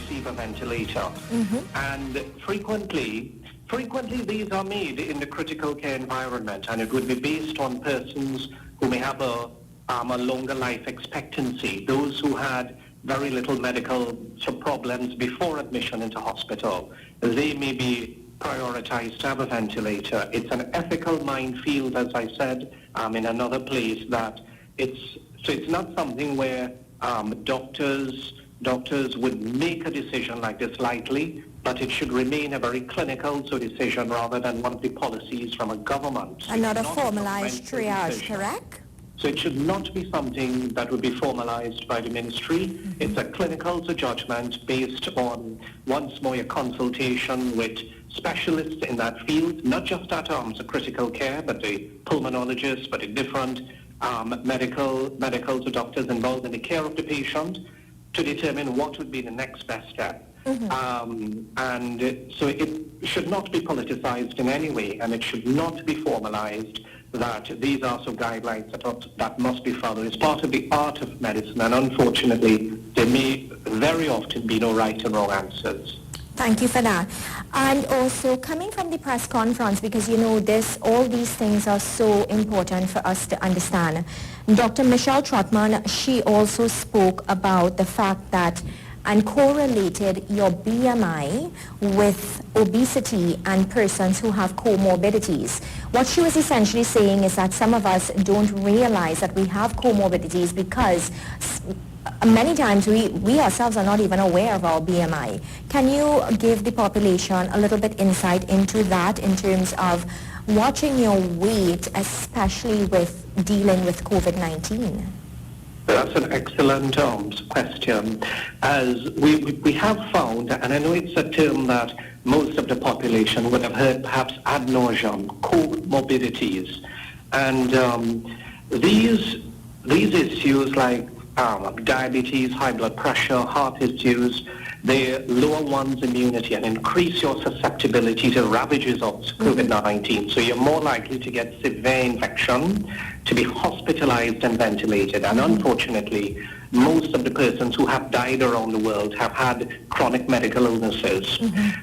receive a ventilator. And frequently these are made in the critical care environment, and it would be based on persons who may have a longer life expectancy, those who had very little medical problems before admission into hospital. They may be prioritized to have a ventilator. It's an ethical minefield, as I said in another place, that it's not something where doctors would make a decision like this lightly, but it should remain a very clinical decision rather than one of the policies from a government. And not a formalized triage, correct? So it should not be something that would be formalized by the ministry. It's a clinical judgment based on, once more, a consultation with specialists in that field, not just at the critical care, but the pulmonologists, but the different medical doctors involved in the care of the patient to determine what would be the next best step. And so it should not be politicized in any way, and it should not be formalized that these are some guidelines that must be followed. It's part of the art of medicine, and unfortunately, there may very often be no right and wrong answers. Thank you for that. And also, coming from the press conference, because you know all these things are so important for us to understand. Dr. Michelle Trotman, she also spoke about the fact that and correlated your BMI with obesity and persons who have comorbidities. What she was essentially saying is that some of us don't realize that we have comorbidities because many times we ourselves are not even aware of our BMI. Can you give the population a little bit insight into that in terms of watching your weight, especially with dealing with COVID-19? That's an excellent question. As we have found, and I know it's a term that most of the population would have heard perhaps ad nauseum, comorbidities. And these issues like diabetes, high blood pressure, heart issues, they lower one's immunity and increase your susceptibility to ravages of COVID-19. So you're more likely to get severe infection, to be hospitalized and ventilated. And unfortunately, most of the persons who have died around the world have had chronic medical illnesses.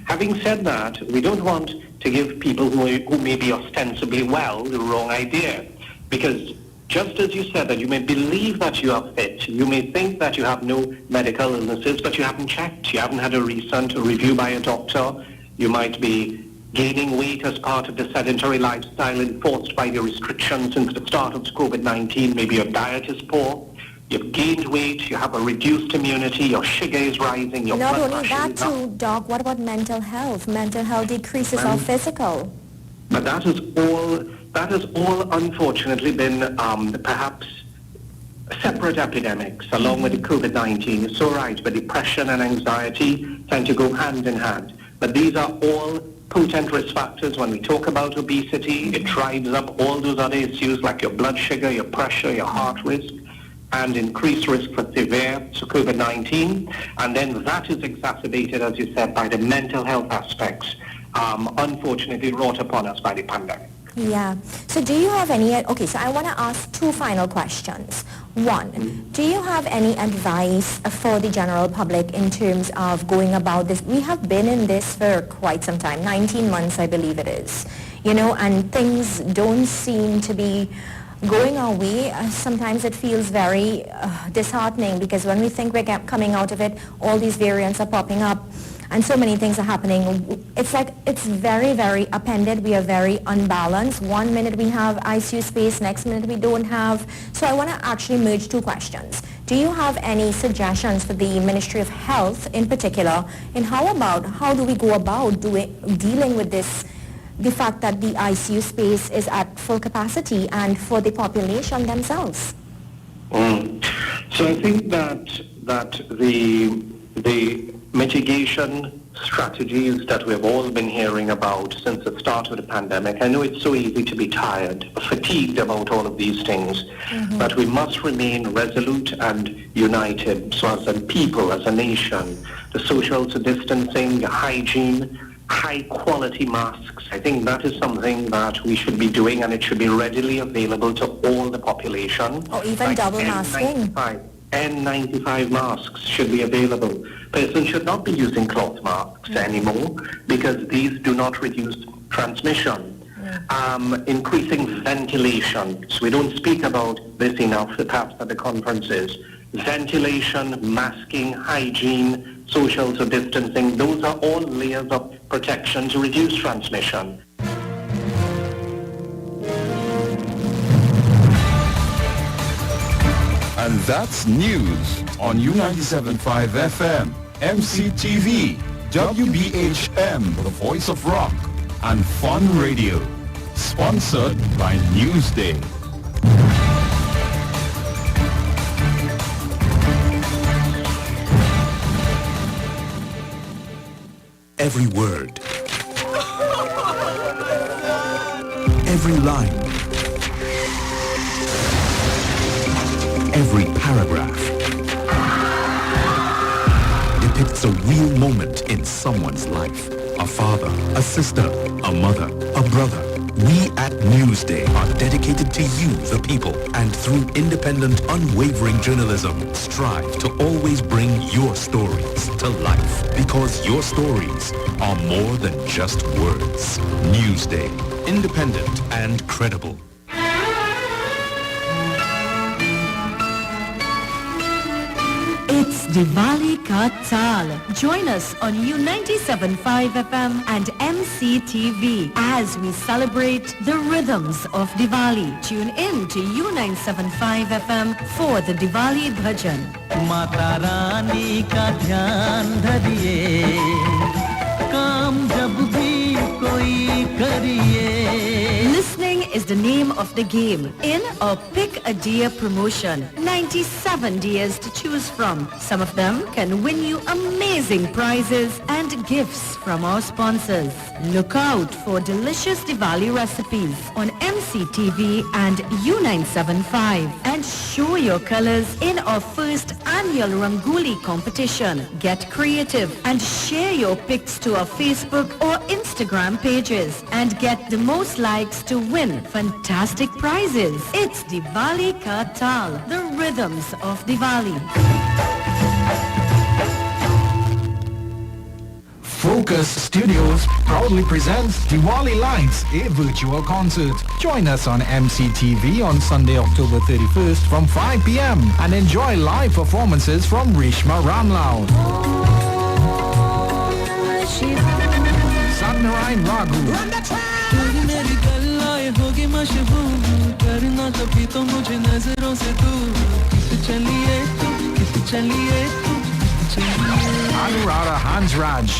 Having said that, we don't want to give people who may be ostensibly well the wrong idea, because just as you said that you may believe that you are fit, you may think that you have no medical illnesses, but you haven't checked. You haven't had a recent review by a doctor. You might be gaining weight as part of the sedentary lifestyle enforced by the restrictions since the start of COVID-19. Maybe your diet is poor. You've gained weight. You have a reduced immunity. Your sugar is rising. Your Not blood only pressure that too, Doc, what about mental health? Mental health decreases our physical. But that has all unfortunately been perhaps separate epidemics along with the COVID-19. You're so right, but depression and anxiety tend to go hand in hand. But these are all potent risk factors. When we talk about obesity, it drives up all those other issues like your blood sugar, your pressure, your heart risk, and increased risk for severe COVID-19. And then that is exacerbated, as you said, by the mental health aspects, unfortunately wrought upon us by the pandemic. Yeah. So do you have any, okay, so I want to ask two final questions. One, do you have any advice for the general public in terms of going about this? We have been in this for quite some time, 19 months I believe it is, you know, and things don't seem to be going our way. Sometimes it feels very disheartening because when we think we're coming out of it, all these variants are popping up. And so many things are happening. It's like it's very, very appended. We are very unbalanced. 1 minute we have ICU space, next minute we don't have. So I want to actually merge two questions. Do you have any suggestions for the Ministry of Health in particular, and how do we go about dealing with this, the fact that the ICU space is at full capacity and for the population themselves? So I think that the mitigation strategies that we've all been hearing about since the start of the pandemic. I know it's so easy to be tired, fatigued about all of these things, but we must remain resolute and united. So as a people, as a nation, the social distancing, the hygiene, high-quality masks, I think that is something that we should be doing, and it should be readily available to all the population. Or even double masking. N95 masks should be available. Persons should not be using cloth masks anymore because these do not reduce transmission. Increasing ventilation. So we don't speak about this enough, perhaps at the conferences. Ventilation, masking, hygiene, social distancing, those are all layers of protection to reduce transmission. And that's news on U97.5 FM, MCTV, WBHM, the voice of rock, and Fun Radio. Sponsored by Newsday. Every word, every line, every paragraph depicts a real moment in someone's life. A father, a sister, a mother, a brother. We at Newsday are dedicated to you, the people, and through independent, unwavering journalism, strive to always bring your stories to life. Because your stories are more than just words. Newsday, independent and credible. It's Diwali Ka Taal. Join us on U97.5 FM and MCTV as we celebrate the rhythms of Diwali. Tune in to U97.5 FM for the Diwali Bhajan. Mata Rani का ध्यान धरिए, काम जब भी कोई करिए. Listening is the name of the game in our Pick a Deer promotion. 97 deers to choose from. Some of them can win you amazing prizes and gifts from our sponsors. Look out for delicious Diwali recipes on MCTV and U975 and show your colors in our first annual Rangoli competition. Get creative and share your pics to our Facebook or Instagram pages and get the most likes to win fantastic prizes. It's Diwali Ka Taal, the rhythms of Diwali. Focus Studios proudly presents Diwali Lights, a virtual concert. Join us on MCTV on Sunday, October 31st from 5 p.m. and enjoy live performances from Reshma Ramlao, Satnarayan Raghu, Anuradha Hansraj,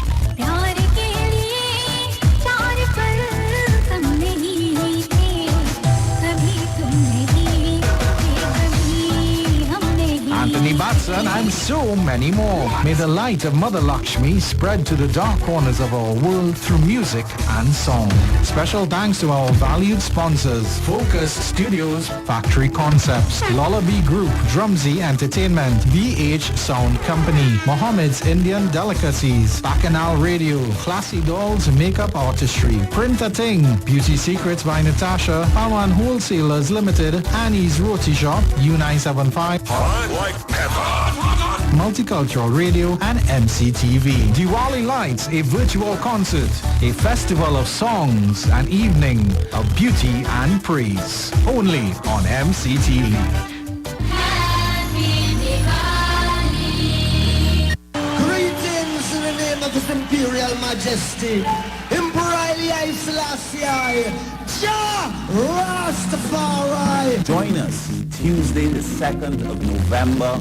Anthony Batson, and so many more. May the light of Mother Lakshmi spread to the dark corners of our world through music and song. Special thanks to our valued sponsors: Focus Studios, Factory Concepts, Lullaby Group, Drumsy Entertainment, BH Sound Company, Mohammed's Indian Delicacies, Bacchanal Radio, Classy Dolls Makeup Artistry, Printer Ting, Beauty Secrets by Natasha, Pawan Wholesalers Limited, Annie's Roti Shop, U975, Hot like pepper. Multicultural Radio, and MCTV. Diwali Lights, a virtual concert, a festival of songs, an evening of beauty and praise. Only on MCTV. Greetings in the name of His Imperial Majesty, Emperor Haile Selassie, Jah Rastafari. Join us Tuesday the 2nd of November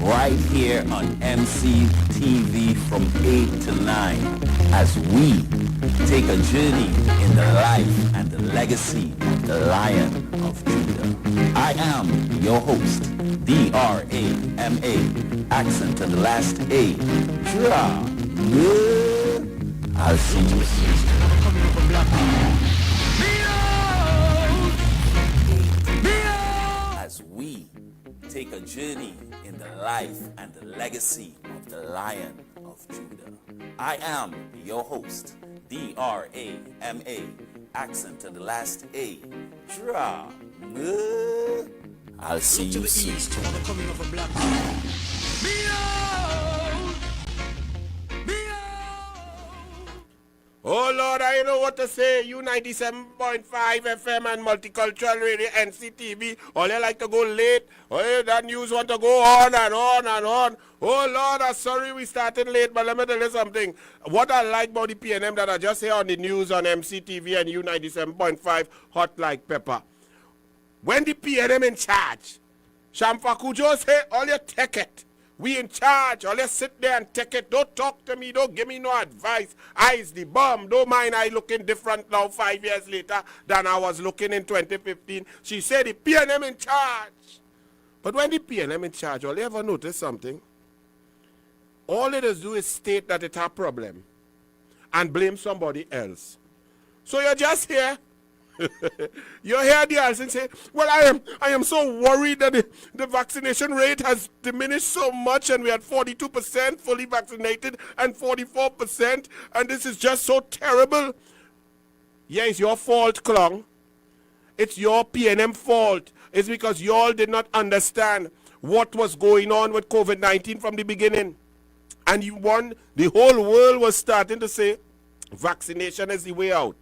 right here on MCTV from 8 to 9 as we take a journey in the life and the legacy of the Lion of Judah. I am your host, D-R-A-M-A, accent on the last A, Dra. I'll see you soon. As we take a journey in the life and the legacy of the Lion of Judah. I am your host, D-R-A-M-A, accent on the last A, Dra. I'll see you soon. Oh Lord, I know what to say. You 97.5 FM and Multicultural Radio NCTV. All you like to go late. Oh, that news want to go on and on and on. Oh Lord, I'm sorry we started late, but let me tell you something. What I like about the PNM that I just hear on the news on MCTV and U97.5 hot like pepper. When the PNM in charge, Shamfakujo say, all you take it. We in charge. All you sit there and take it. Don't talk to me. Don't give me no advice. I's the bomb. Don't mind I looking different now 5 years later than I was looking in 2015. She said the PNM in charge. But when the PNM in charge, all you ever notice something? All it does do is state that it's a problem and blame somebody else. So you're just here. You hear the answer and say, well, I am so worried that the vaccination rate has diminished so much and we had 42% fully vaccinated and 44% and this is just so terrible. Yeah, it's your fault, Klong. It's your PNM fault. It's because you all did not understand what was going on with COVID-19 from the beginning. And the whole world was starting to say vaccination is the way out.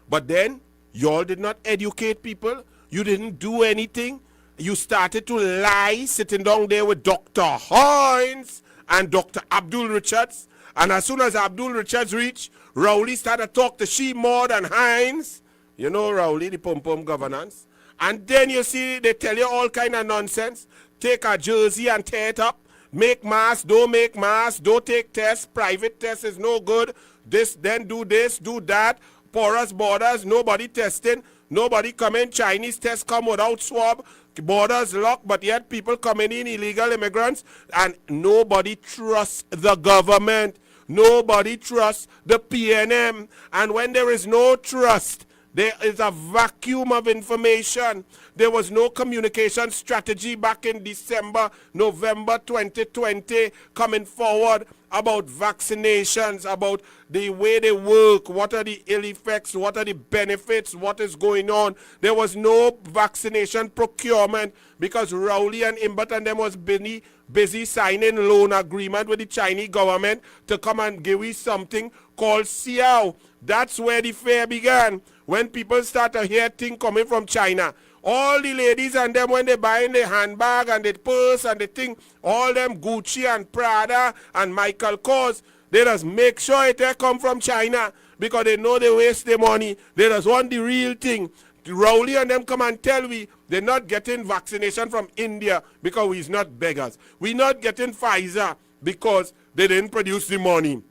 But then y'all did not educate people. You didn't do anything. You started to lie sitting down there with Dr. Hines and Dr. Abdul Richards. And as soon as Abdul Richards reached, Rowley started to talk to she more than Hines. You know Rowley, the pom-pom governance. And then you see they tell you all kind of nonsense. Take a jersey and tear it up. Make masks, don't make masks, don't take tests. Private tests is no good. Then do this, do that. Porous borders, nobody testing, nobody coming. Chinese tests come without swab, borders locked, but yet people coming in, illegal immigrants, and nobody trusts the government. Nobody trusts the PNM. And when there is no trust, there is a vacuum of information. There was no communication strategy back in December, November 2020 coming forward about vaccinations, about the way they work, what are the ill effects, what are the benefits, what is going on. There was no vaccination procurement because Rowley and Imbert and them was busy signing loan agreement with the Chinese government to come and give us something called Xiao. That's where the fair began. When people start to hear things coming from China, all the ladies and them when they buying the handbag and the purse and the thing, all them Gucci and Prada and Michael Kors, they just make sure it come from China because they know they waste their money. They just want the real thing. Rowley and them come and tell we they're not getting vaccination from India because we're not beggars. We're not getting Pfizer because they didn't produce the money.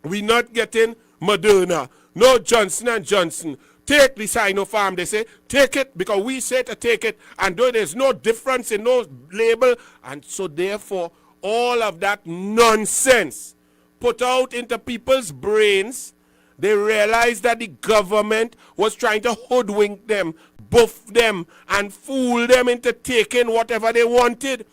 We're not getting Moderna. No Johnson & Johnson. Take the Sinopharm, they say, take it because we say to take it, and though there's no difference in no label, and so therefore all of that nonsense put out into people's brains, they realized that the government was trying to hoodwink them, buff them, and fool them into taking whatever they wanted.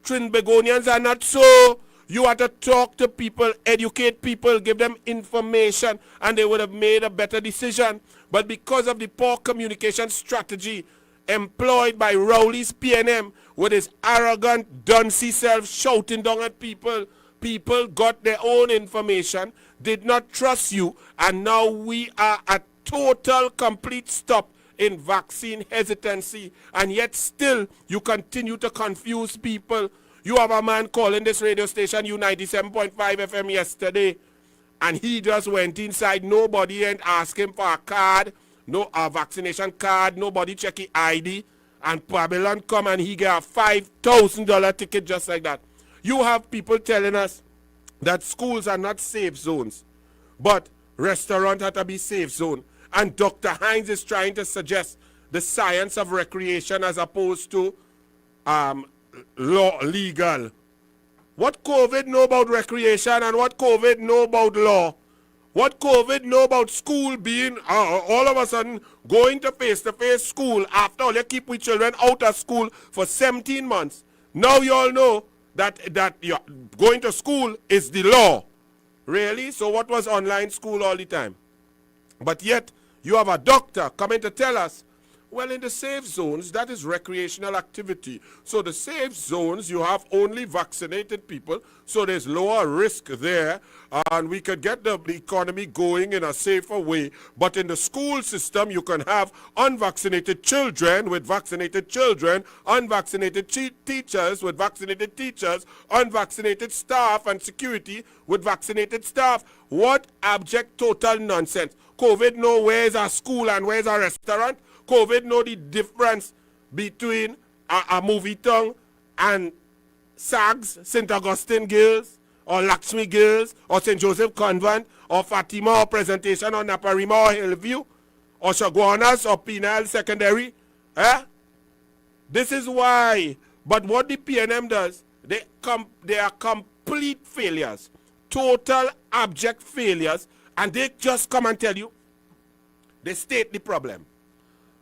Trinbagonians are not so. You have to talk to people, educate people, give them information, and they would have made a better decision. But because of the poor communication strategy employed by Rowley's PNM with his arrogant, duncy self shouting down at people, people got their own information, did not trust you, and now we are at total, complete stop in vaccine hesitancy. And yet still, you continue to confuse people. You have a man calling this radio station, U97.5 FM yesterday, and he just went inside. Nobody ain't asked him for a card, a vaccination card. Nobody check his ID. And Babylon come and he get a $5,000 ticket just like that. You have people telling us that schools are not safe zones, but restaurants have to be safe zone. And Dr. Hines is trying to suggest the science of recreation as opposed to legal. What COVID know about recreation and what COVID know about law? What COVID know about school being all of a sudden going to face-to-face school after all you keep with children out of school for 17 months. Now you all know that going to school is the law. Really? So what was online school all the time? But yet you have a doctor coming to tell us Well, in the safe zones, that is recreational activity. So the safe zones, you have only vaccinated people, so there's lower risk there, and we could get the economy going in a safer way. But in the school system, you can have unvaccinated children with vaccinated children, unvaccinated teachers with vaccinated teachers, unvaccinated staff and security with vaccinated staff. What abject total nonsense. COVID know where's a school and where's a restaurant. COVID know the difference between a movie tongue and SAGs, St. Augustine Girls, or Lakshmi Girls, or St. Joseph Convent, or Fatima, or Presentation, or Naparima, or Hillview, or Shaguanas, or Penal Secondary. This is why. But what the PNM does, they are complete failures, total abject failures, and they just come and tell you, they state the problem.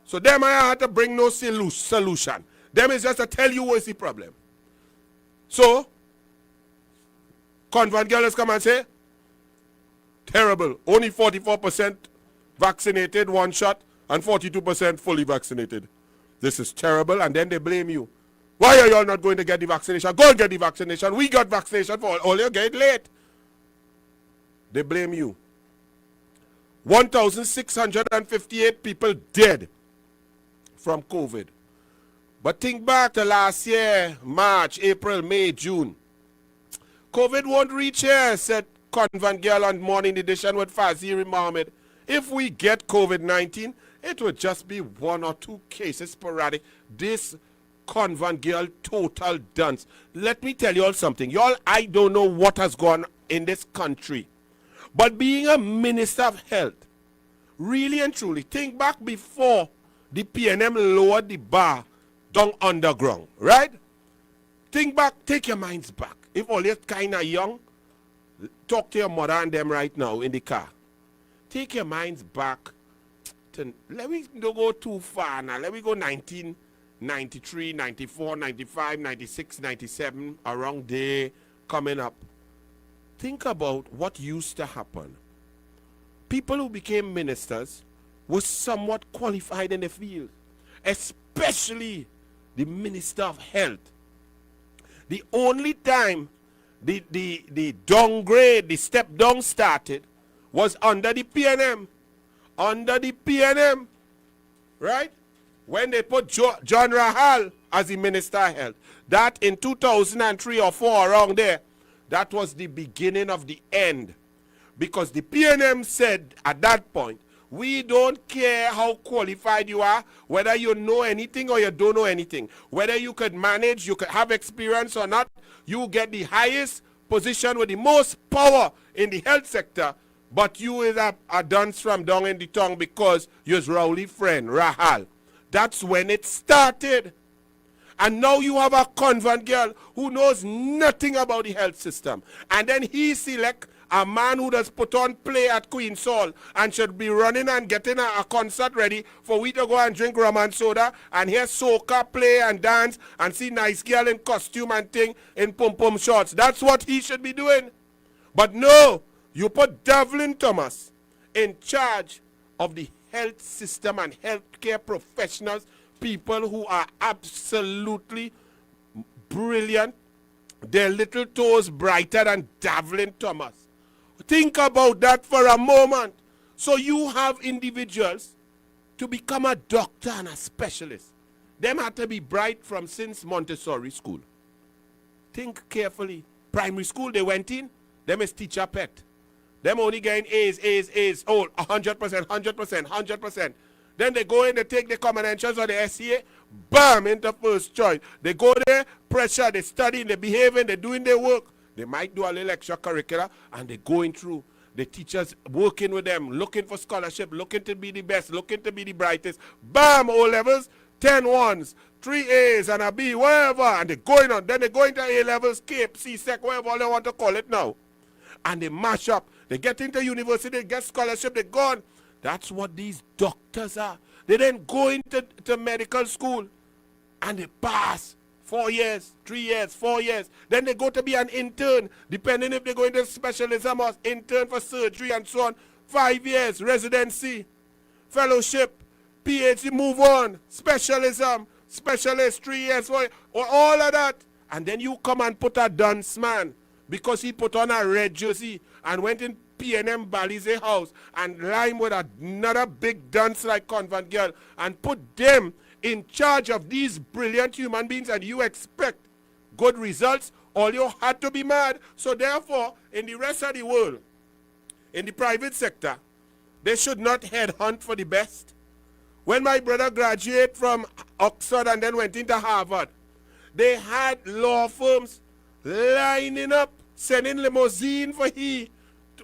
So them I have to bring no solution. Them is just to tell you what's the problem. So, convent girls come and say, terrible, only 44% vaccinated, one shot, and 42% fully vaccinated. This is terrible, and then they blame you. Why are you all not going to get the vaccination? Go and get the vaccination. We got vaccination for all you get late. They blame you. 1,658 people dead from COVID. But think back to last year, March, April, May, June. COVID won't reach here, said Convent Girl on Morning Edition with Faziri Mohammed. If we get COVID-19, it would just be 1 or 2 cases sporadic. This Convent Girl total dunce. Let me tell you all something. Y'all, I don't know what has gone in this country. But being a minister of health, really and truly, think back before the PNM lowered the bar down underground, right? Think back, take your minds back. If all you're kind of young, talk to your mother and them right now in the car. Take your minds back to, let me don't go too far now. Let me go 1993, 94, 95, 96, 97, around there coming up. Think about what used to happen. People who became ministers was somewhat qualified in the field, especially the Minister of Health. The only time the downgrade, the step down started was under the PNM. Under the PNM, right? When they put John Rahal as the Minister of Health. That in 2003 or 4 around there, that was the beginning of the end. Because the PNM said at that point, we don't care how qualified you are, whether you know anything or you don't know anything. Whether you could manage, you could have experience or not, you get the highest position with the most power in the health sector, but you is a dunce from down in the tongue because you're Rowley friend, Rahal. That's when it started. And now you have a convent girl who knows nothing about the health system. And then he select a man who does put on play at Queen Saul and should be running and getting a concert ready for we to go and drink rum and soda and hear soca play and dance and see nice girl in costume and thing in pom-pom shorts. That's what he should be doing. But no, you put Devlin Thomas in charge of the health system and healthcare professionals, people who are absolutely brilliant, their little toes brighter than Devlin Thomas. Think about that for a moment. So you have individuals to become a doctor and a specialist. Them had to be bright from since Montessori school. Think carefully. Primary school they went in, them is teacher pet. Them only getting A's, oh, 100%, 100%, 100%. Then they go in, they take the common entrance or the SCA, bam, into first choice. They go there, pressure, they studying, they behaving, they doing their work. They might do a little extracurricular, and they're going through. The teachers working with them, looking for scholarship, looking to be the best, looking to be the brightest. Bam, O levels, 10 ones, 3 A's and a B, wherever. And they're going on. Then they go into A levels, Cape, C-Sec, whatever all they want to call it now. And they mash up. They get into university, they get scholarship, they're gone. That's what these doctors are. They then go into medical school and they pass 4 years, 3 years, 4 years. Then they go to be an intern, depending if they go into specialism or intern for surgery and so on. 5 years, residency, fellowship. PhD, move on, specialism, specialist 3 years, or all of that. And then you come and put a dunce man because he put on a red jersey and went in P&M Balize house and line with another big dunce like convent girl and put them in charge of these brilliant human beings, and you expect good results. All you had to be mad. So therefore, in the rest of the world, in the private sector, they should not headhunt for the best. When my brother graduated from Oxford and then went into Harvard, they had law firms lining up, sending limousine for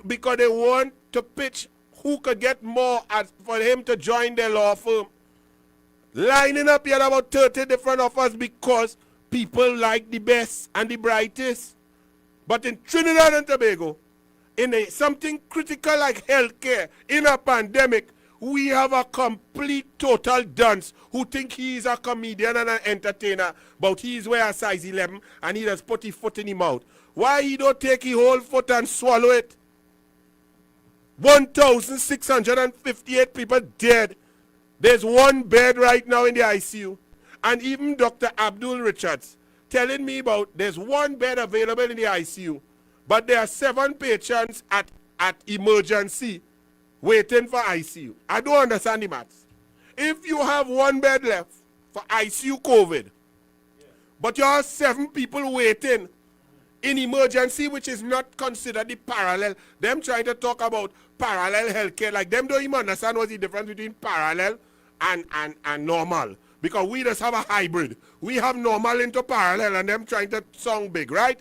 because they want to pitch who could get more for him to join their law firm. Lining up, he had about 30 different offers because people like the best and the brightest. But in Trinidad and Tobago, in something critical like healthcare, in a pandemic, we have a complete total dunce who think he is a comedian and an entertainer, but he's wear a size 11 and he just put his foot in his mouth. Why he don't take his whole foot and swallow it? 1,658 people dead. There's one bed right now in the ICU. And even Dr. Abdul Richards telling me about there's one bed available in the ICU, but there are 7 patients at emergency waiting for ICU. I don't understand the maths. If you have 1 bed left for ICU COVID, but you have 7 people waiting in emergency, which is not considered the parallel. Them trying to talk about parallel healthcare, like them don't even understand what's the difference between parallel and normal. Because we just have a hybrid. We have normal into parallel and them trying to sound big, right?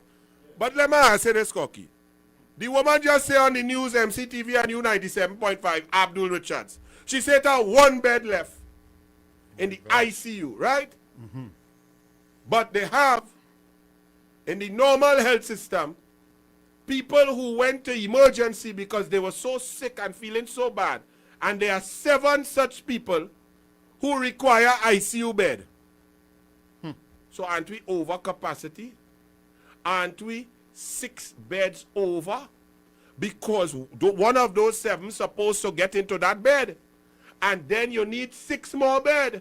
But let me ask you this, Cocky. The woman just say on the news, MCTV and U97.5, Abdul Richards. She said there 1 bed left in the ICU, right? Mm-hmm. But they have, in the normal health system, people who went to emergency because they were so sick and feeling so bad. And there are 7 such people who require ICU bed. So aren't we over capacity? Aren't we 6 beds over? Because one of those 7 is supposed to get into that bed. And then you need 6 more beds.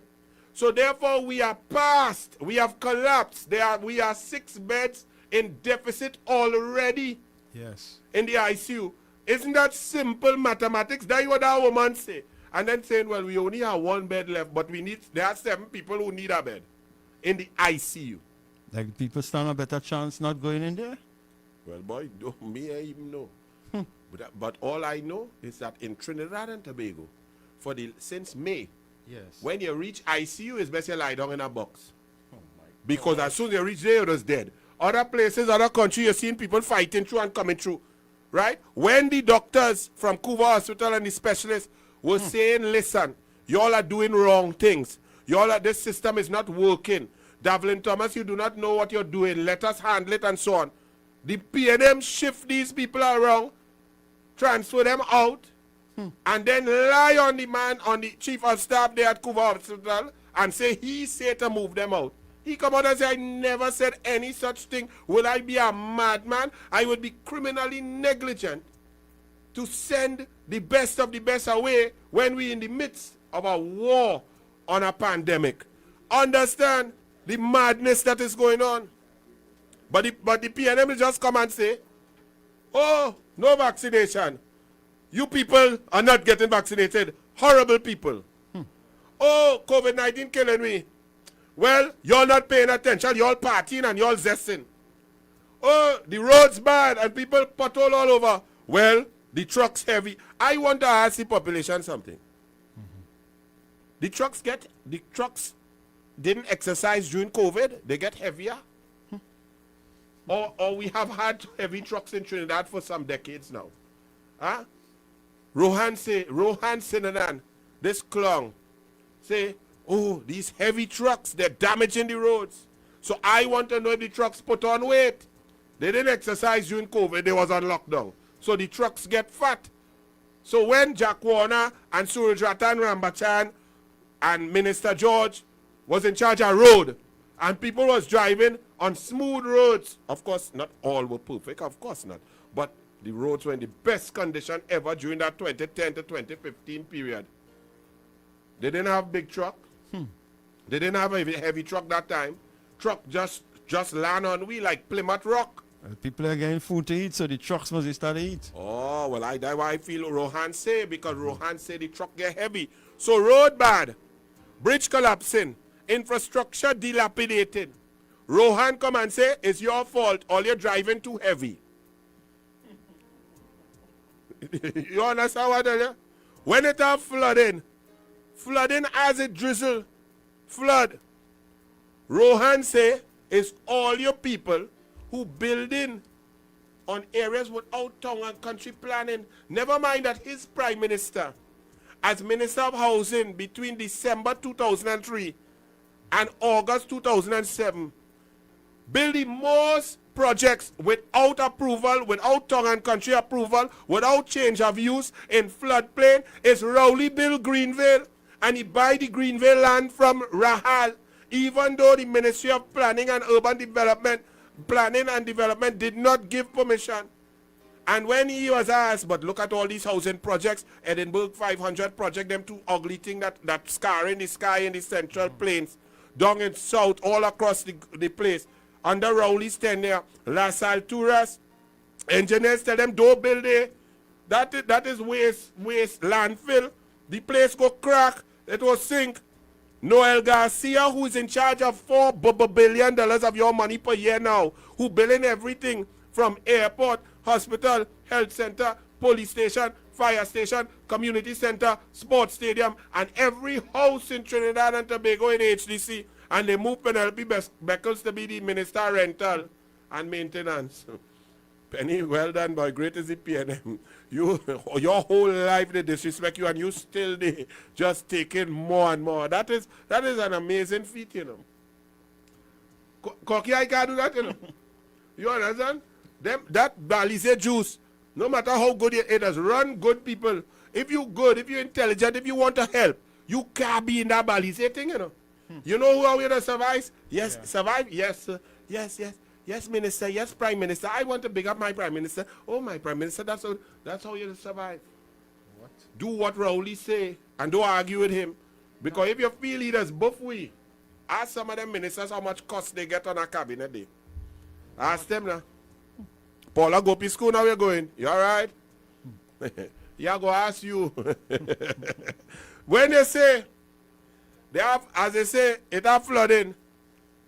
So therefore we are past, we have collapsed. We are 6 beds in deficit already. Yes. In the ICU. Isn't that simple mathematics? That's what that woman say. And then saying, well, we only have 1 bed left, but there are 7 people who need a bed in the ICU. Like people stand a better chance not going in there? Well, boy, me I even know. But all I know is that in Trinidad and Tobago, since May, yes, when you reach ICU, it's best you lie down in a box. Oh my because as soon as you reach there, you're just dead. Other places, other countries, you're seeing people fighting through and coming through. Right? When the doctors from Cuba Hospital and the specialists were saying, listen, y'all are doing wrong things. This system is not working. Davlin Thomas, you do not know what you're doing. Let us handle it and so on. The P&M shift these people around, transfer them out, and then lie on the man, on the chief of staff there at Cuba Hospital and say he said to move them out. He come out and say, I never said any such thing. Will I be a madman? I would be criminally negligent to send the best of the best away when we're in the midst of a war on a pandemic. Understand the madness that is going on. But the PNM will just come and say, oh, no vaccination. You people are not getting vaccinated. Horrible people. Oh, COVID-19 killing me. Well, you're not paying attention. You're all partying and you're all zesting. Oh, the road's bad and people pothole all over. Well, the truck's heavy. I want to ask the population something. The trucks didn't exercise during COVID. They get heavier. Or we have had heavy trucks in Trinidad for some decades now. Huh? Rohan Sinanan, this clown, say, oh, these heavy trucks, they're damaging the roads. So I want to know if the trucks put on weight. They didn't exercise during COVID. They was on lockdown. So the trucks get fat. So when Jack Warner and Surajratan Rambachan and Minister George was in charge of road and people was driving on smooth roads, of course, not all were perfect, of course not. But the roads were in the best condition ever during that 2010 to 2015 period. They didn't have big truck. They didn't have a heavy truck that time. Truck just land on we like Plymouth Rock. People are getting food to eat, so the trucks must start to eat. Oh, well, that's why I feel Rohan say, because Rohan say the truck get heavy. So road bad, bridge collapsing, infrastructure dilapidated. Rohan come and say, it's your fault, all you're driving too heavy. You understand what I tell you? When it have flooding as it drizzle, flood. Rohan say, it's all your people who building on areas without town and country planning. Never mind that his prime minister, as Minister of Housing between December 2003 and August 2007, build the most projects without approval, without town and country approval, without change of use in floodplain, is Rowley Bill Greenville, and he buy the Greenville land from Rahal, even though the Ministry of Planning and Development did not give permission. And when he was asked, but look at all these housing projects, Edinburgh 500 project, them two ugly thing that scarring the sky in the central plains, down in south, all across the place. Under Rowley's tenure, Las Alturas, engineers tell them don't build there. That is waste landfill. The place go crack, it will sink. Noel Garcia, who is in charge of $4 billion of your money per year now, who building everything from airport, hospital, health center, police station, fire station, community center, sports stadium, and every house in Trinidad and Tobago in HDC. And they move Penelope Beckles to be the Minister of Rental and Maintenance. Penny, well done, boy. Great is the PNM. Your whole life they disrespect you, and you still they just taking more and more. That is an amazing feat, you know. Cocky, I can't do that, you know. You understand? That Balize juice, no matter how good it is, run good people. If you good, if you're intelligent, if you want to help, you can't be in that Balize thing, you know. You know who are we to survive? Yes, yeah. Survive? Yes, sir. Yes. Yes, Minister. Yes, Prime Minister. I want to big up my Prime Minister. Oh, my Prime Minister, that's how you survive. What? Do what Rowley say and don't argue with him. Because if you feel leaders buff we, ask some of them ministers how much cost they get on a cabinet day. Ask them now. Paula, go to school now you're going. You all right? Yeah, go ask you. When they say, as they say, it have flooding,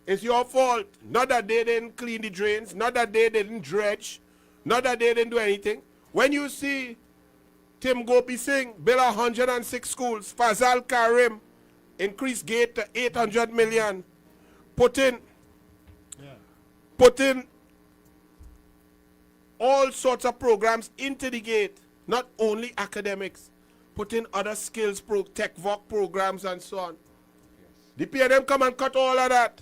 it's your fault. Not that they didn't clean the drains, not that they didn't dredge, not that they didn't do anything. When you see Tim Gopi Singh build 106 schools, Fazal Karim increase gate to 800 million, put in all sorts of programs into the gate, not only academics, put in other skills, tech VOC programs and so on. The PNM come and cut all of that.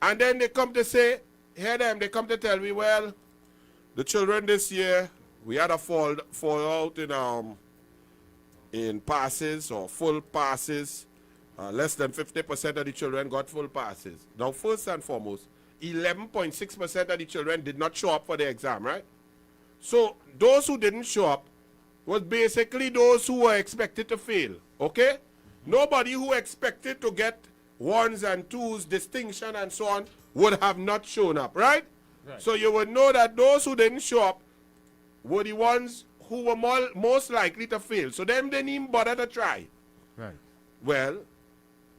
And then they come to say, they come to tell me, well, the children this year, we had a fallout in passes or full passes. Less than 50% of the children got full passes. Now, first and foremost, 11.6% of the children did not show up for the exam, right? So, those who didn't show up was basically those who were expected to fail, okay? Nobody who expected to get ones and twos, distinction and so on, would have not shown up, right? So you would know that those who didn't show up were the ones who were most likely to fail. So them didn't even bother to try. Right. Well,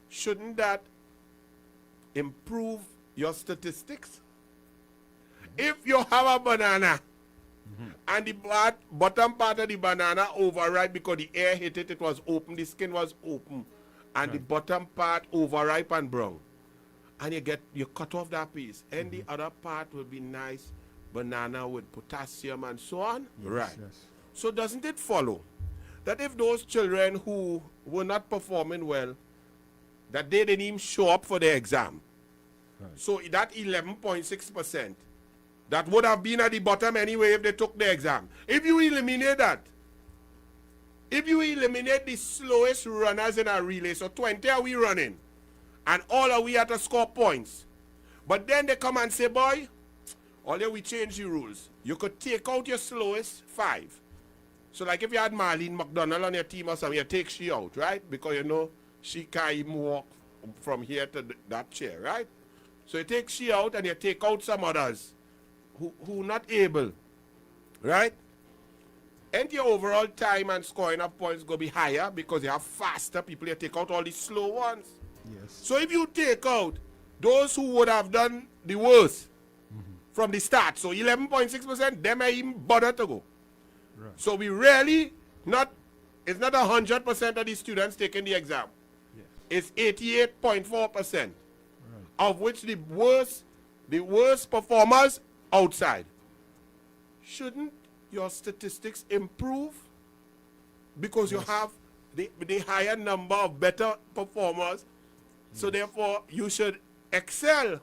shouldn't that improve your statistics? If you have a banana and the bottom part of the banana overripe because the air hit it, it was open, the skin was open, and the bottom part overripe and brown, and you cut off that piece, and the other part will be nice banana with potassium and so on. Yes. So doesn't it follow that if those children who were not performing well, that they didn't even show up for the exam, so that 11.6%, that would have been at the bottom anyway if they took the exam. If you eliminate that, if you eliminate the slowest runners in a relay, so 20 are we running, and all are we at to score points, but then they come and say, boy, although we change the rules, you could take out your slowest 5 So like if you had Marlene McDonald on your team or something, you take she out, right? Because you know she can't even walk from here to that chair, right? So you take she out and you take out some others who not able, right? And your overall time and scoring of points go be higher because you have faster people. You take out all the slow ones. Yes. So if you take out those who would have done the worst from the start, so 11.6%, them ain't even bother to go. Right. So we really it's not 100% of the students taking the exam. Yes. It's 88.4%, right, of which the worst performers outside. Shouldn't your statistics improve because you have the higher number of better performers? So therefore you should excel.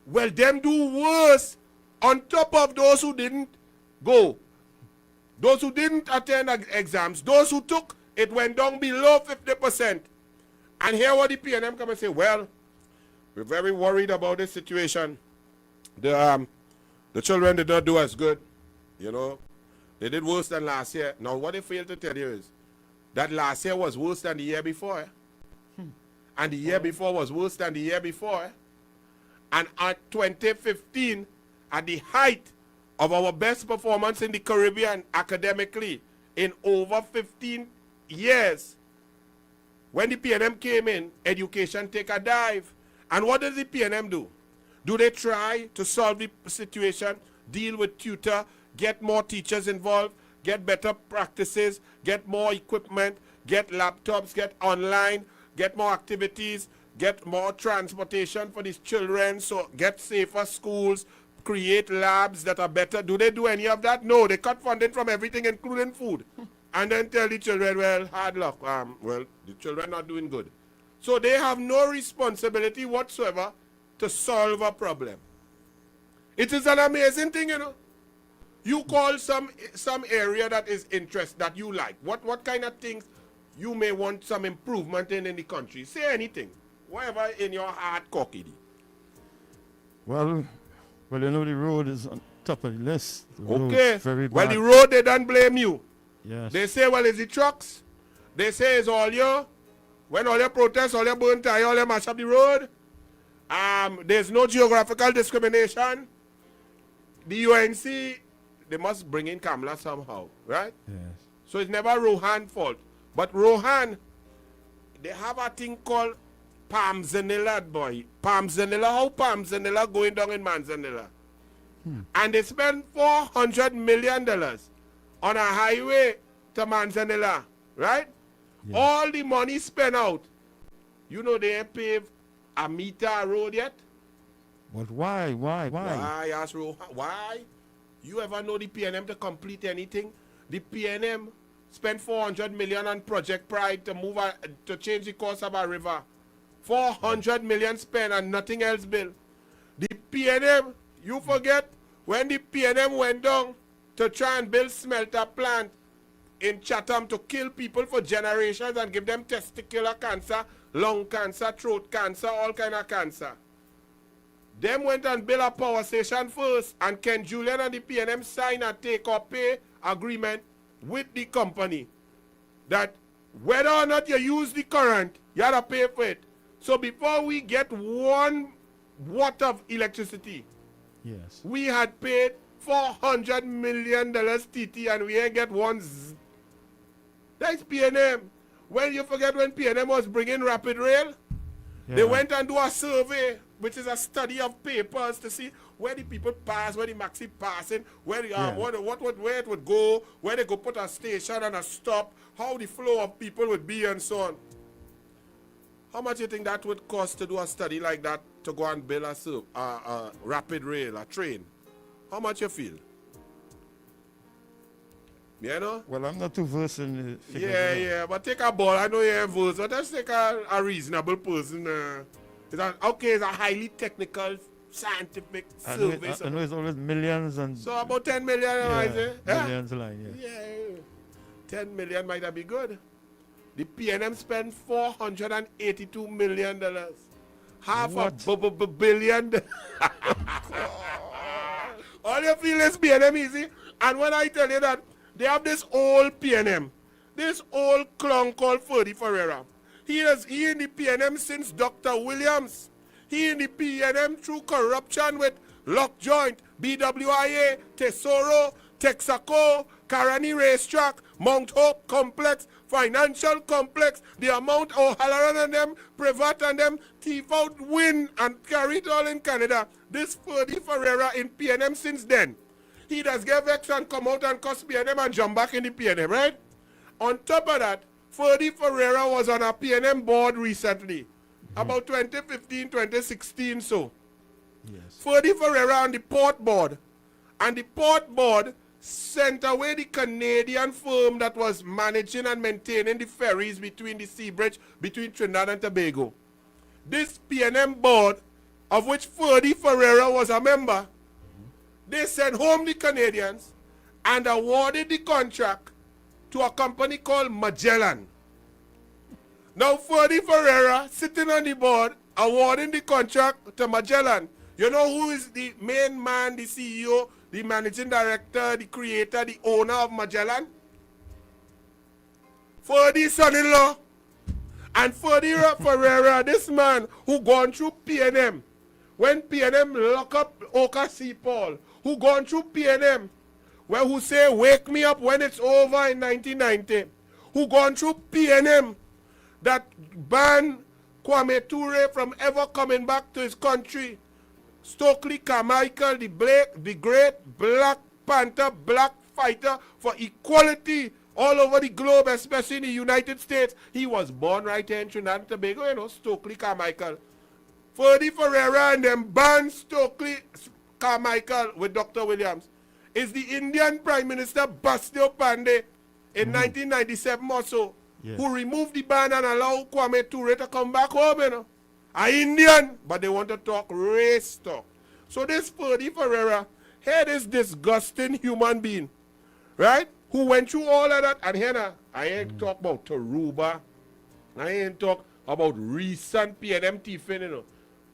Well, them do worse on top of those who didn't go. Those who didn't attend exams, those who took, it went down below 50%. And here what the PNM come and say, well, we're very worried about this situation. The children did not do as good. You know, they did worse than last year. Now what they fail to tell you is that last year was worse than the year before. And the year before was worse than the year before. And at 2015, at the height of our best performance in the Caribbean academically in over 15 years, when the PNM came in, education take a dive. And what does the PNM do? Do they try to solve the situation, deal with tutor, get more teachers involved, get better practices, get more equipment, get laptops, get online, get more activities, get more transportation for these children, so get safer schools, create labs that are better? Do they do any of that? No, they cut funding from everything, including food. And then tell the children, well, hard luck. Well, the children not doing good. So they have no responsibility whatsoever to solve a problem. It is an amazing thing, you know. You call some area that is interest that you like. What kind of things you may want some improvement in the country? Say anything. Whatever in your heart, cocky. Well, you know the road is on top of the list. The Okay. Very Well, bad. the road, they don't blame you. Yes. They say, well, it's the trucks. They say it's all you. When all your protests, all your burn tire, all your mash up the road. There's no geographical discrimination. The UNC, they must bring in Kamala somehow, right? Yes. So it's never Rohan's fault. But Rohan, they have a thing called Palm Zanilla, boy. Palm Zanilla, how Palm Zanilla going down in Manzanilla? And they spend $400 million on a highway to Manzanilla, right? Yeah. All the money spent out. You know they ain't paved a meter road yet? But why? Why, ask Rohan? Why? You ever know the PNM to complete anything? The PNM spent $400 million on Project Pride to move to change the course of our river. $400 million spent and nothing else built. The PNM, you forget when the PNM went down to try and build smelter plant in Chatham to kill people for generations and give them testicular cancer, lung cancer, throat cancer, all kind of cancer. Them went and built a power station first, and Ken Julian and the PNM signed a take-or-pay agreement with the company that whether or not you use the current, you have to pay for it. So before we get 1 watt of electricity, Yes. we had paid $400 million TT and we ain't get one. That's PNM. When you forget when PNM was bringing rapid rail, they went and do a survey, which is a study of papers to see where the people pass, where the maxi passing, where the, where it would go, where they go put a station and a stop, how the flow of people would be and so on. How much do you think that would cost to do a study like that to go and build a rapid rail, a train? How much you feel? You know? Well, I'm not too versed in the figures. Yeah, but take a ball. I know you're versed, but let's take a reasonable person. It's a highly technical, scientific survey. I know it's always millions and... So about 10 million, I say? Millions line, Yeah, 10 million might have been good. The PNM spent $482 million. Half a billion. All you feel is PNM easy. And when I tell you that They have this old PNM, this old clown called Ferdy Ferreira. He in the PNM since Dr. Williams. He in the PNM through corruption with Lockjoint, BWIA, Tesoro, Texaco, Carani Racetrack, Mount Hope Complex, Financial Complex, the amount O'Halloran and them, Privat and them, thief out, win, and carry it all in Canada. This Ferdy Ferreira in PNM since then. He does get vexed and come out and cuss PNM and jump back in the PNM, right? On top of that, Ferdy Ferreira was on a PNM board recently, about 2015, 2016 so. Yes. Ferdy Ferreira on the port board, and the port board sent away the Canadian firm that was managing and maintaining the ferries between the sea bridge between Trinidad and Tobago. This PNM board, of which Ferdy Ferreira was a member, they sent home the Canadians and awarded the contract to a company called Magellan. Now Ferdy Ferreira sitting on the board awarding the contract to Magellan. You know who is the main man, the CEO, the managing director, the creator, the owner of Magellan? Ferdy's son-in-law. And Ferdy Ferreira, this man who gone through PNM, when PNM lock up Oka C. Paul, who gone through PNM, well, who say, wake me up when it's over in 1990, who gone through PNM, that banned Kwame Ture from ever coming back to his country. Stokely Carmichael, the great Black Panther, black fighter for equality all over the globe, especially in the United States. He was born right here in Trinidad and Tobago, you know, Stokely Carmichael. Ferdy Ferreira and them banned Stokely Carmichael with Dr. Williams. Is the Indian Prime Minister Bastio Pandey in 1997 or so, who removed the ban and allowed Kwame Ture to come back home, you know. A Indian, but they want to talk race talk. So this Ferdy Ferreira, here this disgusting human being, right, who went through all of that, and here now, I ain't talk about Taruba, I ain't talk about recent PNM thieving, you know.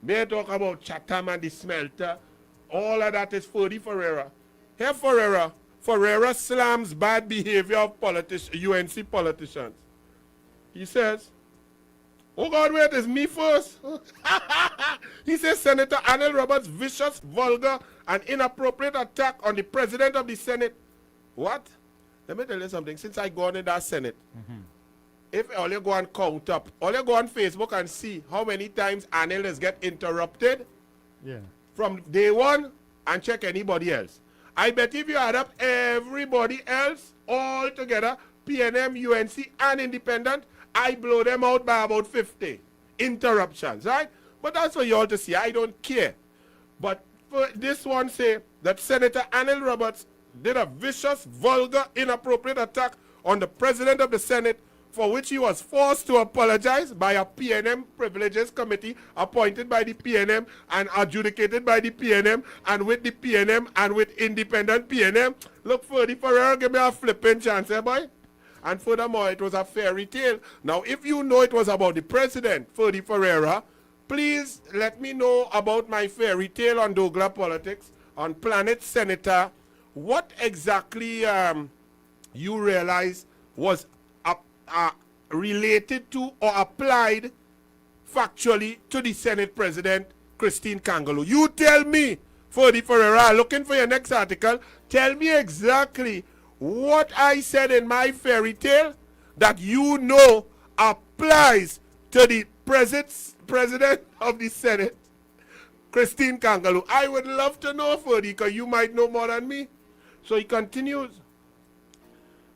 They talk about Chatham and the smelter, all of that is Ferdy Ferreira. Here Ferreira slams bad behavior of UNC politicians. He says, oh God, wait, it's me first. He says Senator Anil Roberts' vicious, vulgar, and inappropriate attack on the President of the Senate. What? Let me tell you something. Since I gone in that Senate, if all you go and count up, all you go on Facebook and see how many times Anil has get interrupted from day one and check anybody else. I bet if you add up everybody else all together, PNM, UNC, and independent, I blow them out by about 50 interruptions, right? But that's for you all to see. I don't care. But for this one say that Senator Anil Roberts did a vicious, vulgar, inappropriate attack on the President of the Senate, for which he was forced to apologize by a PNM Privileges Committee appointed by the PNM and adjudicated by the PNM and with the PNM and with independent PNM. Look, Ferdy Ferreira, give me a flipping chance, eh, boy? And furthermore, it was a fairy tale. Now, if you know it was about the president, Ferdy Ferreira, please let me know about my fairy tale on Douglar politics, on Planet Senator. What exactly you realize was related to or applied factually to the Senate President, Christine Kangaloo? You tell me, Ferdy Ferreira, looking for your next article, tell me exactly what I said in my fairy tale that you know applies to the President of the Senate, Christine Kangaloo. I would love to know, Ferdy, because you might know more than me. So he continues.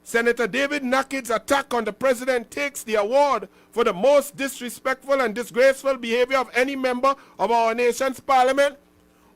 Senator David Nakid's attack on the president takes the award for the most disrespectful and disgraceful behavior of any member of our nation's parliament.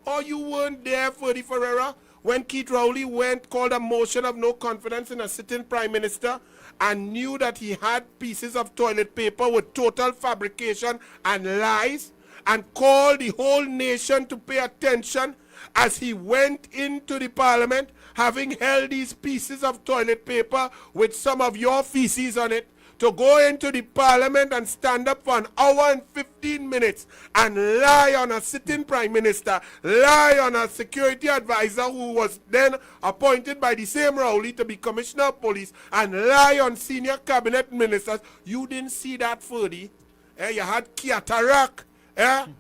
Oh, you weren't there, Ferdy Ferreira, when Keith Rowley called a motion of no confidence in a sitting prime minister and knew that he had pieces of toilet paper with total fabrication and lies, and called the whole nation to pay attention as he went into the parliament having held these pieces of toilet paper with some of your feces on it to go into the parliament and stand up for an hour and 15 minutes and lie on a sitting prime minister, lie on a security advisor who was then appointed by the same Rowley to be commissioner of police, and lie on senior cabinet ministers. You didn't see that, Ferdy. You had Kiatarak.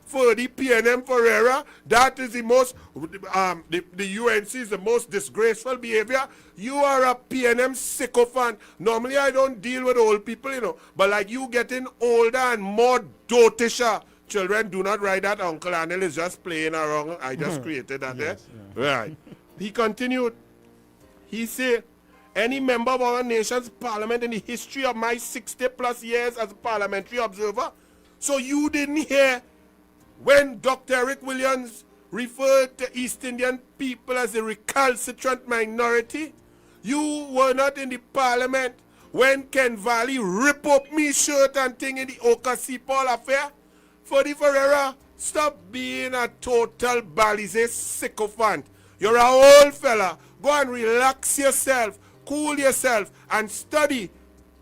For the PNM Ferreira, that is the most, the UNC is the most disgraceful behavior. You are a PNM sycophant. Normally I don't deal with old people, you know, but like you getting older and more dotisher. Children, do not write that. Uncle Anil is just playing around. I just created that there. Right. He continued. He said, any member of our nation's parliament in the history of my 60 plus years as a parliamentary observer. So you didn't hear when Dr. Eric Williams referred to East Indian people as a recalcitrant minority? You were not in the parliament when Ken Valley ripped up me shirt and thing in the Okasi Paul affair? Ferdy Ferreira, stop being a total Balize sycophant. You're an old fella. Go and relax yourself, cool yourself, and study.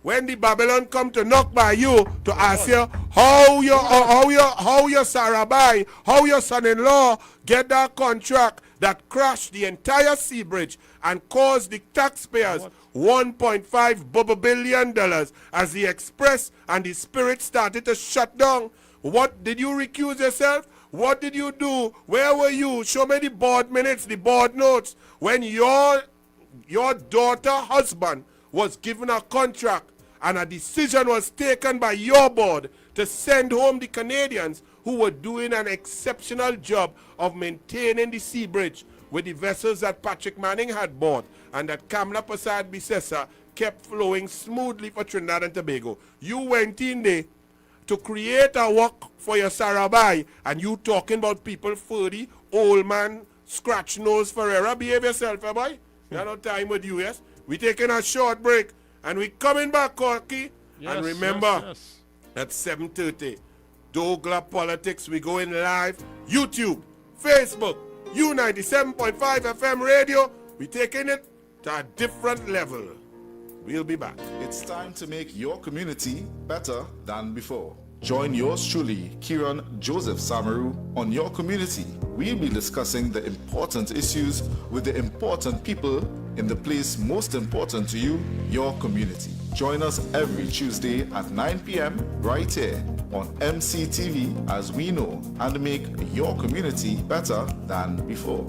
When the Babylon come to knock by you to ask you how your Sarabai, how your son-in-law get that contract that crashed the entire sea bridge and caused the taxpayers $1.5 billion as the Express and the Spirit started to shut down. What did you recuse yourself? What did you do? Where were you? Show me the board minutes, the board notes when your daughter husband was given a contract and a decision was taken by your board to send home the Canadians who were doing an exceptional job of maintaining the sea bridge with the vessels that Patrick Manning had bought and that Kamla Prasad Bisesa kept flowing smoothly for Trinidad and Tobago. You went in there to create a work for your Sarabai, and you talking about people 40, old man, scratch nose Ferreira. Behave yourself, boy. We have no time with you, yes? We taking a short break. And we coming back, Corky. Yes, and remember, yes. at 7:30, Douglar Politics, we going live. YouTube, Facebook, U97.5 FM radio. We taking it to a different level. We'll be back. It's time to make your community better than before. Join yours truly, Kieran Joseph Samaru, on Your Community. We'll be discussing the important issues with the important people in the place most important to you, your community. Join us every Tuesday at 9 p.m. right here on MCTV as we know and make your community better than before.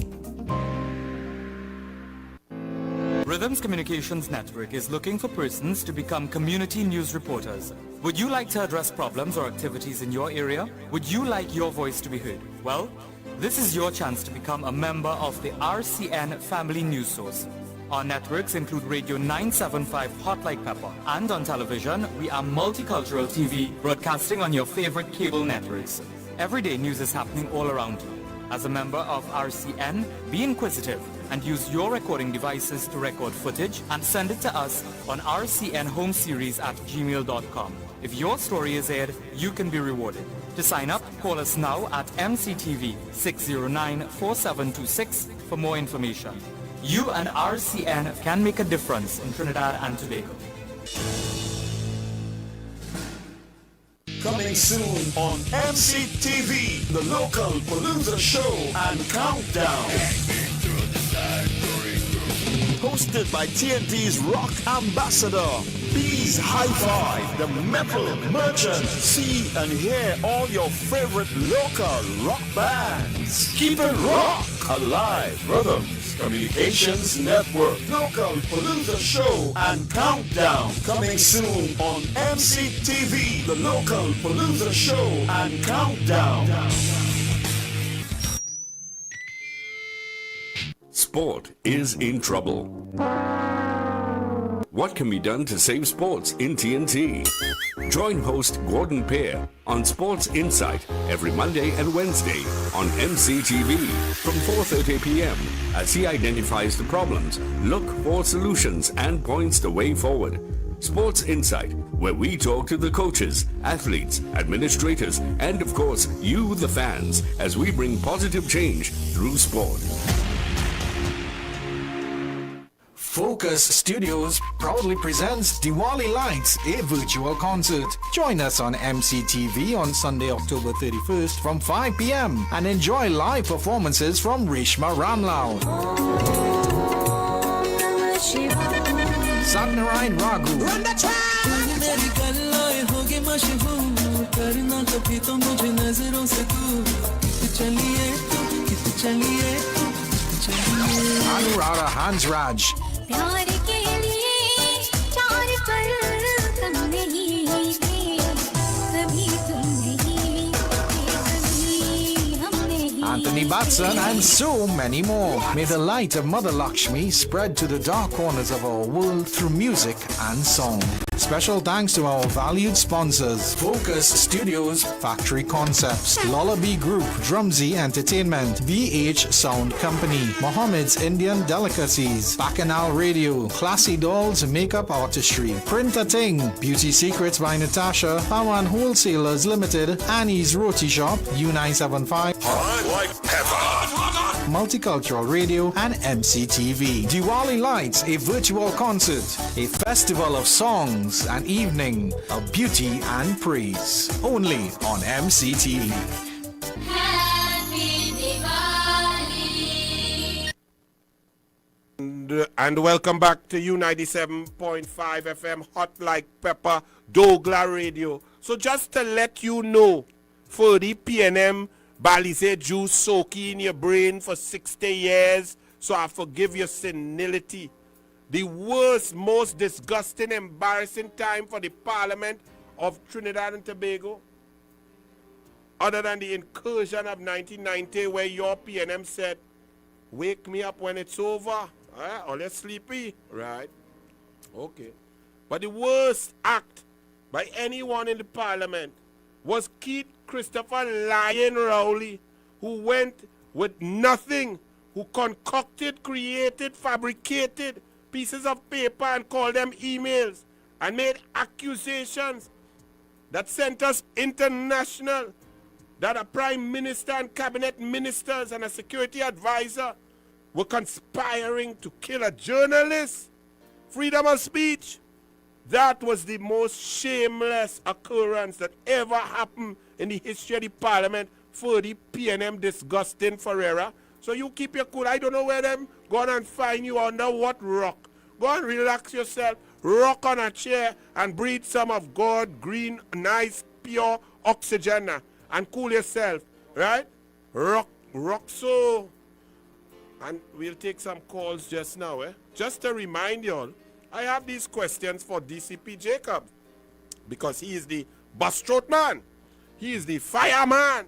Rhythms Communications Network is looking for persons to become community news reporters. Would you like to address problems or activities in your area? Would you like your voice to be heard? Well, this is your chance to become a member of the RCN Family News Source. Our networks include Radio 975 Hot Like Pepper, and on television, we are Multicultural TV, broadcasting on your favorite cable networks. Everyday news is happening all around you. As a member of RCN, be inquisitive and use your recording devices to record footage and send it to us on rcnhomeseries@gmail.com. If your story is aired, you can be rewarded. To sign up, call us now at MCTV 609-4726 for more information. You and RCN can make a difference in Trinidad and Tobago. Coming soon on MCTV, the local Palooza show and countdown. Hosted by TNT's rock ambassador, Bees Hi-Fi, the metal merchant. See and hear all your favorite local rock bands. Keep it rock alive. Rhythms Communications Network, local Palooza show and countdown. Coming soon on MCTV, the local Palooza show and countdown. Sport is in trouble. What can be done to save sports in TNT? Join host Gordon Pear on Sports Insight every Monday and Wednesday on MCTV from 4:30 p.m. as he identifies the problems, look for solutions, and points the way forward. Sports Insight, where we talk to the coaches, athletes, administrators, and of course, you, the fans, as we bring positive change through sport. Focus Studios proudly presents Diwali Lights, a virtual concert. Join us on MCTV on Sunday, October 31st from 5 p.m. and enjoy live performances from Reshma Ramlal, Satnarayan Raghu, Anurara Hansraj, Anthony Batson, and so many more. May the light of Mother Lakshmi spread to the dark corners of our world through music and song. Special thanks to our valued sponsors: Focus Studios, Factory Concepts, Lullaby Group, Drumsy Entertainment, VH Sound Company, Mohammed's Indian Delicacies, Bacchanal Radio, Classy Dolls Makeup Artistry, Printer Ting, Beauty Secrets by Natasha, Pawan Wholesalers Limited, Annie's Roti Shop, U975, Multicultural Radio, and MCTV. Diwali Lights, a virtual concert, a festival of songs, an evening of beauty and praise. Only on MCTV. And welcome back to U97.5 FM, Hot Like Pepper, Douglar Radio. So just to let you know, for the PNM, Balize juice soaking in your brain for 60 years, so I forgive your senility. The worst, most disgusting, embarrassing time for the Parliament of Trinidad and Tobago, other than the incursion of 1990 where your PNM said, wake me up when it's over, or you're sleepy, right? Okay. But the worst act by anyone in the Parliament was Keith Christopher Lyon Rowley, who went with nothing, who concocted, created, fabricated pieces of paper and called them emails and made accusations that sent us international, that a prime minister and cabinet ministers and a security advisor were conspiring to kill a journalist. Freedom of speech. That was the most shameless occurrence that ever happened in the history of the Parliament for the PNM disgusting Ferreira. So you keep your cool. I don't know where them go on and find you under what rock. Go and relax yourself, rock on a chair and breathe some of God, green, nice, pure oxygen and cool yourself, right? Rock so. And we'll take some calls just now. Just to remind you all, I have these questions for DCP Jacob because he is the bus throat man. He is the fireman.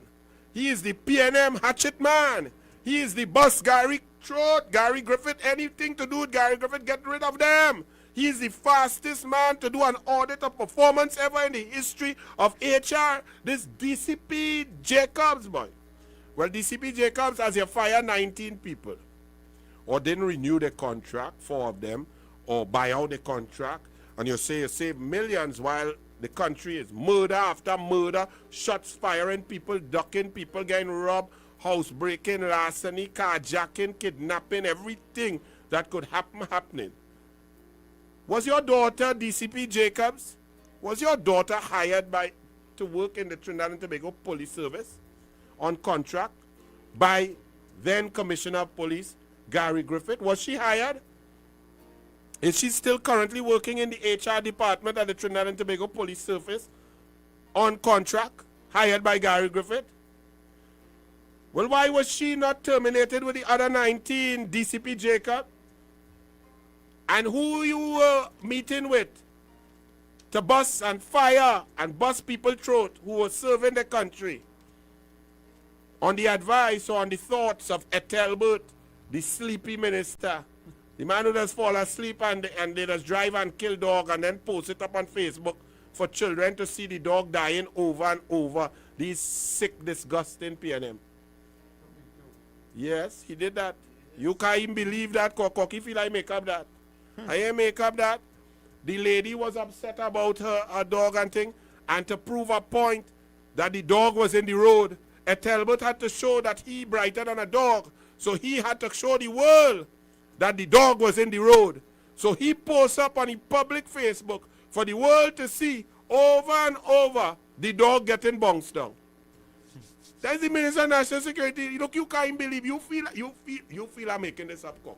He is the PNM hatchet man. He is the bus Gary Throat, Gary Griffith, anything to do with Gary Griffith, get rid of them. He is the fastest man to do an audit of performance ever in the history of HR. This DCP Jacobs, boy. Well, DCP Jacobs, as you fire 19 people, or didn't renew the contract, 4 of them, or buy out the contract, and you say you save millions while the country is murder after murder, shots firing, people ducking, people getting robbed, housebreaking, larceny, carjacking, kidnapping, everything that could happen happening. Was your daughter, DCP Jacobs, was your daughter hired to work in the Trinidad and Tobago Police Service on contract by then Commissioner of Police Gary Griffith? Was she hired? Is she still currently working in the HR department at the Trinidad and Tobago Police Service on contract, hired by Gary Griffith? Well, why was she not terminated with the other 19, DCP Jacob? And who you were meeting with to bust and fire and bust people throat who were serving the country on the advice or on the thoughts of Ethelbert, the sleepy minister, the man who does fall asleep and they just drive and kill dog and then post it up on Facebook for children to see the dog dying over and over. These sick, disgusting PNM. Yes, he did that. You can't even believe that. Cocky feel I make up that. I ain't make up that. The lady was upset about her dog and thing, and to prove a point that the dog was in the road, Ethelbert had to show that he brighter than a dog. So he had to show the world that the dog was in the road. So he posts up on the public Facebook for the world to see over and over the dog getting bounced down. That's the Minister of National Security. Look, you can't believe you feel I'm making this up, Cocky.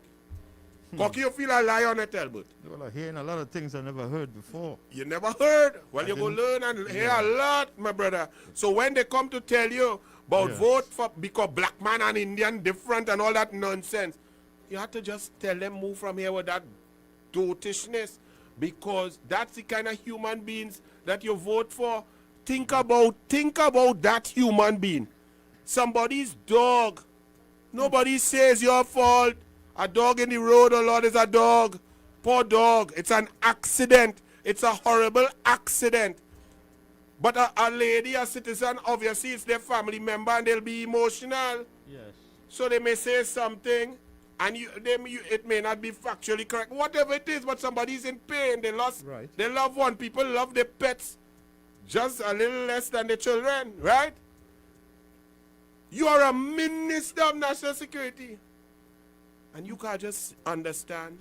Cocky, you feel I lie on a tailboat. Well, I'm hearing a lot of things I never heard before. You never heard? Well, you go learn and hear a lot, my brother. So when they come to tell you about vote for because black man and Indian different and all that nonsense, you have to just tell them move from here with that dotishness, because that's the kind of human beings that you vote for. Think about that human being. Somebody's dog. Nobody says your fault. A dog in the road, oh Lord, is a dog. Poor dog. It's an accident. It's a horrible accident. But a lady, a citizen, obviously it's their family member and they'll be emotional. Yes. So they may say something and it may not be factually correct. Whatever it is, but somebody's in pain. They lost their loved one. People love their pets just a little less than their children, right? You are a minister of national security. And you can't just understand,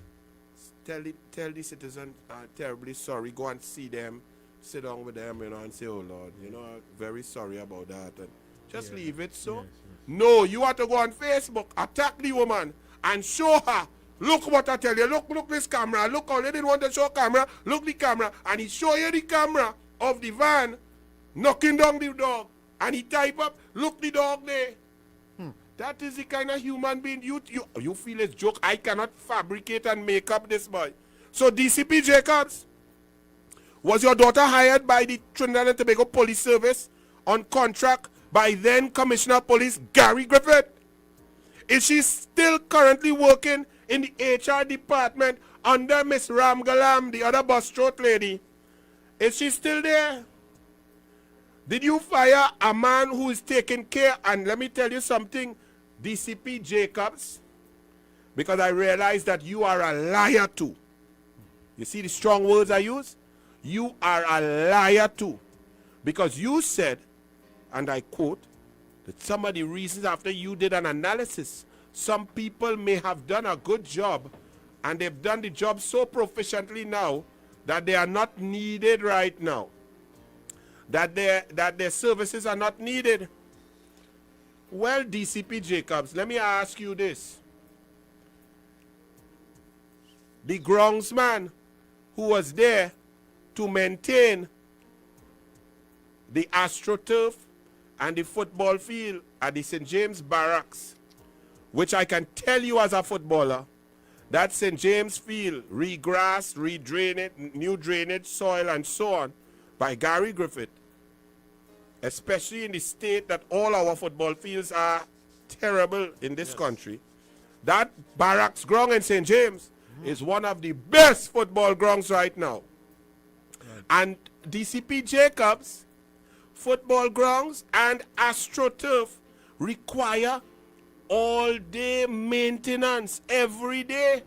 tell the citizen, terribly sorry, go and see them, sit down with them, and say, oh Lord, very sorry about that. And just leave it so. No, you have to go on Facebook, attack the woman, and show her, look what I tell you, look this camera, look how they didn't want to show camera, look the camera, and he show you the camera of the van knocking down the dog, and he type up, look the dog there. That is the kind of human being you feel it's joke. I cannot fabricate and make up this boy. So DCP Jacobs, was your daughter hired by the Trinidad and Tobago Police Service on contract by then Commissioner of Police Gary Griffith? Is she still currently working in the HR department under Miss Ramgalam, the other bus throat lady? Is she still there? Did you fire a man who is taking care? And let me tell you something, DCP Jacobs, because I realize that you are a liar too. You see the strong words I use? You are a liar too. Because you said, and I quote, that some of the reasons after you did an analysis, some people may have done a good job and they've done the job so proficiently now that they are not needed right now. That their services are not needed. Well, DCP Jacobs, let me ask you this. The groundsman who was there to maintain the AstroTurf and the football field at the St. James Barracks, which I can tell you as a footballer, that St. James field, regrassed, redrained, new drainage, soil, and so on, by Gary Griffith, especially in the state that all our football fields are terrible in this country. That barracks ground in St. James is one of the best football grounds right now. And DCP Jacobs, football grounds and AstroTurf require all-day maintenance every day.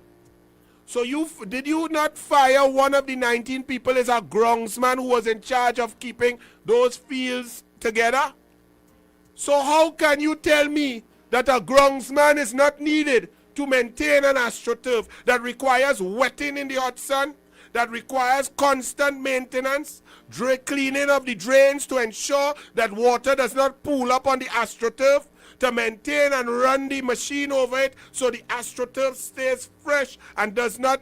So did you not fire one of the 19 people as a groundsman who was in charge of keeping those fields together? So how can you tell me that a groundsman is not needed to maintain an AstroTurf that requires wetting in the hot sun, that requires constant maintenance, cleaning of the drains to ensure that water does not pool up on the AstroTurf, to maintain and run the machine over it so the AstroTurf stays fresh and does not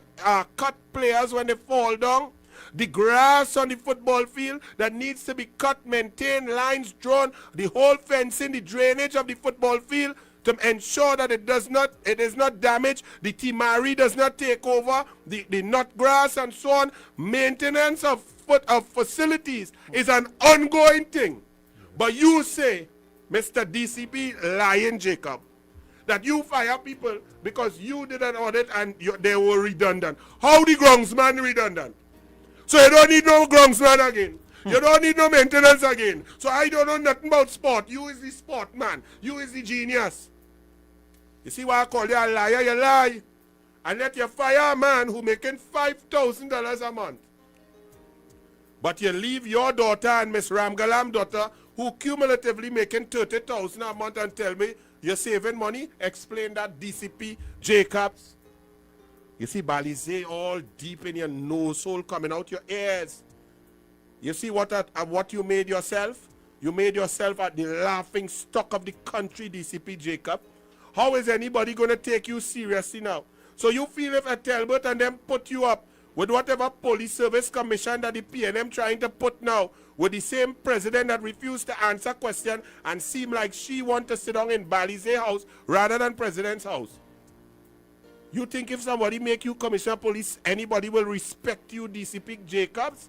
cut players when they fall down? The grass on the football field that needs to be cut, maintained, lines drawn, the whole fencing, the drainage of the football field to ensure that it is not damaged, the timari does not take over, the nut grass and so on. Maintenance of facilities is an ongoing thing. But you say, Mr. DCP Lion Jacob, that you fire people because you did an audit and they were redundant. How the groundsman redundant? So you don't need no groundsman again. You don't need no maintenance again. So I don't know nothing about sport. You is the sport man. You is the genius. You see why I call you a liar? You lie. And let you fire a man who making $5,000 a month. But you leave your daughter and Miss Ramgalam daughter who cumulatively making $30,000 a month and tell me you're saving money? Explain that, DCP Jacobs. You see Balize all deep in your nose hole coming out your ears. You see what you made yourself? You made yourself at the laughing stock of the country, DCP Jacob. How is anybody going to take you seriously now? So you feel if a Talbot and them put you up with whatever police service commission that the PNM trying to put now, with the same president that refused to answer question and seem like she want to sit down in Balize house rather than president's house. You think if somebody make you commissioner of police, anybody will respect you, DCP Jacobs,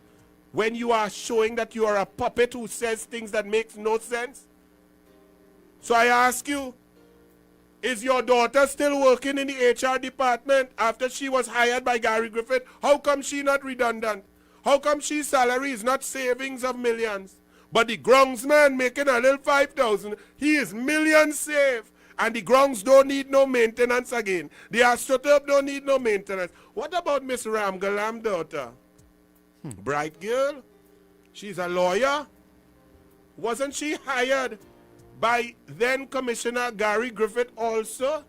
when you are showing that you are a puppet who says things that makes no sense? So I ask you, is your daughter still working in the HR department after she was hired by Gary Griffith? How come she not redundant? How come she salary is not savings of millions? But the groundsman making a little 5,000, he is millions saved. And the grounds don't need no maintenance again. The AstroTurf don't need no maintenance. What about Miss Ramgalam's daughter? Bright girl. She's a lawyer. Wasn't she hired by then Commissioner Gary Griffith also?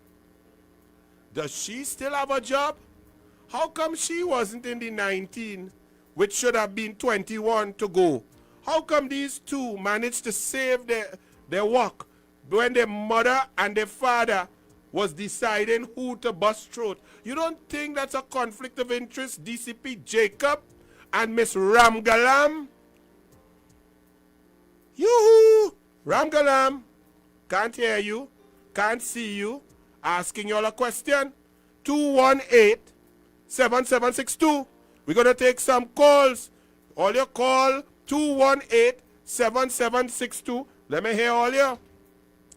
Does she still have a job? How come she wasn't in the 19, which should have been 21 to go? How come these two managed to save their work when their mother and their father was deciding who to bust throat? You don't think that's a conflict of interest, DCP Jacob and Miss Ramgalam? Yoo-hoo! Ramgalam, can't hear you, can't see you, asking you all a question. 218-7762. We're going to take some calls. All your call, 218-7762. Let me hear all you.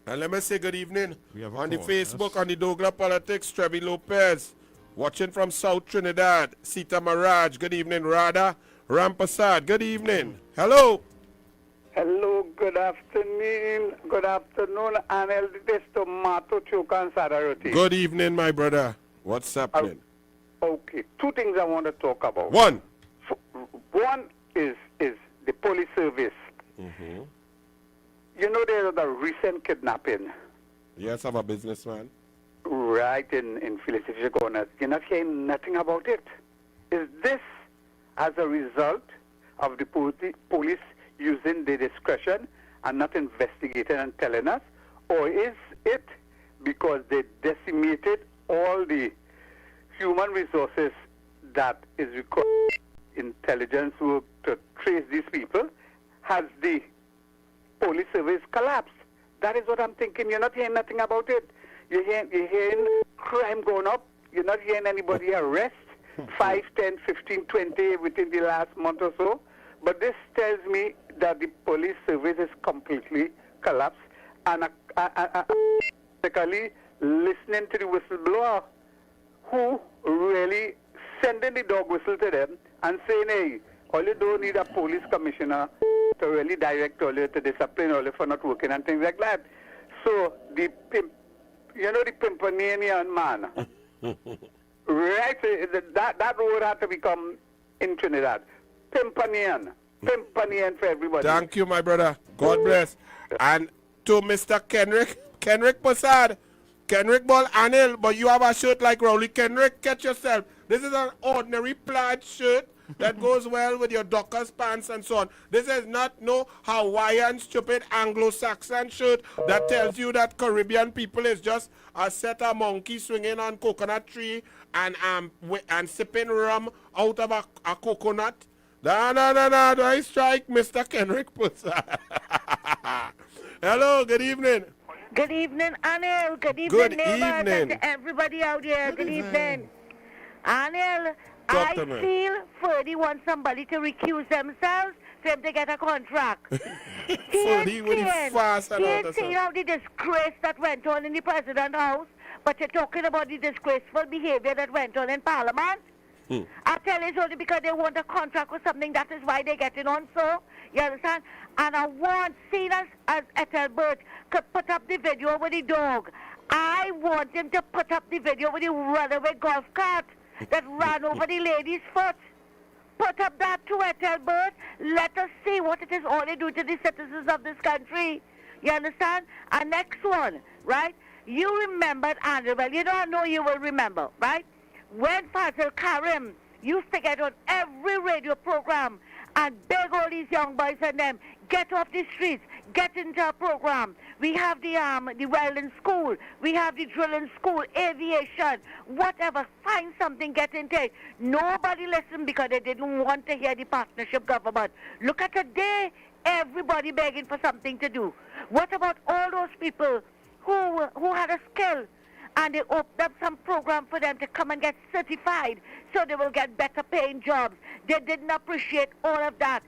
And let me say good evening on the Facebook, yes. On the Douglar Politics, Trevi Lopez. Watching from South Trinidad, Sita Maraj. Good evening, Radha Rampasad. Good evening. Hello. Hello, good afternoon. Good afternoon, Anil. This is Tomato Chokan Sadaroti. Good evening, my brother. What's happening? Okay, two things I want to talk about. One is the police service. Mm-hmm. You know, there was a recent kidnapping. Yes, I'm a businessman. Right in Felicity Corners. You're not hearing nothing about it. Is this as a result of the police using their discretion and not investigating and telling us? Or is it because they decimated all the human resources that is required intelligence work to trace these people? Has the police service collapsed? That is what I'm thinking. You're not hearing nothing about it. You're hearing crime going up. You're not hearing anybody arrest 5, 10, 15, 20 within the last month or so. But this tells me that the police service is completely collapsed. And particularly listening to the whistleblower who really sending the dog whistle to them and saying, hey, all you don't need a police commissioner to really direct all you, to discipline all you for not working and things like that. So the Pimpanian man, right? That word had to become in Trinidad. Pimpanian for everybody. Thank you, my brother. God bless. And to Mr. Kenrick Posad, Kenrick Ball Anil, but you have a shirt like Rowley. Kenrick, catch yourself. This is an ordinary plaid shirt that goes well with your Dockers pants and so on. This is not no Hawaiian stupid Anglo-Saxon shirt that tells you that Caribbean people is just a set of monkeys swinging on coconut tree and sipping rum out of a coconut. No, I strike Mr. Kenrick Posad. Hello, good evening. Good evening, Anil. Good evening, neighbors, and to everybody out here. Good evening. Anil, I feel Ferdy wants somebody to recuse themselves for him to get a contract. Ferdy with the fast and all that. You know the disgrace that went on in the President's house, but you're talking about the disgraceful behavior that went on in Parliament? I tell you, it's only because they want a contract or something, that is why they're getting on so. You understand? And I want, seeing as Ethelbert could put up the video with the dog, I want him to put up the video with the runaway golf cart that ran over the lady's foot. Put up that to Ethelbert. Let us see what it is all they do to the citizens of this country. You understand? And next one, right? You remembered, Andrew, well, I know you will remember, right? when Fazil Karim used to get on every radio program and beg all these young boys and them, get off the streets, get into a program. We have the welding school, we have the drilling school, aviation, whatever. Find something, get into it. Nobody listened because they didn't want to hear the partnership government. Look at today, everybody begging for something to do. What about all those people who had a skill and they opened up some program for them to come and get certified so they will get better paying jobs? They didn't appreciate all of that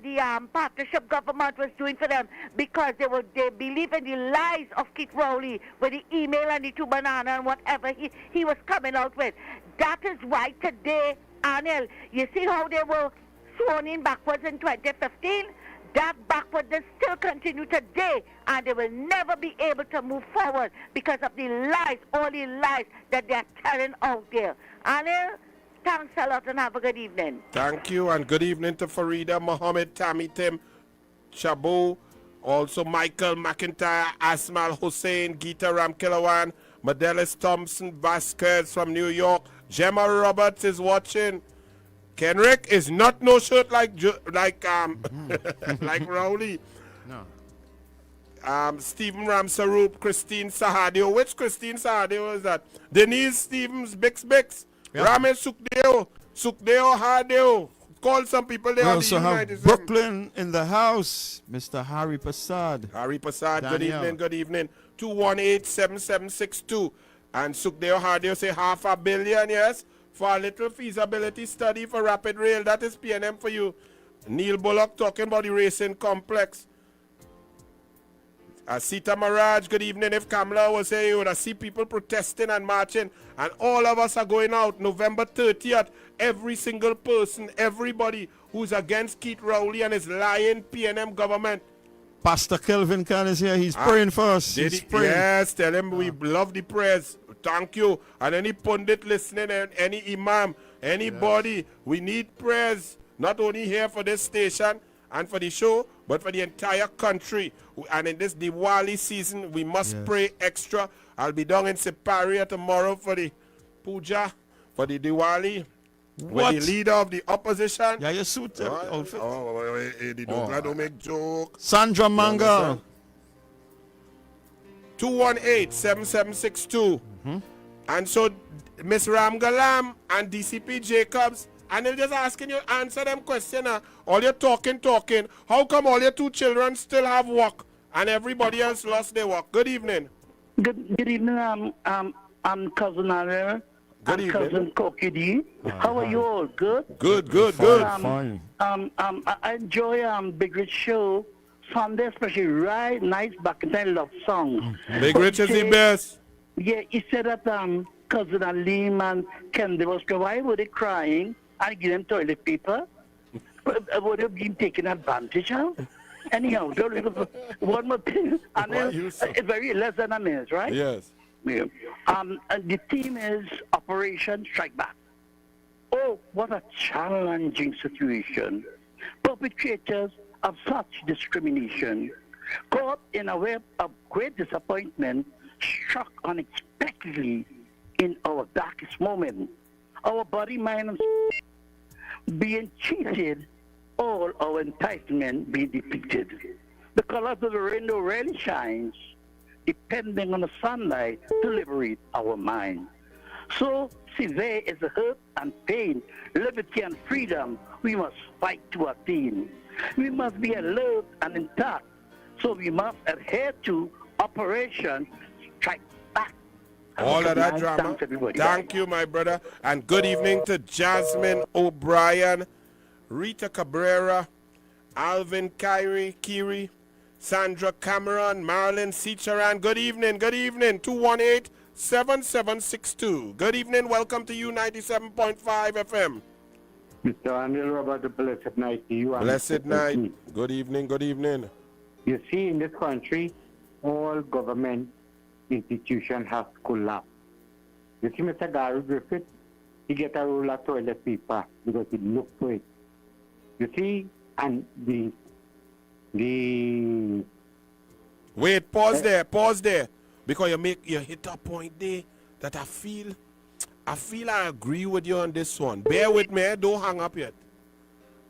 the partnership government was doing for them because they believe in the lies of Keith Rowley with the email and the 2 banana and whatever he was coming out with. That is why today, Anil, you see how they were sworn in backwards in 2015? That backward they still continue today, and they will never be able to move forward because of the lies, all the lies that they're telling out there. Anil, thanks a lot and have a good evening. Thank you, and good evening to Farida, Mohammed, Tammy, Tim, Chabu, also Michael McIntyre, Asmal Hussein, Gita Ramkilawan, Medelis Thompson Vasquez from New York, Gemma Roberts is watching. Kenrick is not no shirt like like Rowley. No. Stephen Ramsaroop, Christine Sahadio. Which Christine Sahadio is that? Denise Stevens, Bix. Yeah. Ramesh Sukdeo Hardeo. Call some people there. We on also the have United Brooklyn in the house. Mr. Harry Prasad. Harry Prasad, Daniel. good evening. 218-7762. And Sukdeo Hardeo say $500 million, yes, for a little feasibility study for rapid rail. That is PNM for you. Neil Bullock talking about the racing complex. Sita Maraj, good evening. If Kamala was saying you would see people protesting and marching, and all of us are going out November 30th. Every single person, everybody who's against Keith Rowley and his lying PNM government. Pastor Kelvin Khan is here. He's praying for us. He's praying. Yes, tell him we love the prayers. Thank you. And any pundit listening, and any imam, anybody, we need prayers. Not only here for this station and for the show, but for the entire country. And in this Diwali season, we must pray extra. I'll be down in Siparia tomorrow for the puja, for the Diwali. What? With the leader of the opposition. Yeah, your suit outfit. The Douglar don't make joke. Sandra Manga. 218-7762. And so Miss Ramgalam and DCP Jacobs, and they're just asking you, answer them question. All you're talking. How come all your 2 children still have work and everybody else lost their work? Good evening. Good evening. I'm Cousin Anil. Good evening. Cousin Kokidi. How are you all? Good? Good. Fine. I enjoy Big Rich show. Sunday especially, right? Nice back in time love songs. Big Rich is the best. Yeah, he said that Cousin Alim and Kendi was why were they crying and give them toilet paper? Were they being taken advantage of? Anyhow, one more thing. And it's very less than a minute, right? Yes. Yeah. And the theme is Operation Strike Back. Oh, what a challenging situation. Perpetrators of such discrimination, caught in a web of great disappointment, struck unexpectedly in our darkest moment. Our body, mind, and being cheated, all our enticement being depicted. The colors of the rainbow rarely shines, depending on the sunlight to liberate our mind. So severe is the hurt and pain, liberty and freedom we must fight to attain. We must be alert and intact, so we must adhere to Operation Strike Back. All of that drama. Thank you, my brother. And good evening to Jasmine O'Brien, Rita Cabrera, Alvin Kiri, Sandra Cameron, Marilyn Sicharan. Good evening. 218-7762. Good evening. Welcome to you, 97.5 FM. Mr. Anil Robert, a blessed night to you. Blessed night. Good evening. You see, in this country, all government institutions have collapsed. You see, Mr. Gary Griffith, he get a roll of toilet paper because he looked for it. You see, and the Wait, pause there. Because you hit a point there that I feel I feel I agree with you on this one. Bear with me, don't hang up yet.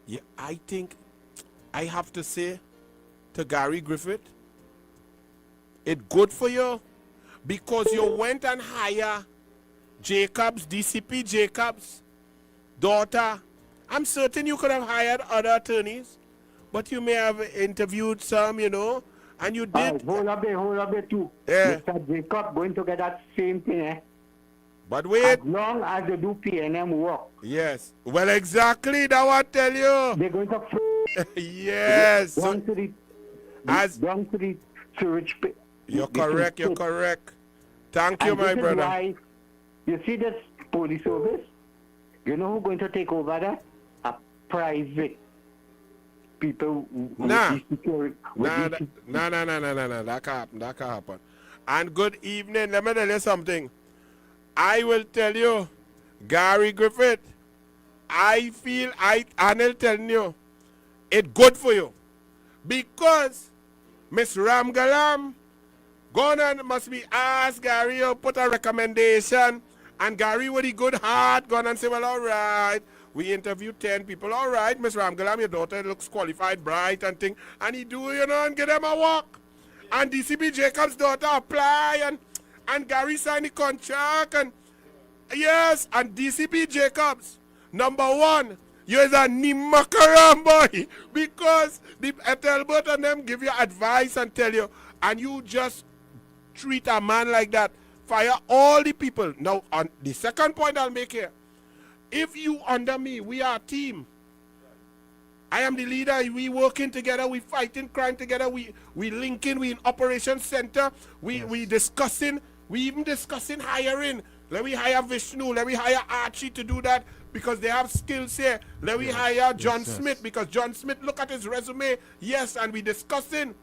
Yeah, I think I have to say to Gary Griffith, it's good for you because you went and hired Jacobs, DCP Jacobs' daughter. I'm certain you could have hired other attorneys, but you may have interviewed some, you know, and you did. Hold up there too. Yeah. Mr. Jacob going to get that same thing, eh? But wait. As long as they do PNM work. Yes. Well, exactly. That what I tell you. They're going to yes. Down to the sewage pit. You're correct. You're correct. Thank you, And my this is brother. why, you see this police service? You know who's going to take over that? A private people with Nah. the security. No. That can't happen. And good evening. Let me tell you something. I will tell you, Gary Griffith, I feel Anil telling you, it's good for you. Because Miss Ramgalam, gone must be asked Gary, you put a recommendation, and Gary with a good heart gone and say, well, all right, we interviewed 10 people. All right, Miss Ramgalam, your daughter looks qualified, bright, and thing. And he do, you know, and get them a walk. And DCP Jacobs' daughter apply, and Gary signed the contract, and yes, and DCP Jacobs, number one, you is a Nimakaram boy, because the Ethelbert and them give you advice and tell you, and you just treat a man like that, fire all the people. Now, on the second point I'll make here, if you under me, we are a team. I am the leader, we working together, we fighting crime together, we linking, we in operations center, we discussing, we even discussing hiring. Let me hire Vishnu, let me hire Archie to do that because they have skills here. Let me hire John Smith because John Smith, look at his resume. Yes, and we discussing.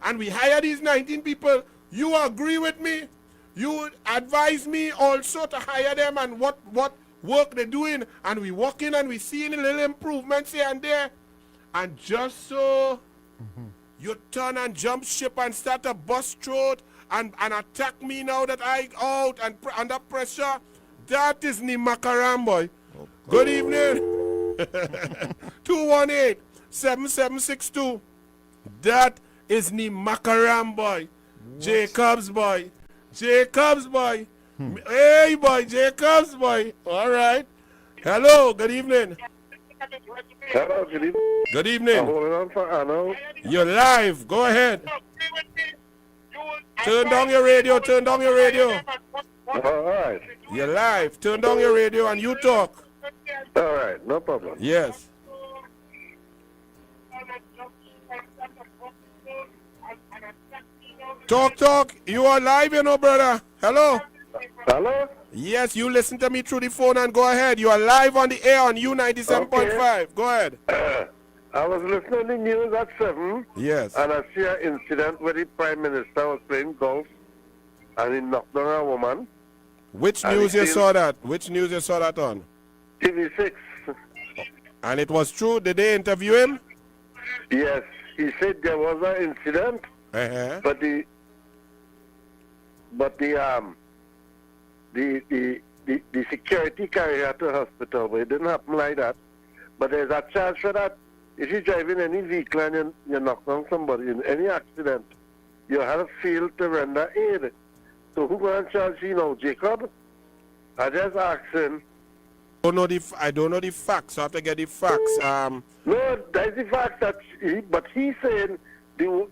And we hire these 19 people. You agree with me? You advise me also to hire them and what work they're doing. And we walk in and we seeing little improvements here and there. And just so you turn and jump ship and start a bust throat and attack me now that I out and under pressure, that is Nimakaram, boy. Good evening. 218-7762. That is Nimakaram, boy. Jacobs, boy. Jacobs, boy. Hey, boy, Jacobs, boy. All right. Hello, good evening. Hello, good evening. Good evening. I'm holding on for Anil. You're live. Go ahead. Turn down your radio. Turn down your radio. All right. You're live. Turn down your radio and you talk. All right. No problem. Yes. Talk. You are live, you know, brother. Hello. Hello? Yes, you listen to me through the phone and go ahead. You are live on the air on U97.5. Okay. Go ahead. I was listening to the news at 7. Yes. And I see an incident where the Prime Minister was playing golf and he knocked down a woman. Which news you saw that? Which news you saw that on? TV6. And it was true? Did they interview him? Yes. He said there was an incident, but the security carried her to hospital, but it didn't happen like that. But there's a chance for that. If you're driving any vehicle and you knock down somebody in any accident, you have failed to render aid. So who going to charge you now, Jacob? I just asking. I don't know the facts. I have to get the facts. No, that's the fact that but he's saying the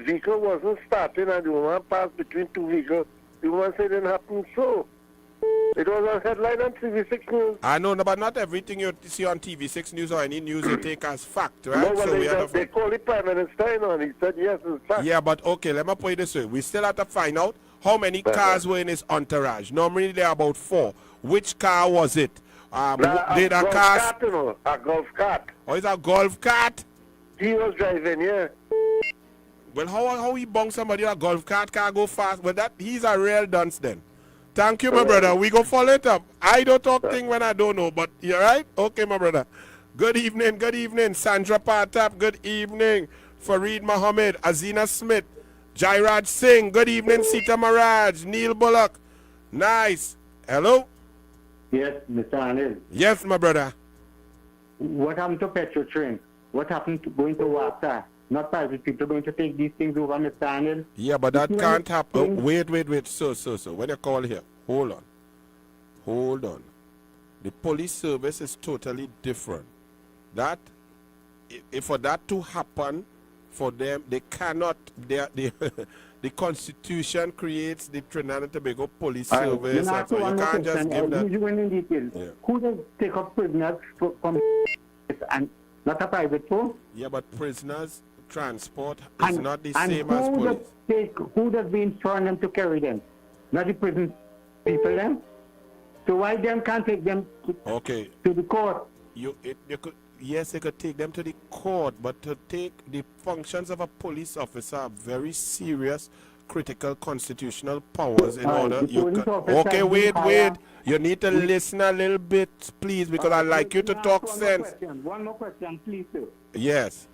vehicle wasn't starting and the woman passed between two vehicles. The woman said it didn't happen so. It was a headline on TV6 News. I know, but not everything you see on TV6 News or any news you take as fact, right? No, well, they call it Prime Minister, you know, and he said yes, it's fact. Yeah, but okay, let me put it this way. We still have to find out how many cars were in his entourage. Normally there are about 4. Which car was it? Did a car... Cart, you know, a golf cart. Oh, it's a golf cart? He was driving, yeah. Well, how he bung somebody a golf cart car go fast? Well, he's a real dunce then. Thank you, my brother. We go follow it up. I don't talk thing when I don't know, but you right? Okay, my brother. Good evening. Sandra Partap, good evening. Fareed Mohammed, Azina Smith, Jairaj Singh, good evening. Sita Maraj, Neil Bullock. Nice. Hello? Yes, Mr. Anil. Yes, my brother. What happened to petrol train? What happened to going to water? Not private people going to take these things over, Mr. Anil. Yeah, but that can't happen. Wait. So. When you call here, hold on. The police service is totally different. That, if for that to happen, for them, they cannot. The Constitution creates the Trinidad and Tobago Police Service. And so you can't just give that. You went in detail. Yeah. Who does take up prisoners from and not a private phone? Yeah, but prisoners transport is not the same as police. Who does be instructing them to carry them? Not the prison people then? So why them can't take them to the court? Yes, they could take them to the court, but to take the functions of a police officer are very serious, critical constitutional powers in order. Wait. You need to listen a little bit, please, because I like you to talk sense. One more question, please, sir. Yes.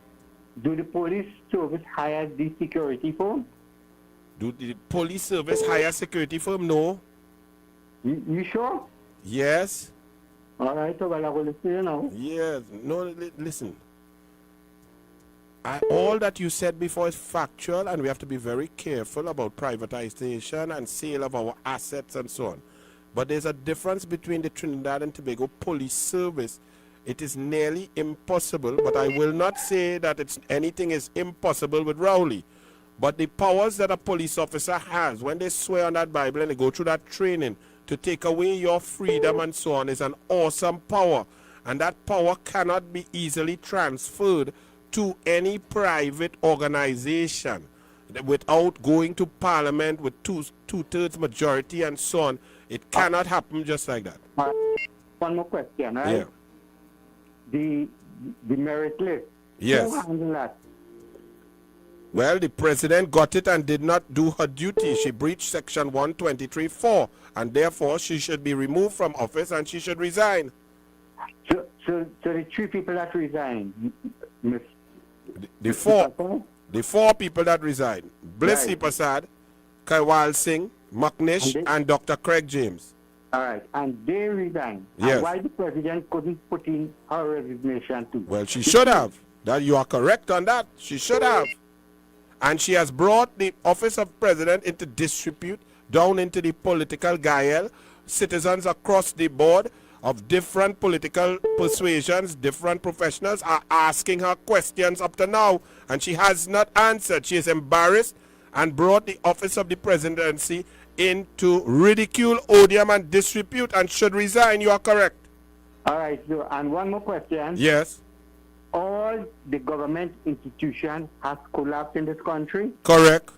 Do the police service hire the security firm? Do the police service hire security firm? No. You sure? Yes. All right, so well, I will listen you now. Yes. No, listen. All that you said before is factual, and we have to be very careful about privatization and sale of our assets and so on. But there's a difference between the Trinidad and Tobago Police Service. It is nearly impossible, but I will not say that anything is impossible with Rowley. But the powers that a police officer has when they swear on that Bible and they go through that training to take away your freedom and so on is an awesome power. And that power cannot be easily transferred to any private organization without going to Parliament with two-thirds majority and so on. It cannot happen just like that. One more question, right? Yeah. The merit list. Yes. Who handled that? Well, the president got it and did not do her duty. She breached section 123(4), and therefore she should be removed from office and she should resign. So the three people that resigned, the four people that resigned: Blissy Prasad, Kaiwal Singh, Maknish, and Dr. Craig James. All right, and they resigned. Yes. And why the president couldn't put in her resignation too? Well, she should have. That you are correct on that. She should have. And she has brought the office of president into disrepute, down into the political guile. Citizens across the board of different political persuasions, different professionals are asking her questions up to now, and she has not answered. She is embarrassed and brought the office of the presidency into ridicule, odium, and disrepute, and should resign. You are correct. All right, so, and one more question. Yes. All the government institution has collapsed in this country? Correct.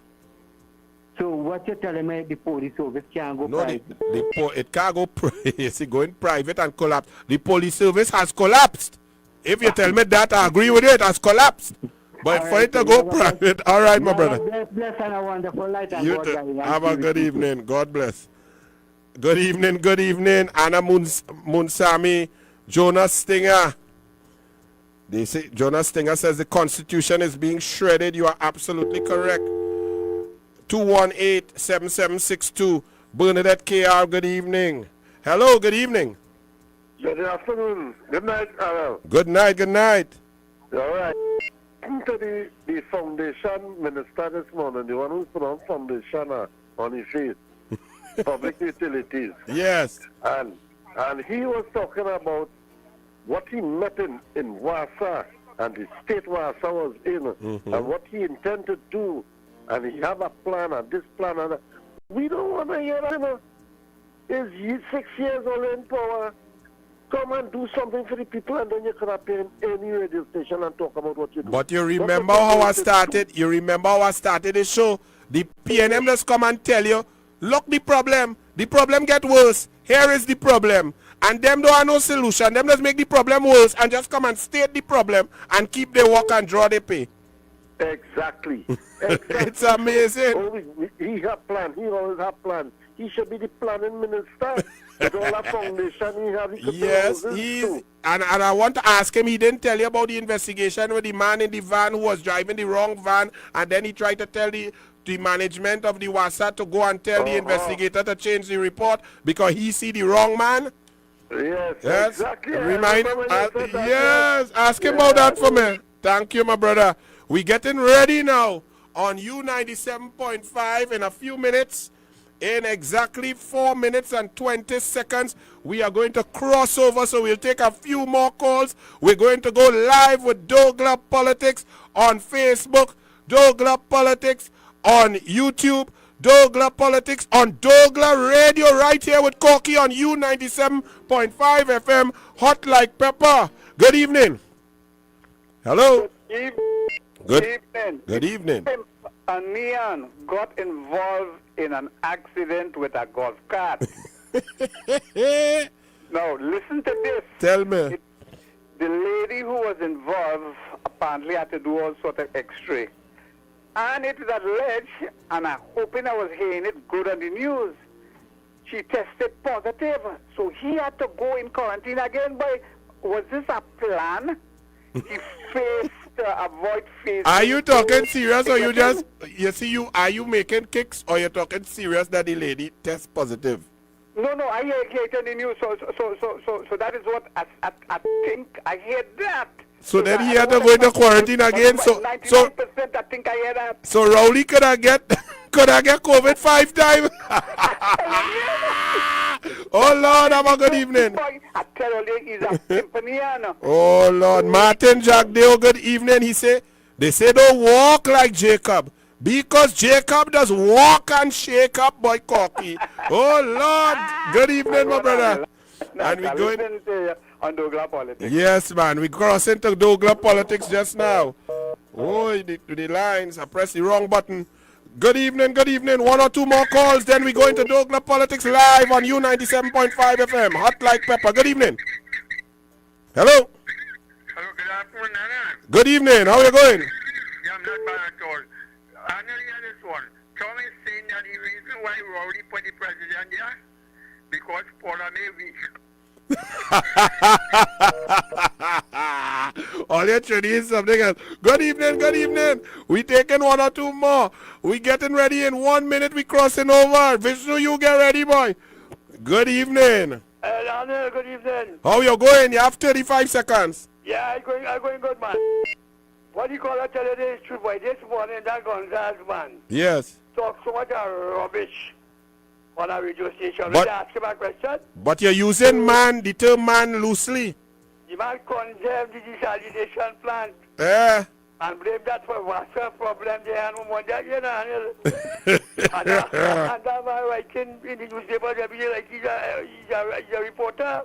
So what you're telling me, the police service can't go private? It can't go it's going private and collapse. The police service has collapsed. If you tell me that, I agree with it. It has collapsed. But for it to go private, all right, my brother. Bless and a wonderful light. And You too. Have a good evening. God bless. Good evening, Anna Munsami, Jonas Stinger. They say Jonas Stinger says the Constitution is being shredded. You are absolutely correct. 218-7762. Bernadette KR, good evening. Hello, good evening. Good afternoon. Good night, Anil. Good night. All right. To the foundation minister this morning, the one who put on foundation on his face, public utilities. Yes. And he was talking about what he met in Wassa and the state Wassa was in, and what he intended to do, and he have a plan and this plan and that. We don't want to hear that. He's 6 years old in power. Come and do something for the people, and then you could appear in any radio station and talk about what you do. But you remember how I started? You remember how I started the show? The PNM just come and tell you, look, the problem get worse. Here is the problem. And them don't have no solution. Them just make the problem worse and just come and state the problem and keep their work and draw the pay. Exactly. It's amazing. Oh, he have plan. He always have plan. He should be the planning minister. With all that foundation he have, he could yes, and I want to ask him, he didn't tell you about the investigation with the man in the van who was driving the wrong van, and then he tried to tell the management of the Wassa to go and tell the investigator to change the report because he see the wrong man. Yes, Yes, exactly. remind. Yes, ask him Yeah. about that for me. Thank you, my brother. We getting ready now on U97.5 in a few minutes. In exactly 4 minutes and 20 seconds, we are going to cross over, so we'll take a few more calls. We're going to go live with Douglar Politics on Facebook, Douglar Politics on YouTube, Douglar Politics on Douglar Radio right here with Corky on U97.5 FM, hot like pepper. Good evening. Hello. Good evening. Good evening. A neon got involved in an accident with a golf cart. Now, listen to this. Tell me. The lady who was involved apparently had to do all sort of x-ray. And it is alleged, and I'm hoping I was hearing it good on the news, she tested positive. So he had to go in quarantine again. But was this a plan? He faced avoid facing. Are you talking serious or you just, are you making kicks or you're talking serious that the lady tests positive? No, I hear it on the news, so that is what I think I hear that. So then he had to go into quarantine again. So 99% I think I hear that. So Rowley could I get COVID 5 times? Oh Lord, have a good evening. I tell you, he's a pimpaniano. Oh Lord, Martin Jack Dale, good evening. They say don't walk like Jacob. Because Jacob does walk and shake up, boy Corky. Oh Lord, good evening, my brother. And we going on Douglar Politics. Yes, man, we cross into Douglar Politics just now. Oh, the lines. I pressed the wrong button. Good evening. One or two more calls, then we go into Douglar Politics live on U97.5 FM. Hot like pepper. Good evening. Hello. Hello, good afternoon, Anil. Good evening. How are you going? Yeah, I'm not bad at all. Anil, hear this one. Tom is saying that the reason why Rowley put the president there, because Paula may weak. All you're trying is something else. Good evening. We taking one or two more. We getting ready in 1 minute. We crossing over. Vishnu, you get ready, boy. Good evening. Anil, good evening. How you going? You have 35 seconds. Yeah, I'm going good, man. What do you call it? Tell you this truth, boy. This morning, that Gonzalez man Yes. talk so much of rubbish on a radio station. But- Will I ask him a question? But you're using the term man loosely. The man condemned the desalination plant Eh. and blame that for what's the problem they had on that, you know, Anil. and that man writing in the newspaper, they be like he's a reporter.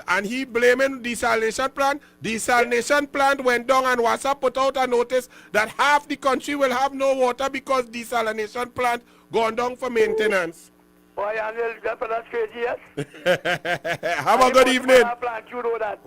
And he blaming desalination plant. Desalination plant went down and WhatsApp put out a notice that half the country will have no water because desalination plant gone down for maintenance. Boy, Anil, that's crazy, yes? Have a good evening. Plant, you know that.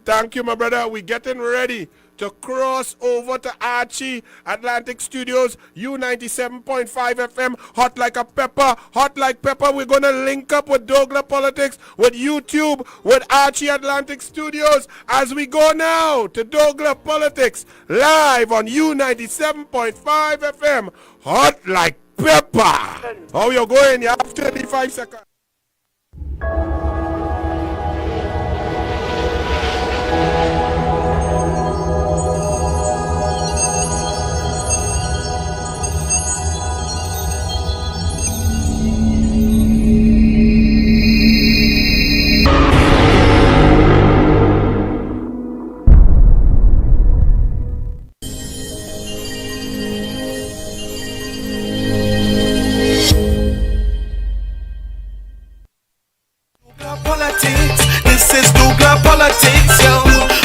Thank you, my brother. We getting ready to cross over to Archie Atlantic Studios, U97.5 FM, hot like pepper. We're going to link up with Douglar Politics, with YouTube, with Archie Atlantic Studios, as we go now to Douglar Politics, live on U97.5 FM, hot like pepper. How you going? You have 35 seconds. This is Douglar Politics, yo.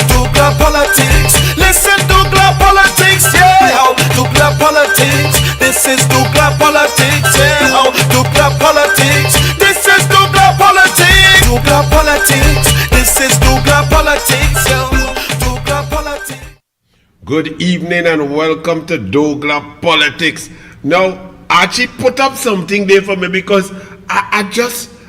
Douglar Politics. Listen, Douglar Politics, yeah. Douglar Politics. This is Douglar Politics, yeah. Douglar Politics. This is Douglar Politics. Douglar Politics. This is Douglar Politics, yo. Douglar Politics. Good evening and welcome to Douglar Politics. Now, Archie put up something there for me because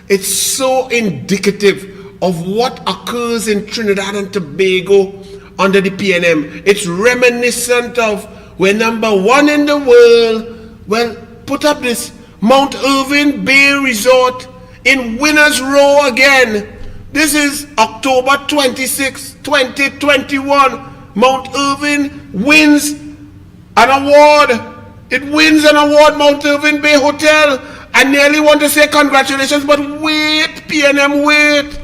it's so indicative of what occurs in Trinidad and Tobago under the PNM. It's reminiscent of we're number one in the world. Well, put up this Mount Irving Bay Resort in Winners Row again. This is October 26, 2021. Mount Irving wins an award. It wins an award, Mount Irving Bay Hotel. I nearly want to say congratulations, but wait, PNM, wait.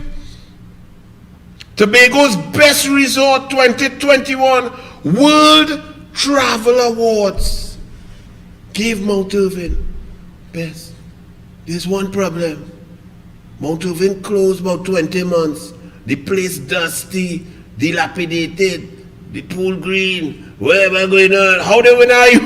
Tobago's Best Resort 2021 World Travel Awards gave Mount Irving best. There's one problem. Mount Irving closed about 20 months. The place dusty, dilapidated, the pool green, whatever going on. How they win are you?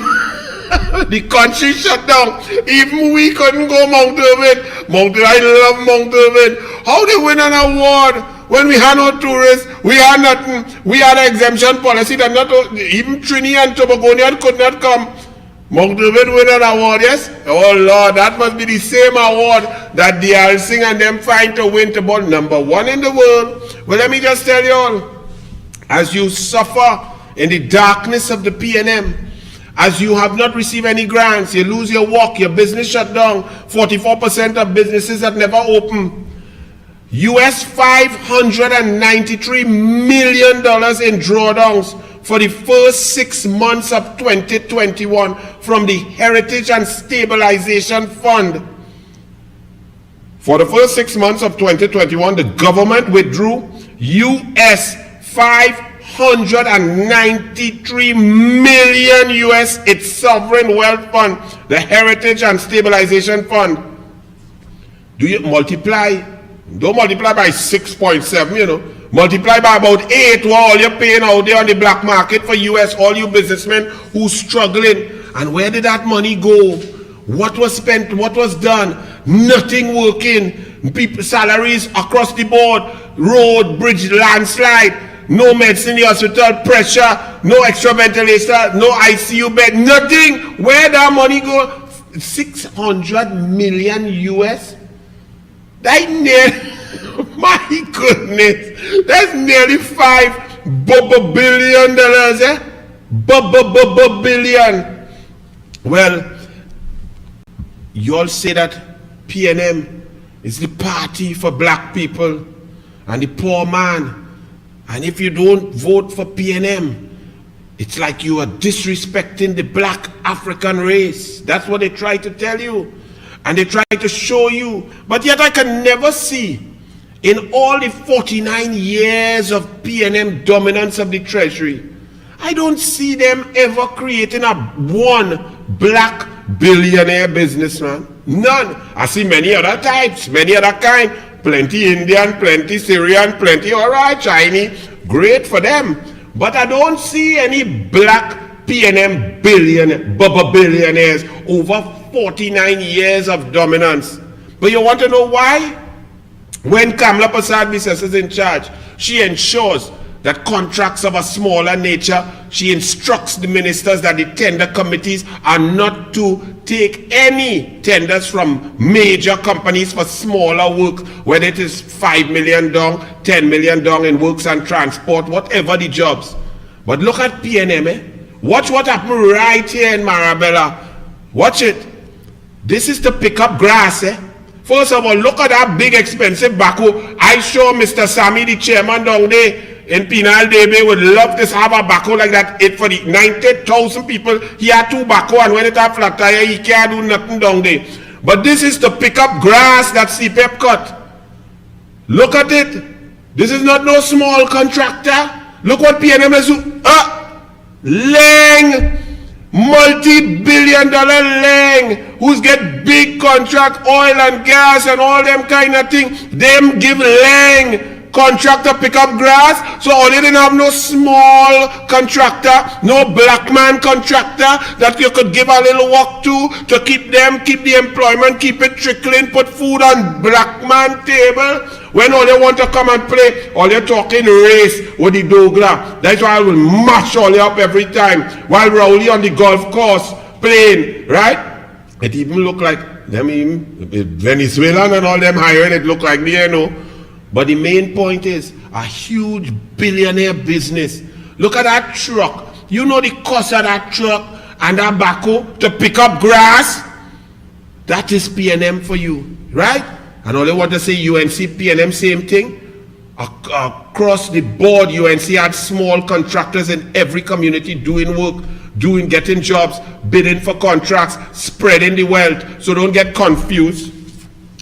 The country shut down. Even we couldn't go Mount Irving. I love Mount Irving. How they win an award when we had no tourists? We had nothing. We had an exemption policy that not even Trinidad and Tobago could not come. Mount Irving win an award, yes? Oh Lord, that must be the same award that the Alsing and them find to win to ball #1 in the world. Well, let me just tell you all, as you suffer in the darkness of the PNM, as you have not received any grants, you lose your work, your business shut down, 44% of businesses that never open. US $593 million in drawdowns for the first 6 months of 2021 from the Heritage and Stabilization Fund. For the first 6 months of 2021, the government withdrew US $593 million its sovereign wealth fund, the Heritage and Stabilization Fund. Do you multiply? Don't multiply by 6.7, you know. Multiply by about 8 what all you're paying out there on the black market for US, all you businessmen who's struggling. And where did that money go? What was spent? What was done? Nothing working. People, salaries across the board. Road, bridge, landslide. No medicine in the hospital, pressure, no extra ventilator, no ICU bed, nothing. Where that money go? 600 million US? That nearly, my goodness, that's nearly $5 billion, eh? Billion. Well, you all say that PNM is the party for black people and the poor man. And if you don't vote for PNM, it's like you are disrespecting the black African race. That's what they try to tell you. And they try to show you. But yet I can never see, in all the 49 years of PNM dominance of the Treasury, I don't see them ever creating one black billionaire businessman. None. I see many other types, many other kind. Plenty Indian, plenty Syrian, plenty, all right, Chinese. Great for them. But I don't see any black PNM billionaires over 49 years of dominance. But you want to know why? When Kamla Persad-Bissess is in charge, she ensures that contracts of a smaller nature, she instructs the ministers that the tender committees are not to take any tenders from major companies for smaller work, whether it is 5 million down, 10 million down in works and transport, whatever the jobs. But look at PNM, eh? Watch what happened right here in Marabella. Watch it. This is to pick up grass, eh? First of all, look at that big expensive backhoe. I sure Mr. Sammy, the chairman down there in Penal Debe, would love to have a backhoe like that. It for the 90,000 people, he had 2 backhoe, and when it have flat tire, he can't do nothing down there. But this is to pick up grass that CPEP cut. Look at it. This is not no small contractor. Look what PNM is doing. Lang, multi-billion-dollar Lang, who's get big contract, oil and gas and all them kind of things. Them give Lang contractor pick up grass, so all they didn't have no small contractor, no black man contractor that you could give a little work to keep them, keep the employment, keep it trickling, put food on black man table. When all they want to come and play, all they're talking race with the Douglar. That's why I will mash all you up every time while Rowley on the golf course playing, right? It even look like them Venezuelan and all them hiring, it look like me, you know. But the main point is a huge billionaire business. Look at that truck. You know the cost of that truck and that backhoe to pick up grass? That is PNM for you, right? And all they want to say UNC, PNM, same thing. Across the board, UNC had small contractors in every community doing work, getting jobs, bidding for contracts, spreading the wealth. So don't get confused.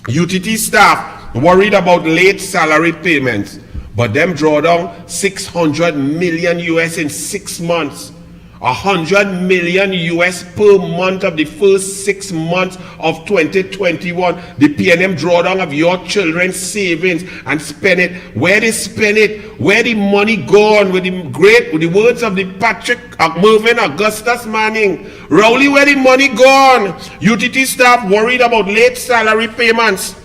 UTT staff worried about late salary payments, but them draw down 600 million US in 6 months. 100 million US per month of the first 6 months of 2021. The PNM drawdown of your children's savings and spend it. Where they spend it? Where the money gone? With the words of the Patrick Mervyn Augustus Manning. Rowley, where the money gone? UTT staff worried about late salary payments.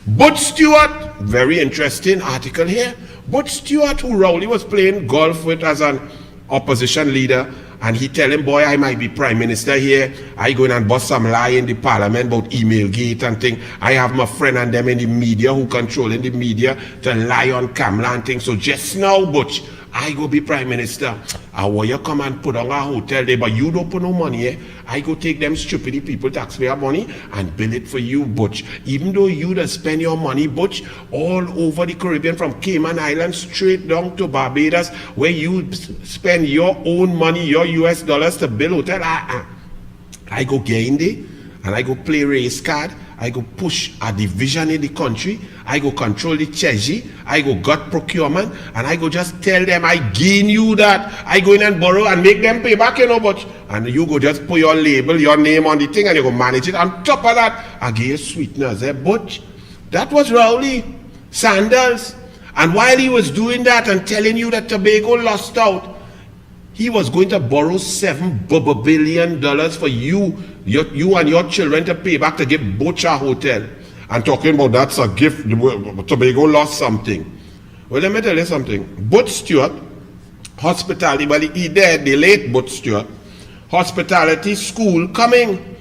Butch Stewart, very interesting article here. Butch Stewart, who Rowley was playing golf with as an opposition leader, and he tell him, boy, I might be prime minister here. I go in and bust some lie in the parliament about email gate and thing. I have my friend and them in the media who controlling the media to lie on camera and thing. So just now, Butch, I go be prime minister. I want you come and put on a hotel there, but you don't put no money, eh? I go take them stupid people, taxpayer money, and bill it for you, Butch. Even though you just spend your money, Butch, all over the Caribbean, from Cayman Islands straight down to Barbados, where you spend your own money, your US dollars to build hotel. I go get in there, and I go play race card. I go push a division in the country. I go control the treasury. I go gut procurement. And I go just tell them I gain you that. I go in and borrow and make them pay back, you know, but and you go just put your label, your name on the thing, and you go manage it. On top of that, I give you sweeteners, eh? But that was Rowley Sanders. And while he was doing that and telling you that Tobago lost out, he was going to borrow $7 billion for you and your children to pay back to give Butch a hotel. And talking about that's a gift, Tobago lost something. Well, let me tell you something. Butch Stewart, hospitality, well, he dead, the late Butch Stewart, hospitality school coming.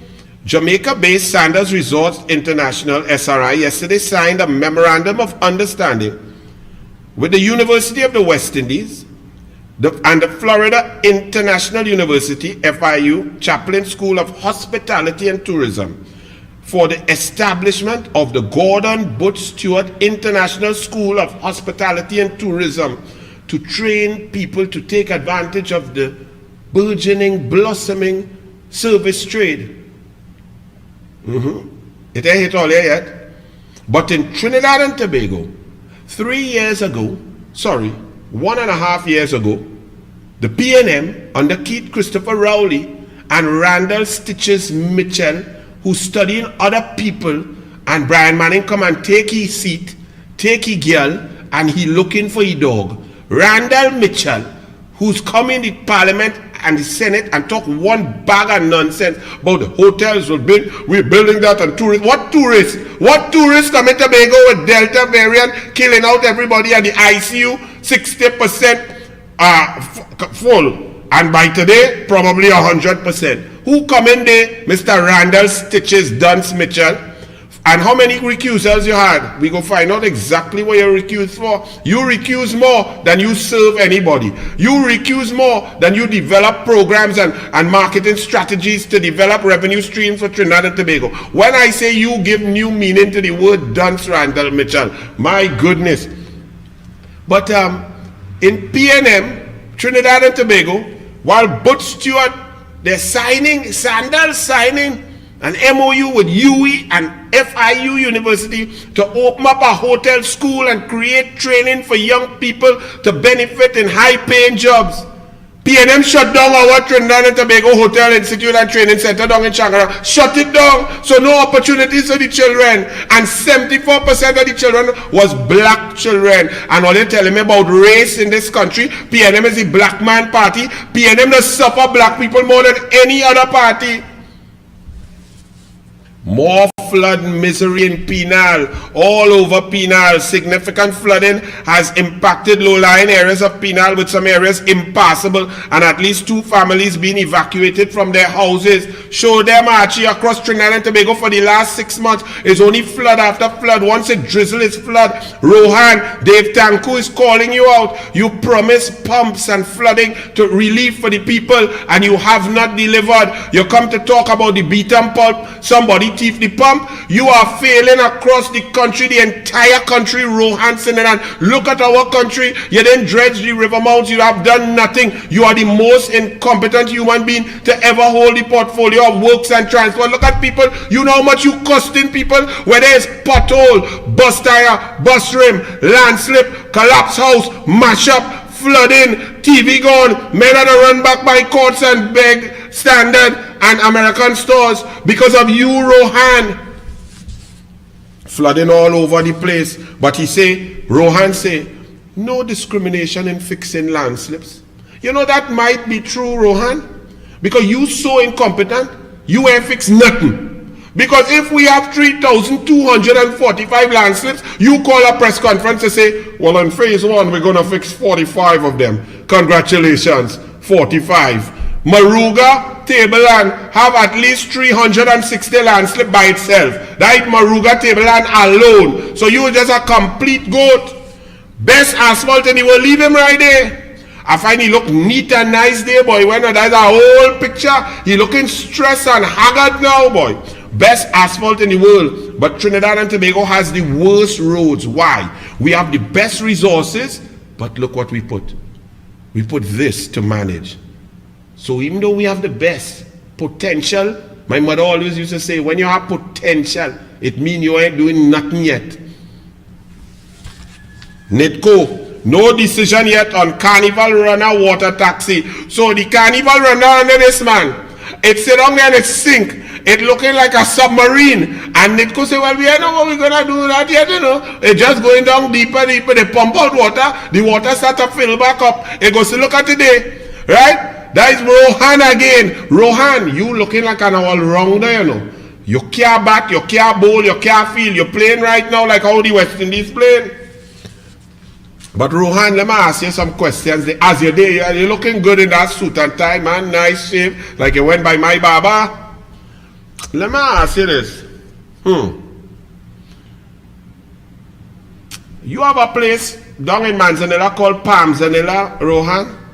Jamaica-based Sanders Resorts International, SRI, yesterday signed a memorandum of understanding with the University of the West Indies and the Florida International University, FIU, Chaplin School of Hospitality and Tourism for the establishment of the Gordon Butch Stewart International School of Hospitality and Tourism to train people to take advantage of the burgeoning, blossoming service trade. It ain't hit all here yet. But in Trinidad and Tobago, 3 years ago, 1.5 years ago, the PNM under Keith Christopher Rowley and Randall Stitches Mitchell, who studying other people, and Brian Manning come and take his seat, take his girl, and he looking for his dog. Randall Mitchell, who's come in the Parliament and the Senate and talk one bag of nonsense about the hotels we're building that, and tourists. What tourists? What tourists come in Tobago with Delta variant killing out everybody at the ICU? 60% full, and by today probably 100%. Who come in there? Mr. Randall Stitches Dunce Mitchell. And how many recusals you had? We go find out exactly what you're recused for. You recuse more than you serve anybody. You recuse more than you develop programs and marketing strategies to develop revenue streams for Trinidad and Tobago. When I say you give new meaning to the word dunce, Randall Mitchell, my goodness. But in PNM, Trinidad and Tobago, while Butch Stewart, they're Sanders signing an MOU with UE and FIU University to open up a hotel school and create training for young people to benefit in high-paying jobs. PNM shut down our Trinidad and Tobago Hotel Institute and Training Center down in Shangara. Shut it down, so no opportunities for the children. And 74% of the children was black children. And all they telling me about race in this country, PNM is the black man party. PNM does suffer black people more than any other party. More flood misery in Penal, all over Penal. Significant flooding has impacted low-lying areas of Penal, with some areas impassable, and at least 2 families being evacuated from their houses. Show them, Archie, across Trinidad and Tobago for the last 6 months. It's only flood after flood. Once it drizzle, it's flood. Rohan, Dave Tanku is calling you out. You promised pumps and flooding to relief for the people, and you have not delivered. You come to talk about the beat and pulp. Somebody thief the pump, job. You are failing across the country, the entire country, Rohan Sinanan. Look at our country. You didn't dredge the river mouths. You have done nothing. You are the most incompetent human being to ever hold the portfolio of works and transport. Look at people. You know how much you costing people, whether it's pothole, bus tire, bus rim, landslip, collapse house, mash up, flooding, TV gone, men had to run back by courts and beg Standard and American stores because of you, Rohan. Flooding all over the place. But Rohan say, no discrimination in fixing landslips. You know that might be true, Rohan, because you so incompetent, you ain't fix nothing. Because if we have 3,245 landslips, you call a press conference to say, well, in phase 1, we're going to fix 45 of them. Congratulations, 45. Maruga, Tableland have at least 360 landslip by itself. That Maruga, Tableland alone. So you just a complete goat. Best asphalt in the world, leave him right there. I find he look neat and nice there, boy. When that's a whole picture, he looking stressed and haggard now, boy. Best asphalt in the world, but Trinidad and Tobago has the worst roads. Why? We have the best resources, but look what we put. We put this to manage. So even though we have the best potential, my mother always used to say, when you have potential, it means you ain't doing nothing yet. NITCO, no decision yet on Carnival Runner water taxi. So the Carnival Runner under this man, it sit down there and it sink. It looking like a submarine. And NITCO say, well, we don't know what we're going to do that yet, you know. It's just going down deeper, deeper. They pump out water. The water start to fill back up. It goes to look at today. Right? That is Rohan again. Rohan, you looking like an all-rounder, you know. You can't bat, you can't bowl, you can't field. You're playing right now like how the West Indies playing. But Rohan, let me ask you some questions. As you're there, you're looking good in that suit and tie, man. Nice shape. Like you went by my barber. Let me ask you this. You have a place down in Manzanilla called Palmzanilla, Rohan.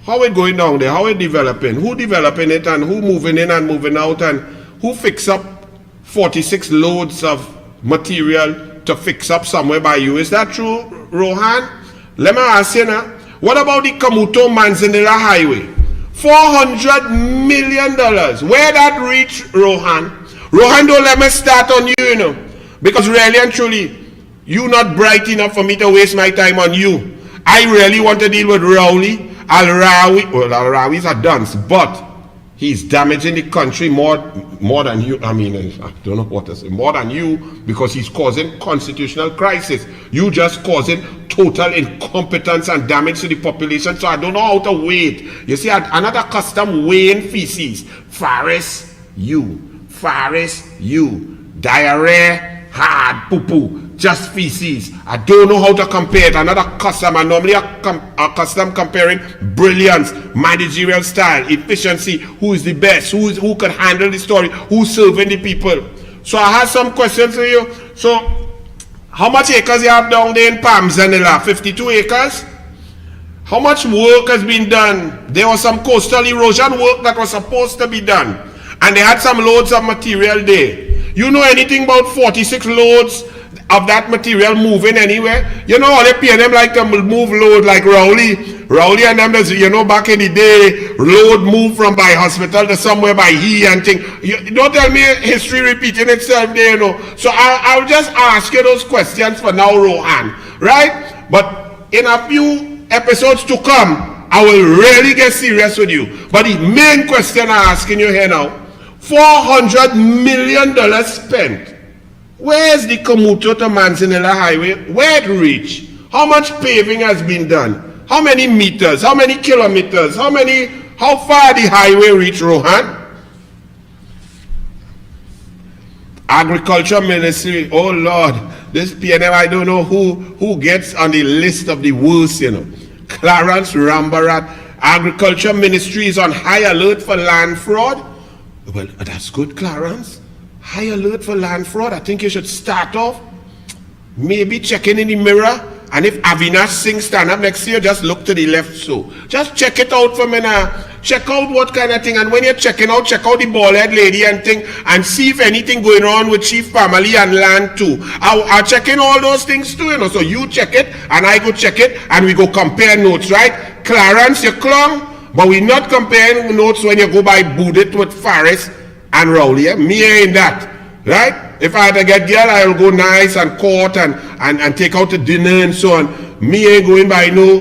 How it going down there? How it developing? Who developing it and who moving in and moving out and who fix up 46 loads of material to fix up somewhere by you? Is that true, Rohan? Let me ask you now. What about the Kamuto Manzanilla Highway? $400 million. Where that reach, Rohan? Rohan, don't let me start on you, you know. Because really and truly, you not bright enough for me to waste my time on you. I really want to deal with Rowley. Al-Rawi, well, Al-Rawi's a dunce, but he's damaging the country more than you. I mean, I don't know what to say. More than you, because he's causing constitutional crisis. You just causing total incompetence and damage to the population. So I don't know how to wait. You see, another custom weighing feces. Faris, you. Faris, you. Diarrhea, hard poo-poo. Just feces. I don't know how to compare it. Another custom. I normally a custom comparing brilliance, managerial style, efficiency. Who is the best? Who can handle the story? Who's serving the people? So I have some questions for you. So, how much acres you have down there in Palmzanilla? 52 acres? How much work has been done? There was some coastal erosion work that was supposed to be done. And they had some loads of material there. You know anything about 46 loads of that material moving anywhere? You know how they pay them like to move load like Rowley and them, you know, back in the day, load moved from by hospital to somewhere by he and thing. Don't tell me history repeating itself there, you know. So I'll just ask you those questions for now, Rohan, right? But in a few episodes to come, I will really get serious with you. But the main question I'm asking you here now, $400 million spent. Where's the Kamuto to Manzanilla Highway? Where it reach? How much paving has been done? How many meters? How many kilometers? How far the highway reach, Rohan? Agriculture Ministry, oh Lord, this PNM, I don't know who gets on the list of the worst, you know. Clarence Rambarat, Agriculture Ministry is on high alert for land fraud. Well, that's good, Clarence. High alert for land fraud. I think you should start off maybe checking in the mirror And if Avinash Singh stand up next to you, just look to the left so. Just check it out for me now. Check out what kind of thing. And when you're checking out, check out the bald-head lady and thing. And see if anything going on with chief family and land too. I'll check in all those things too, you know. So you check it, and I go check it, and we go compare notes, right? Clarence, you clung, but we're not comparing notes when you go by Boudit with Faris and Rowley. Yeah? Me ain't that, right? If I had to get girl, I'll go nice and court and take out to dinner and so on. Me ain't going by no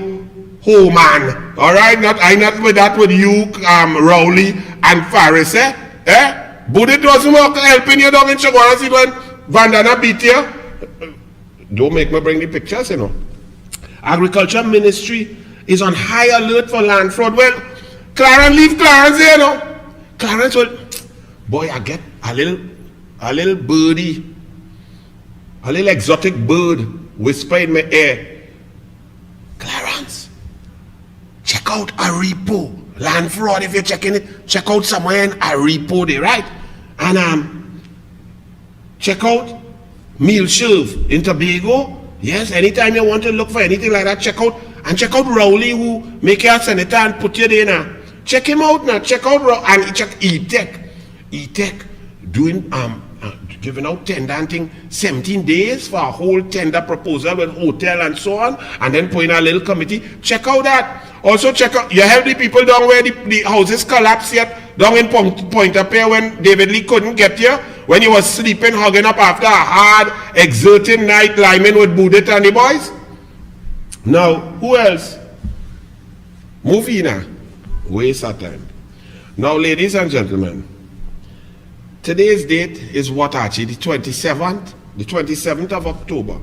ho man. Alright? I not with that with you, Rowley and Faris, eh? But it doesn't work helping you down in Chagwana see when Vandana beat you. Don't make me bring the pictures, you know. Agriculture Ministry is on high alert for land fraud. Well, Clarence, leave Clarence here, you know. Clarence will, boy, I get a little birdie, a little exotic bird whisper in my ear. Clarence, check out a repo. Land fraud, if you're checking it, check out somewhere in a repo there, right? And check out Meal Shelf in Tobago. Yes, anytime you want to look for anything like that, check out. And check out Rowley, who make you a senator and put you there now. Check him out now. Check out and check E-Tech. E-Tech doing giving out tender and thing 17 days for a whole tender proposal with hotel and so on, and then put in a little committee. Check out that. Also check out, you help the people down where the houses collapsed yet, down in Point-a-Pier when David Lee couldn't get here, when he was sleeping, hugging up after a hard, exerting night liming with Boudit and the boys. Now, who else? Movina. Waste of time. Now, ladies and gentlemen, today's date is what actually? The 27th? The 27th of October.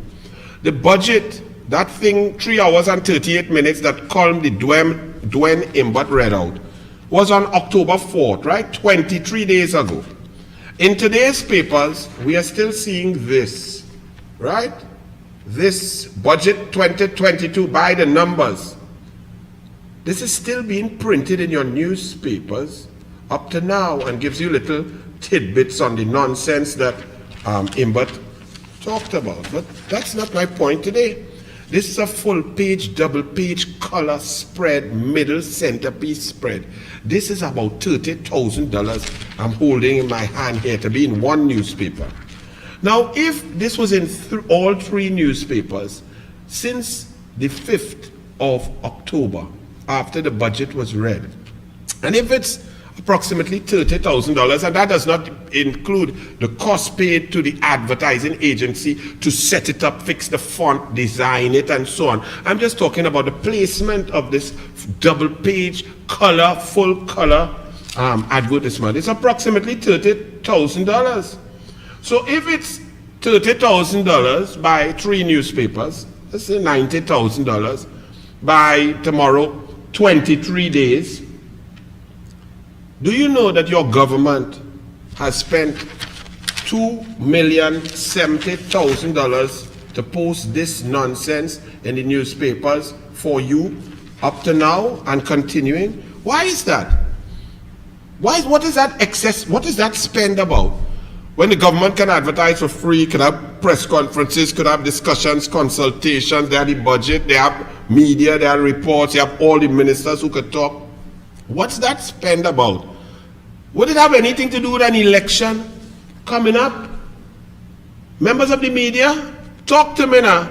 The budget, that thing, 3 hours and 38 minutes that Colm the Dwayne Imbut read out, was on October 4th, right? 23 days ago. In today's papers, we are still seeing this, right? This budget 2022 by the numbers. This is still being printed in your newspapers up to now and gives you little tidbits on the nonsense that Imbut talked about. But that's not my point today. This is a full page, double page, color spread, middle centerpiece spread. This is about $30,000 I'm holding in my hand here to be in one newspaper. Now, if this was in all 3 newspapers since the 5th of October, after the budget was read, and if it's approximately $30,000, and that does not include the cost paid to the advertising agency to set it up, fix the font, design it, and so on. I'm just talking about the placement of this double page, color, full color advertisement. It's approximately $30,000. So if it's $30,000 by 3 newspapers, let's say $90,000 by tomorrow, 23 days, do you know that your government has spent $2,070,000 to post this nonsense in the newspapers for you up to now and continuing? Why is that? What is that excess? What is that spend about? When the government can advertise for free, can have press conferences, could have discussions, consultations, they have the budget, they have media, they have reports, they have all the ministers who could talk. What's that spend about? Would it have anything to do with an election coming up? Members of the media, talk to me now.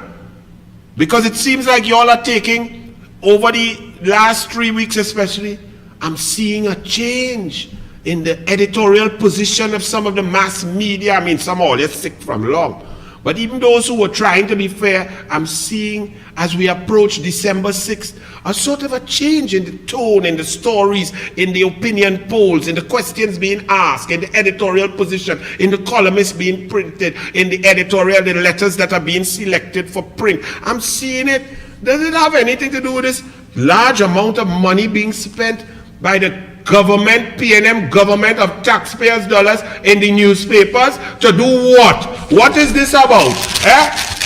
Because it seems like y'all are taking, over the last 3 weeks especially, I'm seeing a change in the editorial position of some of the mass media. I mean, some are already sick from long. But even those who were trying to be fair, I'm seeing, as we approach December 6th, a sort of a change in the tone, in the stories, in the opinion polls, in the questions being asked, in the editorial position, in the columnists being printed, in the editorial, the letters that are being selected for print. I'm seeing it. Does it have anything to do with this large amount of money being spent by the government, P&M government of taxpayers' dollars in the newspapers to do what? What is this about?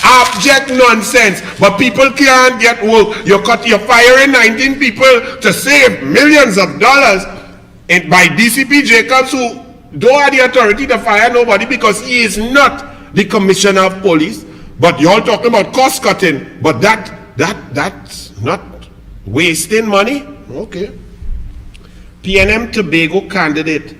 Abject nonsense. But people can't get work. You're firing 19 people to save millions of dollars by DCP Jacobs, who don't have the authority to fire nobody because he is not the commissioner of police. But you're talking about cost cutting, but that's not wasting money. Okay. PNM Tobago candidate.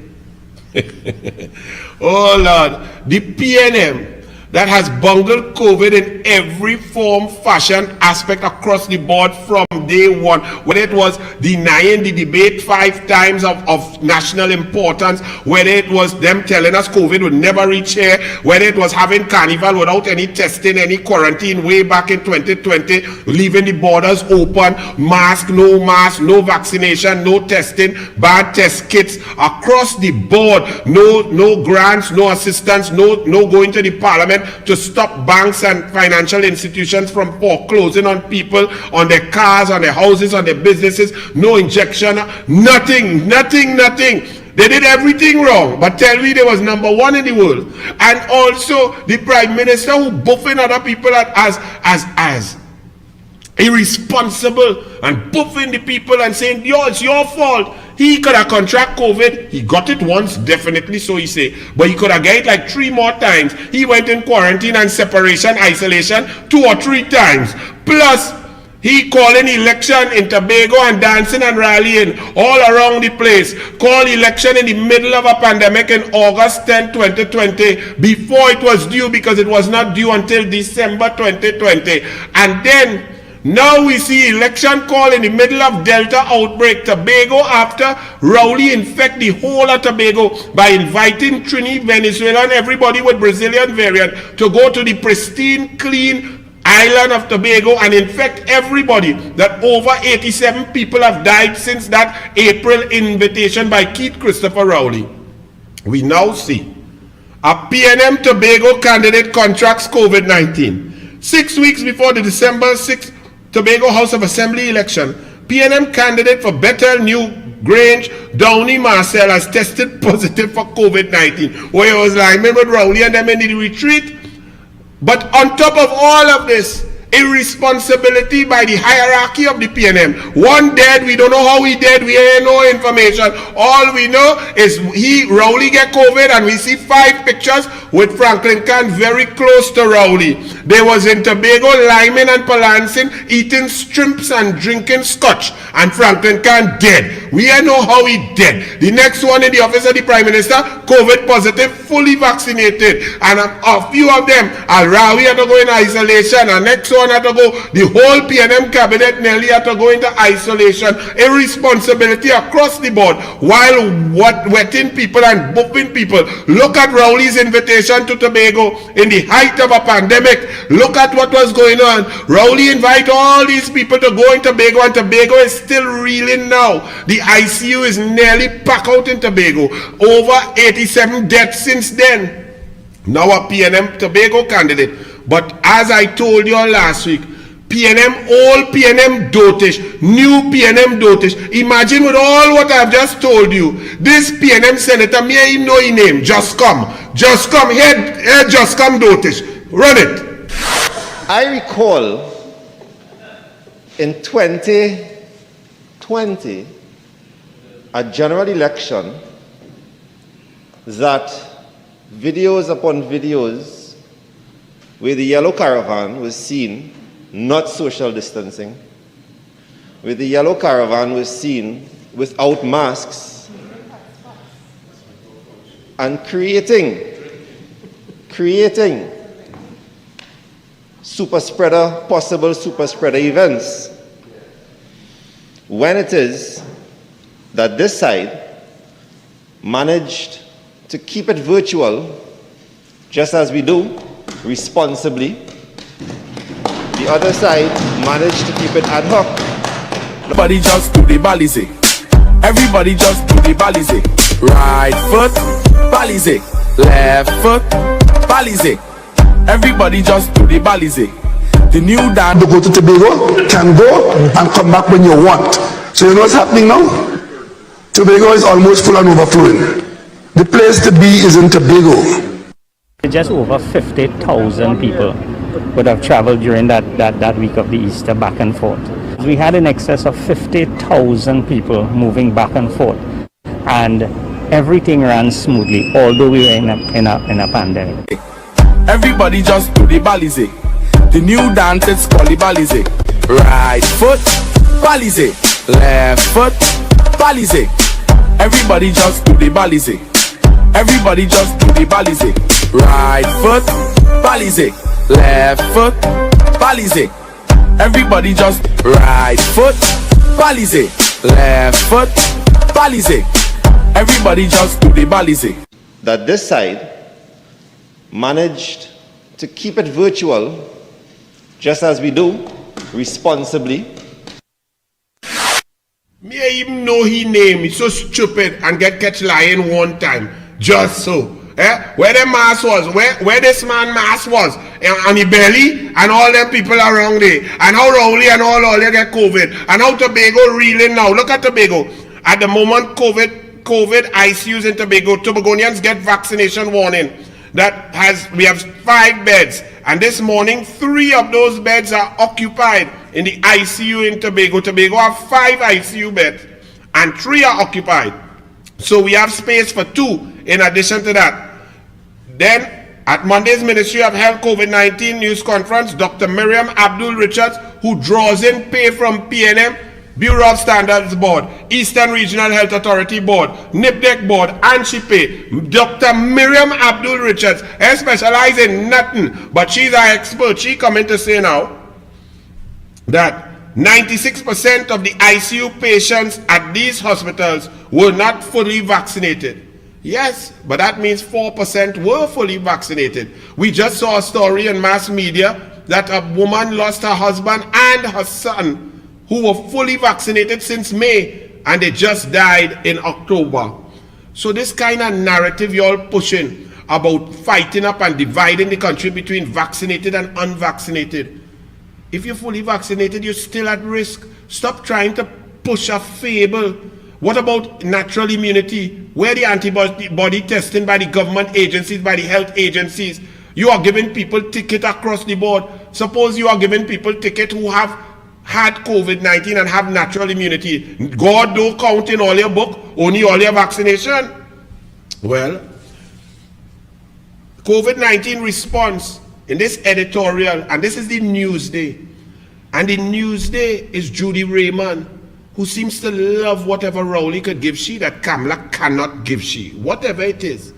Oh Lord, the PNM that has bungled COVID in every form, fashion, aspect across the board from day one. Whether it was denying the debate 5 times of national importance, whether it was them telling us COVID would never reach here, whether it was having carnival without any testing, any quarantine way back in 2020, leaving the borders open, mask, no vaccination, no testing, bad test kits across the board, no grants, no assistance, no going to the parliament to stop banks and financial institutions from foreclosing on people, on their cars, on their houses, on their businesses, no injection, nothing. They did everything wrong, but tell me they was #1 in the world. And also the Prime Minister who buffing other people as irresponsible and buffing the people and saying, yo, it's your fault. He could have contract COVID. He got it once, definitely, so he say. But he could have got it like 3 more times. He went in quarantine and separation, isolation 2 or 3 times. Plus, he calling election in Tobago and dancing and rallying all around the place. Call election in the middle of a pandemic in August 10, 2020, before it was due, because it was not due until December 2020. And then, now we see election call in the middle of Delta outbreak. Tobago after Rowley infect the whole of Tobago by inviting Trini, Venezuela, and everybody with Brazilian variant to go to the pristine, clean island of Tobago and infect everybody. That over 87 people have died since that April invitation by Keith Christopher Rowley. We now see a PNM Tobago candidate contracts COVID-19. 6 weeks before the December 6th Tobago House of Assembly election, PNM candidate for Bethel New Grange, Downey Marcel, has tested positive for COVID-19. Where he was like, with Rowley and them in the retreat. But on top of all of this, irresponsibility by the hierarchy of the PNM. One dead, we don't know how he dead, we ain't no information. All we know is Rowley get COVID, and we see 5 pictures with Franklin Khan very close to Rowley. They was in Tobago, Lyman and Palancin, eating shrimps and drinking scotch, and Franklin Khan dead. We ain't know how he dead. The next one in the office of the Prime Minister, COVID positive, fully vaccinated, and a few of them, Al-Rawi had to go in isolation, and next one had to go, the whole PNM cabinet nearly had to go into isolation. Irresponsibility across the board, while wetting people and buffing people. Look at Rowley's invitation to Tobago in the height of a pandemic. Look at what was going on. Rowley invite all these people to go in Tobago, and Tobago is still reeling now. The ICU is nearly packed out in Tobago. Over 87 deaths since then. Now a PNM Tobago candidate. But as I told you all last week, PNM, old PNM dotish, new PNM dotish. Imagine with all what I've just told you, this PNM senator, me even know his name, Just Come, here Just Come dotish. Run it. I recall in 2020, a general election, that videos upon videos where the yellow caravan was seen, not social distancing, where the yellow caravan was seen without masks, and creating possible super spreader events, when it is that this side managed to keep it virtual, just as we do, responsibly. The other side managed to keep it ad hoc. Everybody just do the balize. Everybody just do the balize. Right foot, balize. Left foot, balize. Everybody just do the balize. The new dad to go to Tobago can go and come back when you want. So you know what's happening now? Tobago is almost full and overflowing. The place to be is in Tobago. Just over 50,000 people would have traveled during that week of the Easter back and forth. We had in excess of 50,000 people moving back and forth, and everything ran smoothly, although we were in a pandemic. Everybody just do the balize. The new dance is Collie Balize. Right foot, Balize. Left foot, Balize. Everybody just do the Balize. Everybody just do the Balize. Right foot, Balize. Left foot, Balize. Everybody just right foot, Balize. Left foot, Balize. Everybody just do the Balize. That this side managed to keep it virtual, just as we do, responsibly. Me I even know his name. He's so stupid and get catch lying one time. Just so. Where the mask was, where this man mask was, on the belly, and all them people around there, and how Rowley and all they get COVID, and how Tobago reeling now. Look at Tobago. At the moment, COVID ICUs in Tobago, Tobagonians get vaccination warning. We have 5 beds, and this morning 3 of those beds are occupied in the ICU in Tobago. Tobago have 5 ICU beds, and 3 are occupied. So we have space for 2 in addition to that. Then, at Monday's Ministry of Health COVID-19 news conference, Dr. Miriam Abdul Richards, who draws in pay from PNM, Bureau of Standards Board, Eastern Regional Health Authority Board, NIPDEC Board, and she pay. Dr. Miriam Abdul Richards, specializes in nothing, but she's an expert. She coming to say now that 96% of the ICU patients at these hospitals were not fully vaccinated. Yes, but that means 4% were fully vaccinated. We just saw a story in mass media that a woman lost her husband and her son who were fully vaccinated since May, and they just died in October. So this kind of narrative you're pushing about fighting up and dividing the country between vaccinated and unvaccinated. If you're fully vaccinated, you're still at risk. Stop trying to push a fable. What about natural immunity? Where the antibody testing by the government agencies, by the health agencies? You are giving people ticket across the board. Suppose you are giving people ticket who have had COVID-19 and have natural immunity. God don't count in all your book, only all your vaccination. Well, COVID-19 response in this editorial, and this is the Newsday, and the Newsday is Judy Raymond, who seems to love whatever Rowley could give she that Kamala cannot give she, whatever it is.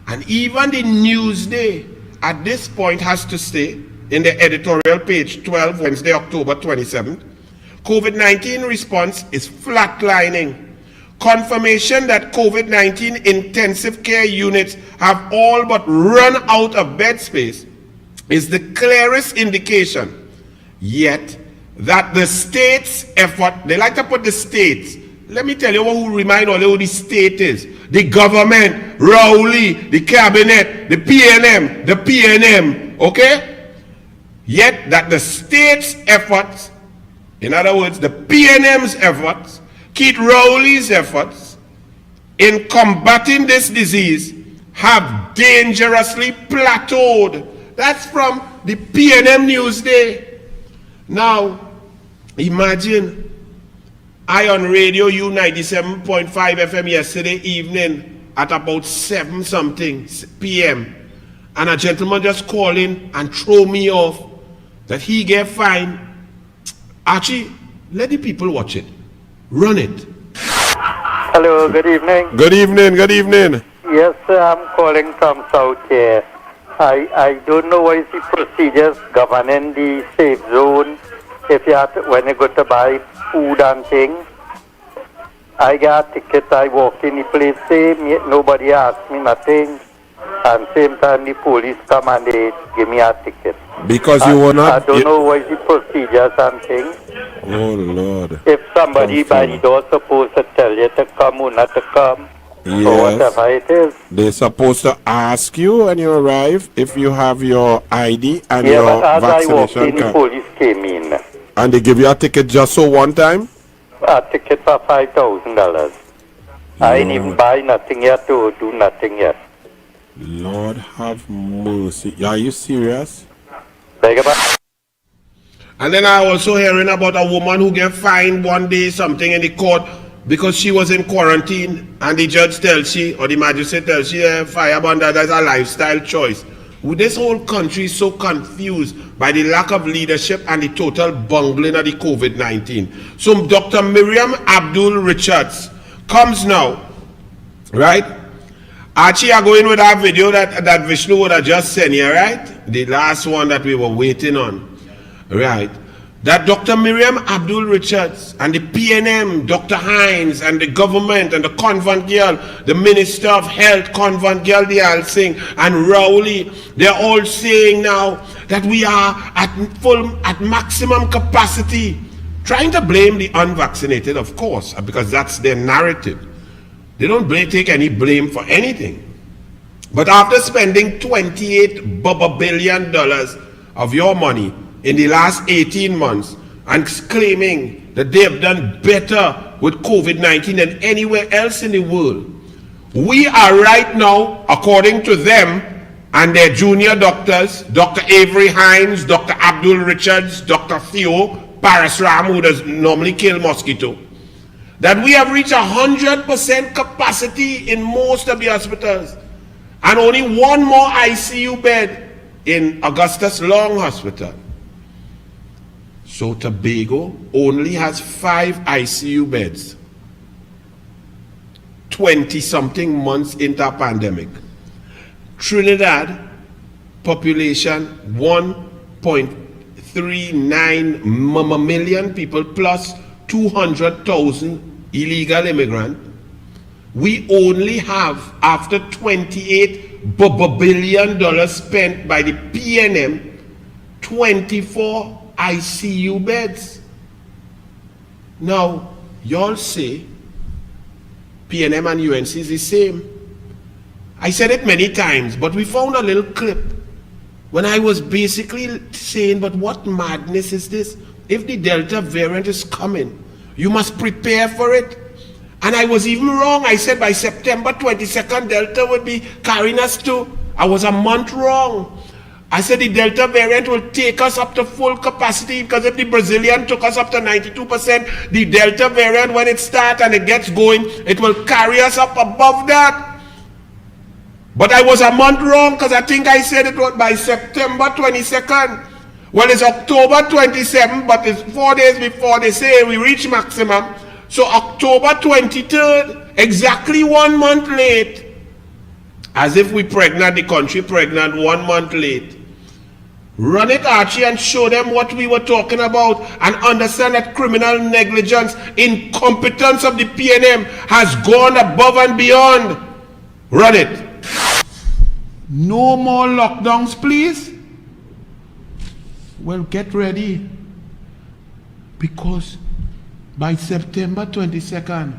And even the Newsday at this point has to say in the editorial page 12, Wednesday, October 27th, COVID-19 response is flatlining. Confirmation that COVID-19 intensive care units have all but run out of bed space is the clearest indication yet that the state's effort, they like to put the states, let me tell you who remind all who the state is. The government, Rowley, the cabinet, the PNM, okay? Yet that the state's efforts, in other words, the PNM's efforts, Keith Rowley's efforts in combating this disease have dangerously plateaued. That's from the PNM Newsday. Now, imagine I on radio U97.5 FM yesterday evening at about 7 something p.m. and a gentleman just call in and throw me off that he get fined. Archie, let the people watch it. Run it. Hello, good evening. Good evening, good evening. Yes, I'm calling from South here. I don't know what is the procedures governing the safe zone if you have to, when you go to buy food and things. I got a ticket, I walk in the place, nobody asked me nothing, and same time the police come and they give me a ticket. Because you were not... I don't know what is the procedures and things. Oh Lord. If somebody by the door supposed to tell you to come or not to come, or whatever it is. They're supposed to ask you when you arrive if you have your ID and Yeah, your but as I walked vaccination in, the card. police came in. And they give you a ticket just so one time? A ticket for $5,000. I ain't even buy nothing yet or do nothing yet. Lord have mercy. Are you serious? Beg about. And then I also hearing about a woman who get fined one day something in the court because she was in quarantine and the judge tells she, or the magistrate tells she, firebrand, that is a lifestyle choice. This whole country is so confused by the lack of leadership and the total bungling of the COVID-19. So Dr. Miriam Abdul Richards comes now, right? Archie, I go in with that video that Vishnu would have just sent here, right? The last one that we were waiting on, right? That Dr. Miriam Abdul Richards and the PNM, Dr. Hines, and the government and the convent girl, the Minister of Health, convent girl Dial Singh, and Rowley, they're all saying now that we are at maximum capacity, trying to blame the unvaccinated, of course, because that's their narrative. They don't take any blame for anything. But after spending $28 billion of your money in the last 18 months and claiming that they have done better with COVID-19 than anywhere else in the world, we are right now, according to them and their junior doctors, Dr. Avery Hines, Dr. Abdul Richards, Dr. Theo Parasram, who does normally kill mosquito, that we have reached 100% capacity in most of the hospitals and only one more ICU bed in Augustus Long Hospital. So Tobago only has 5 ICU beds, 20-something months into a pandemic. Trinidad, population 1.39 million people plus 200,000 illegal immigrants. We only have, after $28 billion spent by the PNM, 24 ICU beds. Now, y'all say PNM and UNC is the same. I said it many times, but we found a little clip when I was basically saying, but what madness is this? If the Delta variant is coming, you must prepare for it. And I was even wrong. I said by September 22nd, Delta would be carrying us to. I was a month wrong. I said the Delta variant will take us up to full capacity, because if the Brazilian took us up to 92%, the Delta variant, when it starts and it gets going, it will carry us up above that. But I was a month wrong, because I think I said it was by September 22nd. Well, it's October 27th, but it's 4 days before they say we reach maximum. So October 23rd, exactly 1 month late. As if we pregnant, the country pregnant 1 month late. Run it, Archie, and show them what we were talking about, and understand that criminal negligence, incompetence of the PNM has gone above and beyond. Run it. No more lockdowns, please. Well, get ready, because by September 22nd,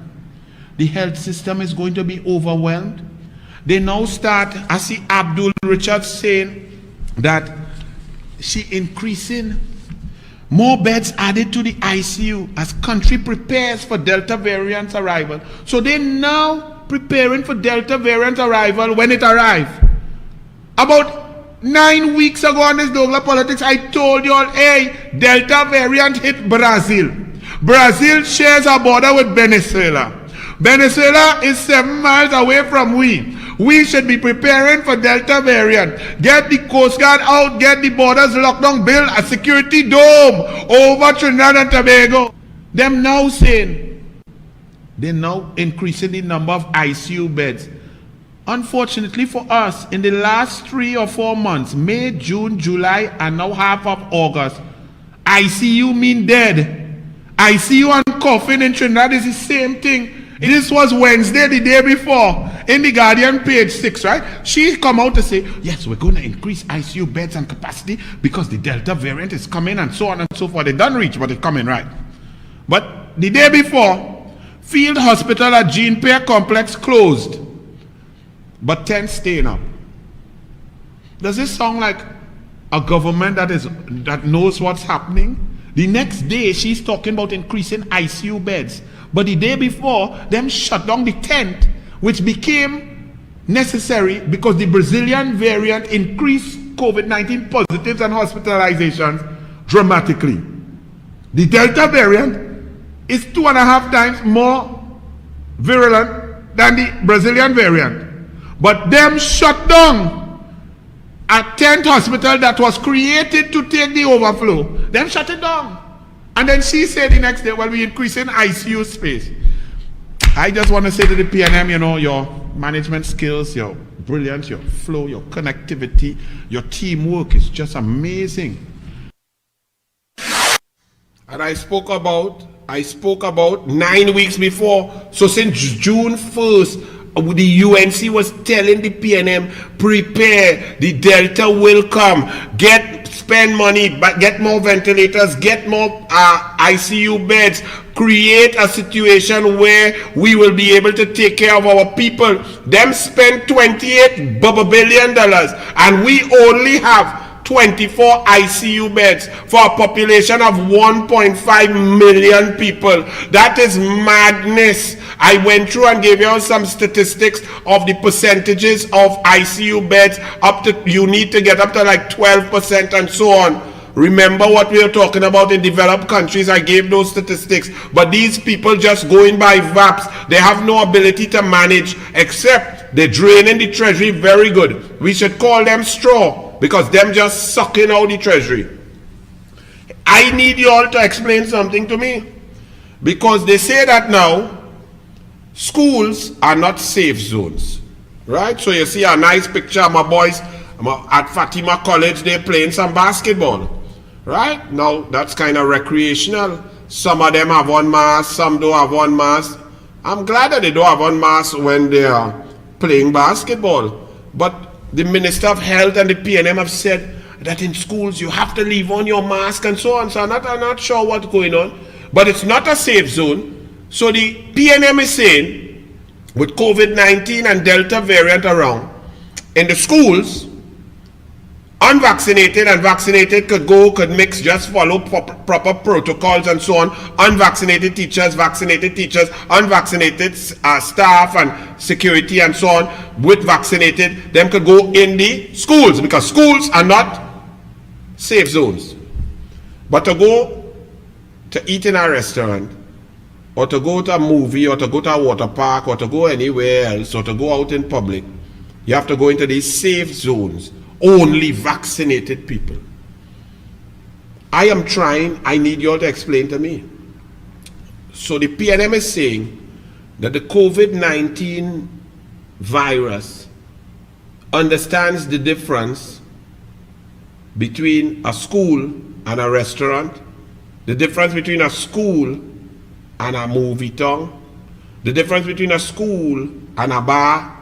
the health system is going to be overwhelmed. They now start, I see Abdul Richards saying that she increasing more beds added to the ICU as country prepares for Delta variant's arrival. So they now preparing for Delta variant arrival when it arrives. About 9 weeks ago on this Douglar Politics, I told you all, hey, Delta variant hit Brazil. Brazil shares a border with Venezuela. Venezuela is 7 miles away from we. We should be preparing for Delta variant. Get the Coast Guard out, get the borders locked down, build a security dome over Trinidad and Tobago. Them now saying, they're now increasing the number of ICU beds. Unfortunately for us, in the last 3 or 4 months, May, June, July, and now half of August, ICU mean dead. ICU and coffin in Trinidad is the same thing. This was Wednesday, the day before, in the Guardian page 6, right? She come out to say, yes, we're going to increase ICU beds and capacity because the Delta variant is coming and so on and so forth. They don't reach, but it's coming, right? But the day before, Field Hospital at Jean Pierre Complex closed, but 10 staying up. Does this sound like a government that knows what's happening? The next day, she's talking about increasing ICU beds. But the day before, them shut down the tent, which became necessary because the Brazilian variant increased COVID-19 positives and hospitalizations dramatically. The Delta variant is 2.5 times more virulent than the Brazilian variant. But them shut down a 10th hospital that was created to take the overflow, them shut it down. And then she said the next day, well, we're increasing ICU space. I just want to say to the PNM, you know, your management skills, your brilliance, your flow, your connectivity, your teamwork is just amazing. And I spoke about 9 weeks before. So since June 1st, the UNC was telling the PNM, prepare, the Delta will come, spend money, but get more ventilators, get more ICU beds, create a situation where we will be able to take care of our people. Them spend $28 billion and we only have 24 ICU beds for a population of 1.5 million people. That is madness. I went through and gave you some statistics of the percentages of ICU beds up to, you need to get up to like 12% and so on. Remember what we are talking about in developed countries. I gave those statistics. But these people just going by VAPs. They have no ability to manage, except they're draining the treasury very good. We should call them straw, because them just sucking out the treasury. I need you all to explain something to me. Because they say that now, schools are not safe zones. Right? So you see a nice picture of my boys at Fatima College, they're playing some basketball. Right? Now, that's kind of recreational. Some of them have on mask, some don't have on mask. I'm glad that they don't have on mask when they are playing basketball. But the Minister of Health and the PNM have said that in schools you have to leave on your mask and so on. So I'm not sure what's going on. But it's not a safe zone. So the PNM is saying, with COVID-19 and Delta variant around, in the schools, unvaccinated and vaccinated could mix, just follow proper protocols and so on. Unvaccinated teachers, vaccinated teachers, unvaccinated staff and security and so on, with vaccinated, them could go in the schools, because schools are not safe zones. But to go to eat in a restaurant, or to go to a movie, or to go to a water park, or to go anywhere else, or to go out in public, you have to go into these safe zones. Only vaccinated people. I am trying, I need you all to explain to me. So the PNM is saying that the COVID-19 virus understands the difference between a school and a restaurant, the difference between a school and a movie town, the difference between a school and a bar,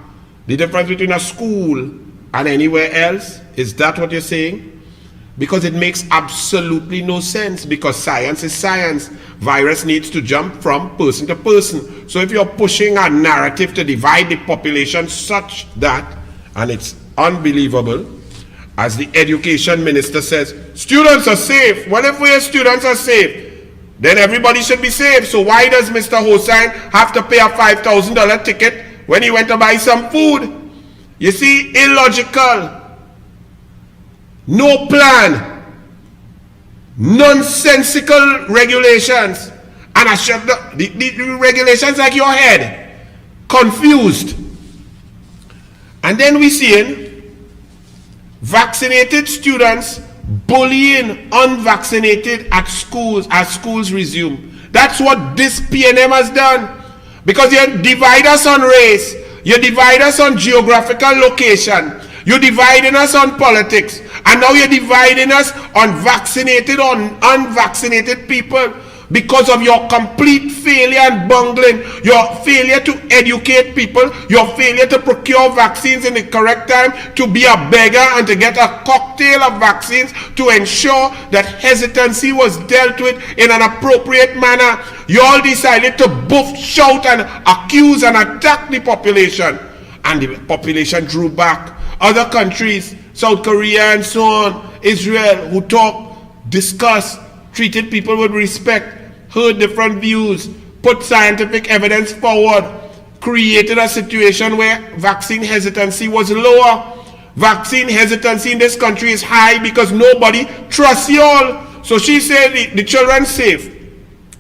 the difference between a school and anywhere else. Is that what you're saying? Because it makes absolutely no sense, because science is science. Virus needs to jump from person to person. So if you're pushing a narrative to divide the population such that, and it's unbelievable, as the education minister says, students are safe. Well, if we students are safe, then everybody should be safe. So why does Mr. Hossain have to pay a $5,000 ticket when he went to buy some food? You see, illogical, no plan, nonsensical regulations, and the regulations like your head, confused. And then we see vaccinated students bullying unvaccinated at schools as schools resume. That's what this PNM has done, because you divide us on race. You divide us on geographical location. You're dividing us on politics. And now you're dividing us on vaccinated or unvaccinated people, because of your complete failure and bungling, your failure to educate people, your failure to procure vaccines in the correct time, to be a beggar and to get a cocktail of vaccines to ensure that hesitancy was dealt with in an appropriate manner. You all decided to boof, shout and accuse and attack the population, and the population drew back. Other countries, South Korea and so on, Israel, who talked, discussed, treated people with respect, heard different views, put scientific evidence forward, created a situation where vaccine hesitancy was lower. Vaccine hesitancy in this country is high because nobody trusts you all. So she said the children safe.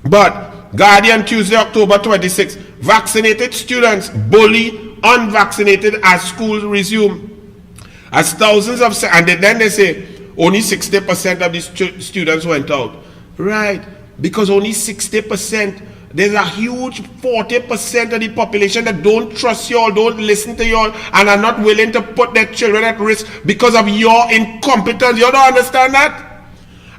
But Guardian, Tuesday, October 26, vaccinated students bully unvaccinated as schools resume. As thousands of, and then they say only 60% of the students went out. Right, because only 60%, there's a huge 40% of the population that don't trust y'all, don't listen to y'all, and are not willing to put their children at risk because of your incompetence. You don't understand that?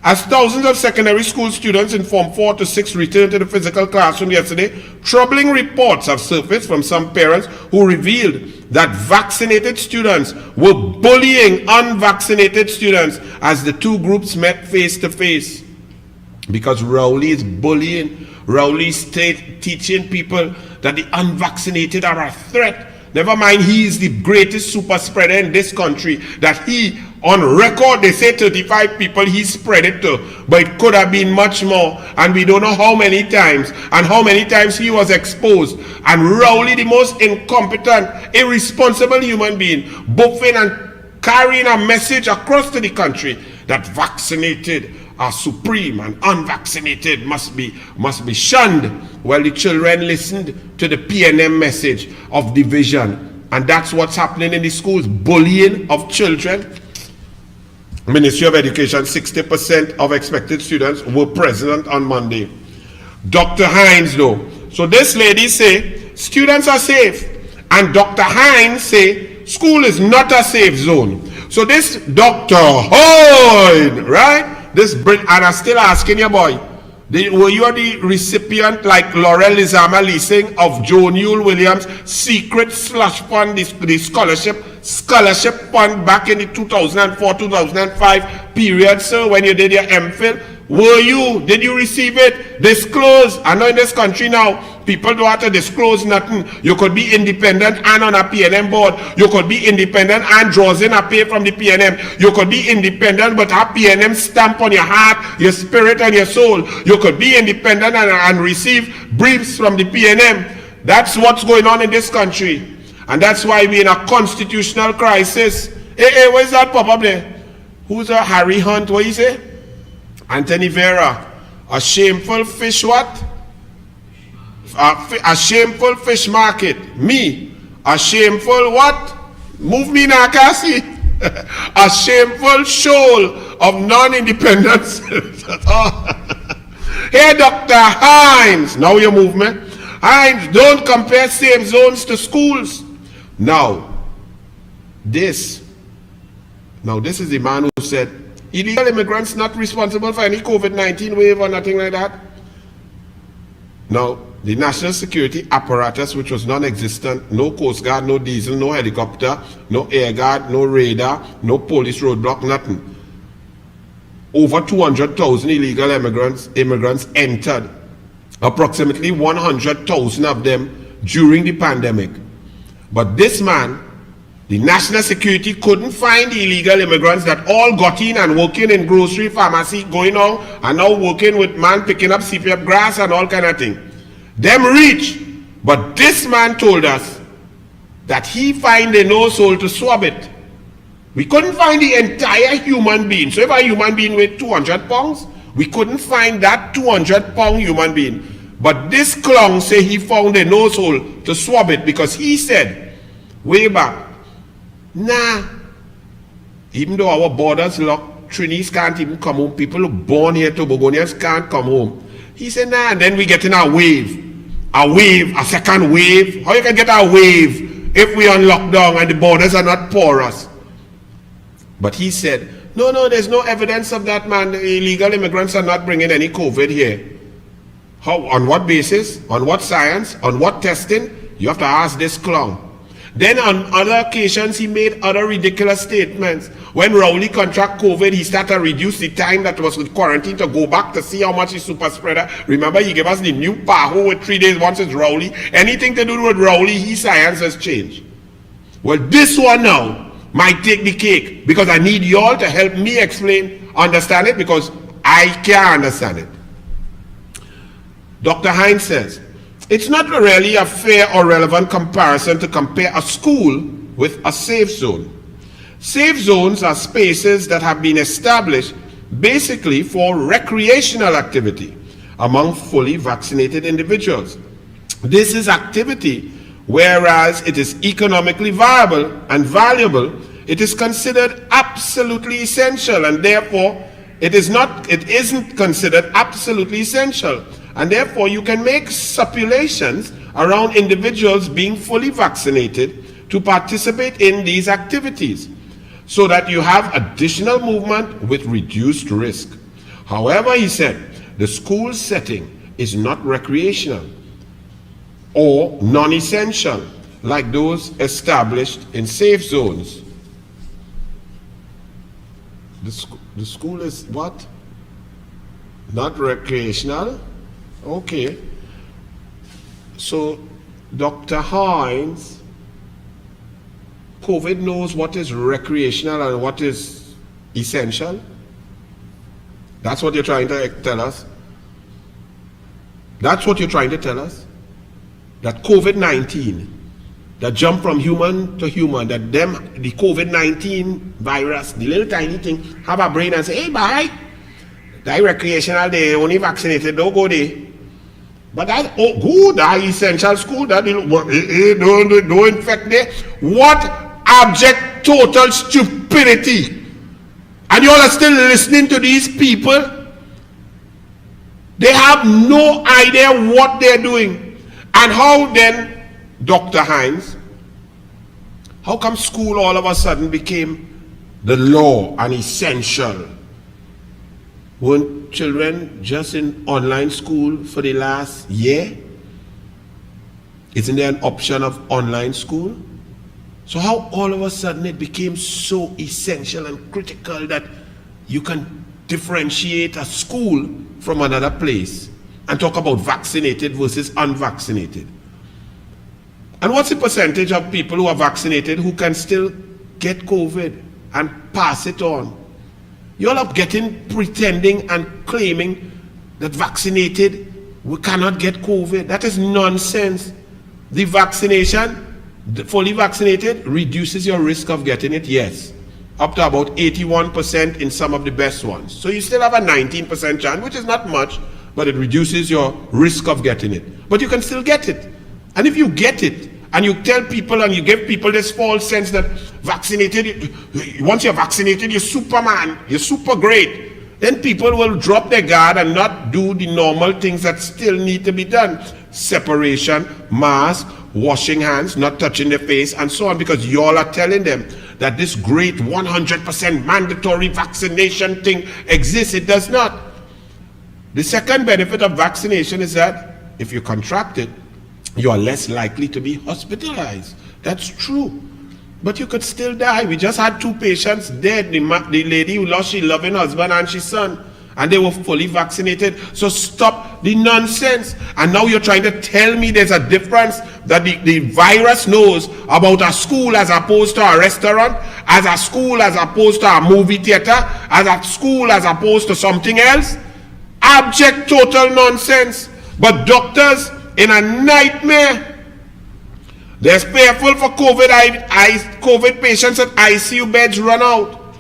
As thousands of secondary school students in Form 4 to 6 returned to the physical classroom yesterday, troubling reports have surfaced from some parents who revealed that vaccinated students were bullying unvaccinated students as the two groups met face to face. Because Rowley is bullying, Rowley is teaching people that the unvaccinated are a threat. Never mind, he is the greatest super spreader in this country, that he, on record, they say 35 people he spread it to, but it could have been much more, and we don't know how many times, and how many times he was exposed. And Rowley, the most incompetent, irresponsible human being, buffing and carrying a message across to the country that vaccinated are supreme and unvaccinated must be shunned, while the children listened to the PNM message of division. And that's what's happening in the schools, bullying of children. Ministry of Education, 60% of expected students were present on Monday. Dr. Hines though, so this lady say students are safe, and Dr. Hines say school is not a safe zone. So this Dr. Hoyd, right? This and I'm still asking you, boy, were you the recipient, like Laurel Lizama leasing, of Joe Newell Williams' secret slush fund, the scholarship fund back in the 2004-2005 period, sir, when you did your MPhil? Did you receive it? Disclose. I know in this country now, people don't have to disclose nothing. You could be independent and on a PNM board. You could be independent and draws in a pay from the PNM. You could be independent but have PNM stamp on your heart, your spirit and your soul. You could be independent and receive briefs from the PNM. That's what's going on in this country. And that's why we're in a constitutional crisis. Hey, where's that pop-up there? Who's a Harry Hunt? What you say? Anthony Vera. A shameful fish what? A shameful fish market. Me. A shameful what? Move me now, Cassie. A shameful shoal of non-independence. Hey, Dr. Hines. Now your movement. Hines, don't compare safe zones to schools. Now, this is the man who said, illegal immigrants not responsible for any COVID-19 wave or nothing like that. Now, the national security apparatus, which was non-existent, no Coast Guard, no diesel, no helicopter, no air guard, no radar, no police roadblock, nothing. Over 200,000 illegal immigrants entered. Approximately 100,000 of them during the pandemic. But this man, the national security couldn't find the illegal immigrants that all got in and working in grocery, pharmacy, going on, and now working with man picking up CPF grass and all kind of thing. Them reach, but this man told us that he find a no soul to swab it. We couldn't find the entire human being. So if a human being weighed 200 pounds, we couldn't find that 200-pound human being. But this clown say he found a no soul to swab it, because he said way back, nah, even though our borders locked, Trinis can't even come home, people who born here, Tobagonians can't come home. He said, nah, and then we get in a second wave. How you can get a wave if we on lockdown and the borders are not porous? But he said, no, there's no evidence of that, man. The illegal immigrants are not bringing any COVID here. How? On what basis? On what science? On what testing? You have to ask this clown. Then on other occasions, he made other ridiculous statements. When Rowley contract COVID, he started to reduce the time that was with quarantine to go back to see how much is super spreader. Remember, he gave us the new PAHO with 3 days once it's Rowley. Anything to do with Rowley, his science has changed. Well, this one now might take the cake, because I need y'all to help me understand it, because I can't understand it. Dr. Hines says, it's not really a fair or relevant comparison to compare a school with a safe zone. Safe zones are spaces that have been established basically for recreational activity among fully vaccinated individuals. This is activity, whereas it is economically viable and valuable, it is considered absolutely essential, and therefore it isn't considered absolutely essential. And therefore you can make stipulations around individuals being fully vaccinated to participate in these activities, so that you have additional movement with reduced risk. However, he said, the school setting is not recreational or non-essential like those established in safe zones. The school is what? Not recreational? Okay. So, Dr. Hines, COVID knows what is recreational and what is essential? That's what you're trying to tell us? That's what you're trying to tell us? That COVID-19, that jump from human to human, that the COVID-19 virus, the little tiny thing, have a brain and say, hey, bye, that recreational, they only vaccinated, don't go there. But that, oh, good, that essential school, that don't infect there. What abject, total stupidity. And you all are still listening to these people? They have no idea what they're doing. And how then, Dr. Hines, how come school all of a sudden became the law and essential? Weren't children just in online school for the last year? Isn't there an option of online school? So how all of a sudden it became so essential and critical that you can differentiate a school from another place and talk about vaccinated versus unvaccinated? And what's the percentage of people who are vaccinated who can still get COVID and pass it on? You all are pretending and claiming that vaccinated, we cannot get COVID. That is nonsense. The vaccination, the fully vaccinated, reduces your risk of getting it, yes. Up to about 81% in some of the best ones. So you still have a 19% chance, which is not much, but it reduces your risk of getting it. But you can still get it. And if you get it, and you tell people and you give people this false sense that vaccinated, once you're vaccinated, you're Superman, you're super great, then people will drop their guard and not do the normal things that still need to be done. Separation, mask, washing hands, not touching their face, and so on, because you all are telling them that this great 100% mandatory vaccination thing exists. It does not. The second benefit of vaccination is that if you contract it, you are less likely to be hospitalized. That's true. But you could still die. We just had 2 patients dead. The lady who lost her loving husband and her son, and they were fully vaccinated. So stop the nonsense. And now you're trying to tell me there's a difference, that the virus knows about a school as opposed to a restaurant, as a school as opposed to a movie theater, as a school as opposed to something else? Abject total nonsense. But doctors in a nightmare. They're fearful for COVID patients at ICU beds run out.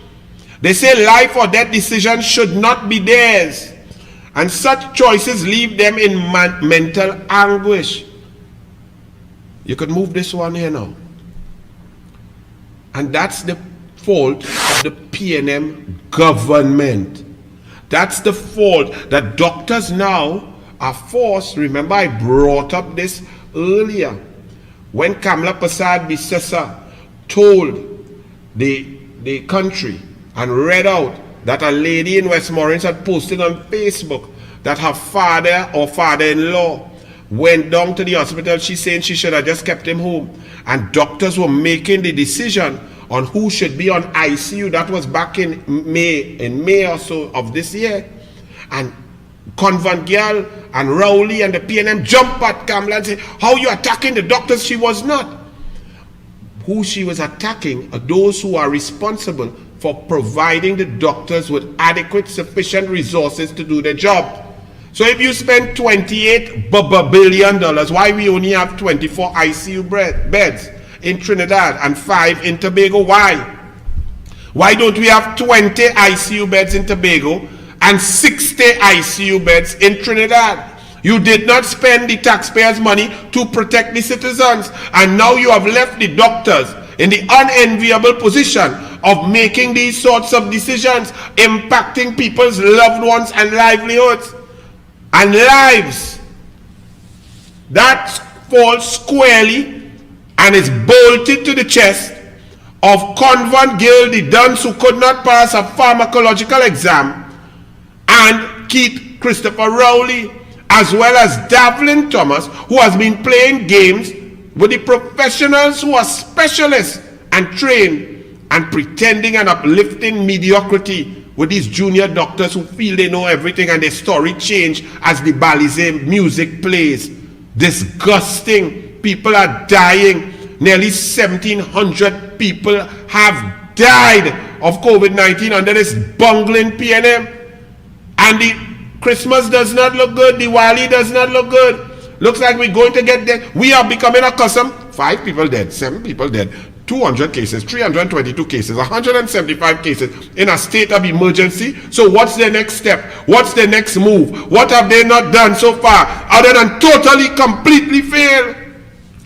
They say life or death decisions should not be theirs, and such choices leave them in mental anguish. You could move this one here now. And that's the fault of the PNM government. That's the fault that doctors now are forced. Remember, I brought up this earlier when Kamla Prasad Bisesa told the country and read out that a lady in Westmoreland had posted on Facebook that her father or father-in-law went down to the hospital. She's saying she should have just kept him home, and doctors were making the decision on who should be on ICU. That was back in May or so of this year. And Convent Girl and Rowley and the PNM jump at Kamla and say, how you attacking the doctors? She was not. Who she was attacking are those who are responsible for providing the doctors with adequate, sufficient resources to do their job. So if you spend $28 billion, why we only have 24 ICU beds in Trinidad and 5 in Tobago? Why? Why don't we have 20 ICU beds in Tobago and 60 ICU beds in Trinidad? You did not spend the taxpayers' money to protect the citizens, and now you have left the doctors in the unenviable position of making these sorts of decisions, impacting people's loved ones and livelihoods and lives. That falls squarely and is bolted to the chest of convent girl the dunce who could not pass a pharmacological exam, and Keith Christopher Rowley, as well as Davlin Thomas, who has been playing games with the professionals who are specialists and trained, and pretending and uplifting mediocrity with these junior doctors who feel they know everything and their story change as the Balize music plays. Disgusting. People are dying. Nearly 1,700 people have died of COVID-19 under this bungling PNM. And the Christmas does not look good. Diwali does not look good. Looks like we're going to get there. We are becoming accustomed. 5 people dead, 7 people dead, 200 cases, 322 cases, 175 cases in a state of emergency. So what's the next step? What's the next move? What have they not done so far other than totally, completely fail?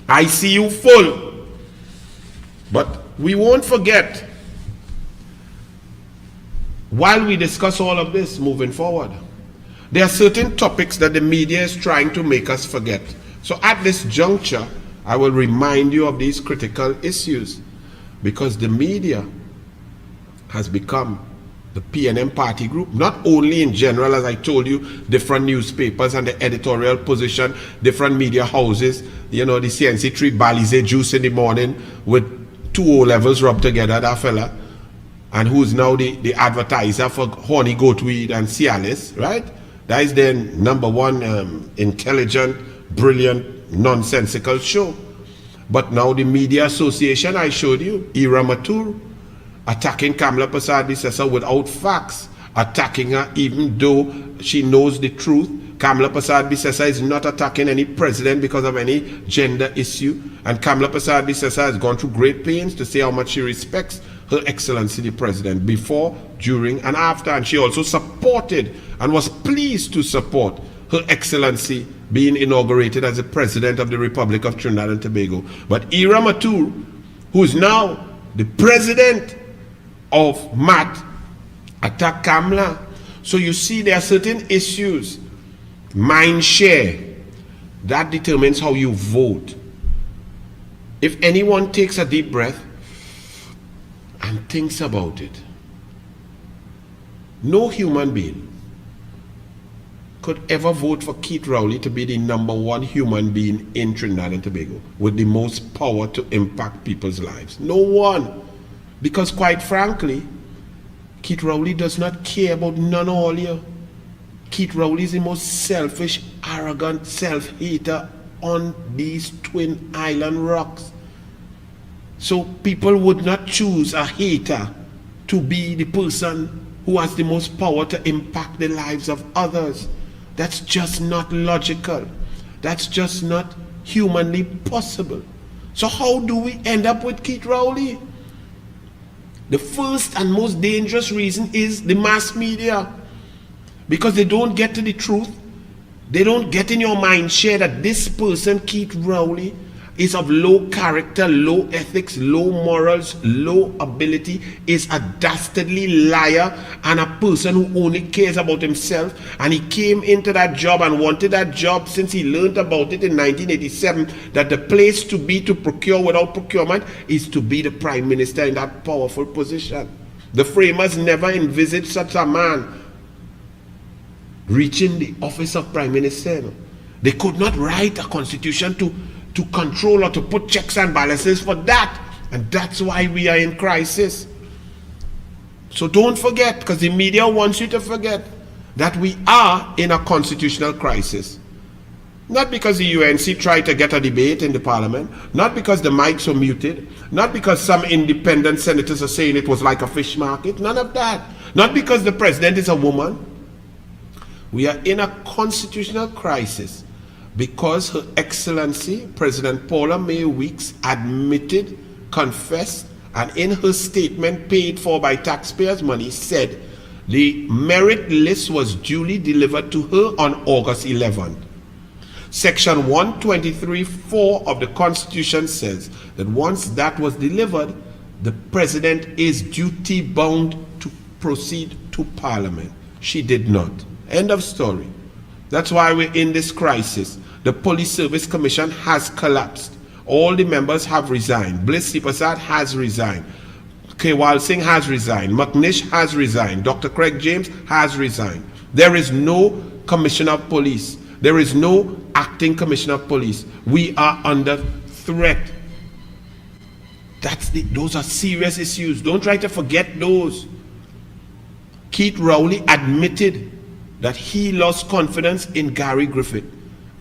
ICU full. But we won't forget, while we discuss all of this moving forward, there are certain topics that the media is trying to make us forget. So at this juncture, I will remind you of these critical issues, because the media has become the PNM party group, not only in general, as I told you, different newspapers and the editorial position, different media houses, you know, the CNC treat Balize juice in the morning with 2 O-levels rubbed together, that fella, and who's now the advertiser for honey goatweed and Cialis, right? That is their #1 intelligent, brilliant, nonsensical show. But now the Media Association, I showed you, Ira Matur, attacking Kamla Persad-Bissessar without facts, attacking her even though she knows the truth. Kamla Persad-Bissessar is not attacking any president because of any gender issue, and Kamla Persad-Bissessar has gone through great pains to say how much she respects Her Excellency the President before, during, and after, and she also supported and was pleased to support Her Excellency being inaugurated as the President of the Republic of Trinidad and Tobago. But Ira Matur, who is now the President of MAT, attacked Kamla. So you see there are certain issues, mind share, that determines how you vote. If anyone takes a deep breath and thinks about it, no human being could ever vote for Keith Rowley to be the #1 human being in Trinidad and Tobago with the most power to impact people's lives. No one. Because quite frankly, Keith Rowley does not care about none of all you. Keith Rowley is the most selfish, arrogant, self-hater on these twin island rocks. So people would not choose a hater to be the person who has the most power to impact the lives of others. That's just not logical. That's just not humanly possible. So how do we end up with Keith Rowley? The first and most dangerous reason is the mass media. Because they don't get to the truth. They don't get in your mind share that this person, Keith Rowley, is of low character, low ethics, low morals, low ability, is a dastardly liar and a person who only cares about himself. And he came into that job and wanted that job since he learned about it in 1987, that the place to be to procure without procurement is to be the Prime Minister in that powerful position. The framers never envisaged such a man reaching the office of Prime Minister. They could not write a constitution to control or to put checks and balances for that. And that's why we are in crisis. So don't forget, because the media wants you to forget, that we are in a constitutional crisis. Not because the UNC tried to get a debate in the parliament, not because the mics were muted, not because some independent senators are saying it was like a fish market, none of that. Not because the president is a woman. We are in a constitutional crisis because Her Excellency President Paula May Weeks admitted, confessed, and in her statement paid for by taxpayers' money said the merit list was duly delivered to her on August 11th. Section 123(4) of the Constitution says that once that was delivered, the president is duty bound to proceed to Parliament. She did not. End of story. That's why we're in this crisis. The Police Service Commission has collapsed. All the members have resigned. Bliss Sipasad has resigned. Kewal Singh has resigned. McNish has resigned. Dr. Craig James has resigned. There is no Commissioner of Police. There is no acting Commissioner of Police. We are under threat. Those are serious issues. Don't try to forget those. Keith Rowley admitted that he lost confidence in Gary Griffith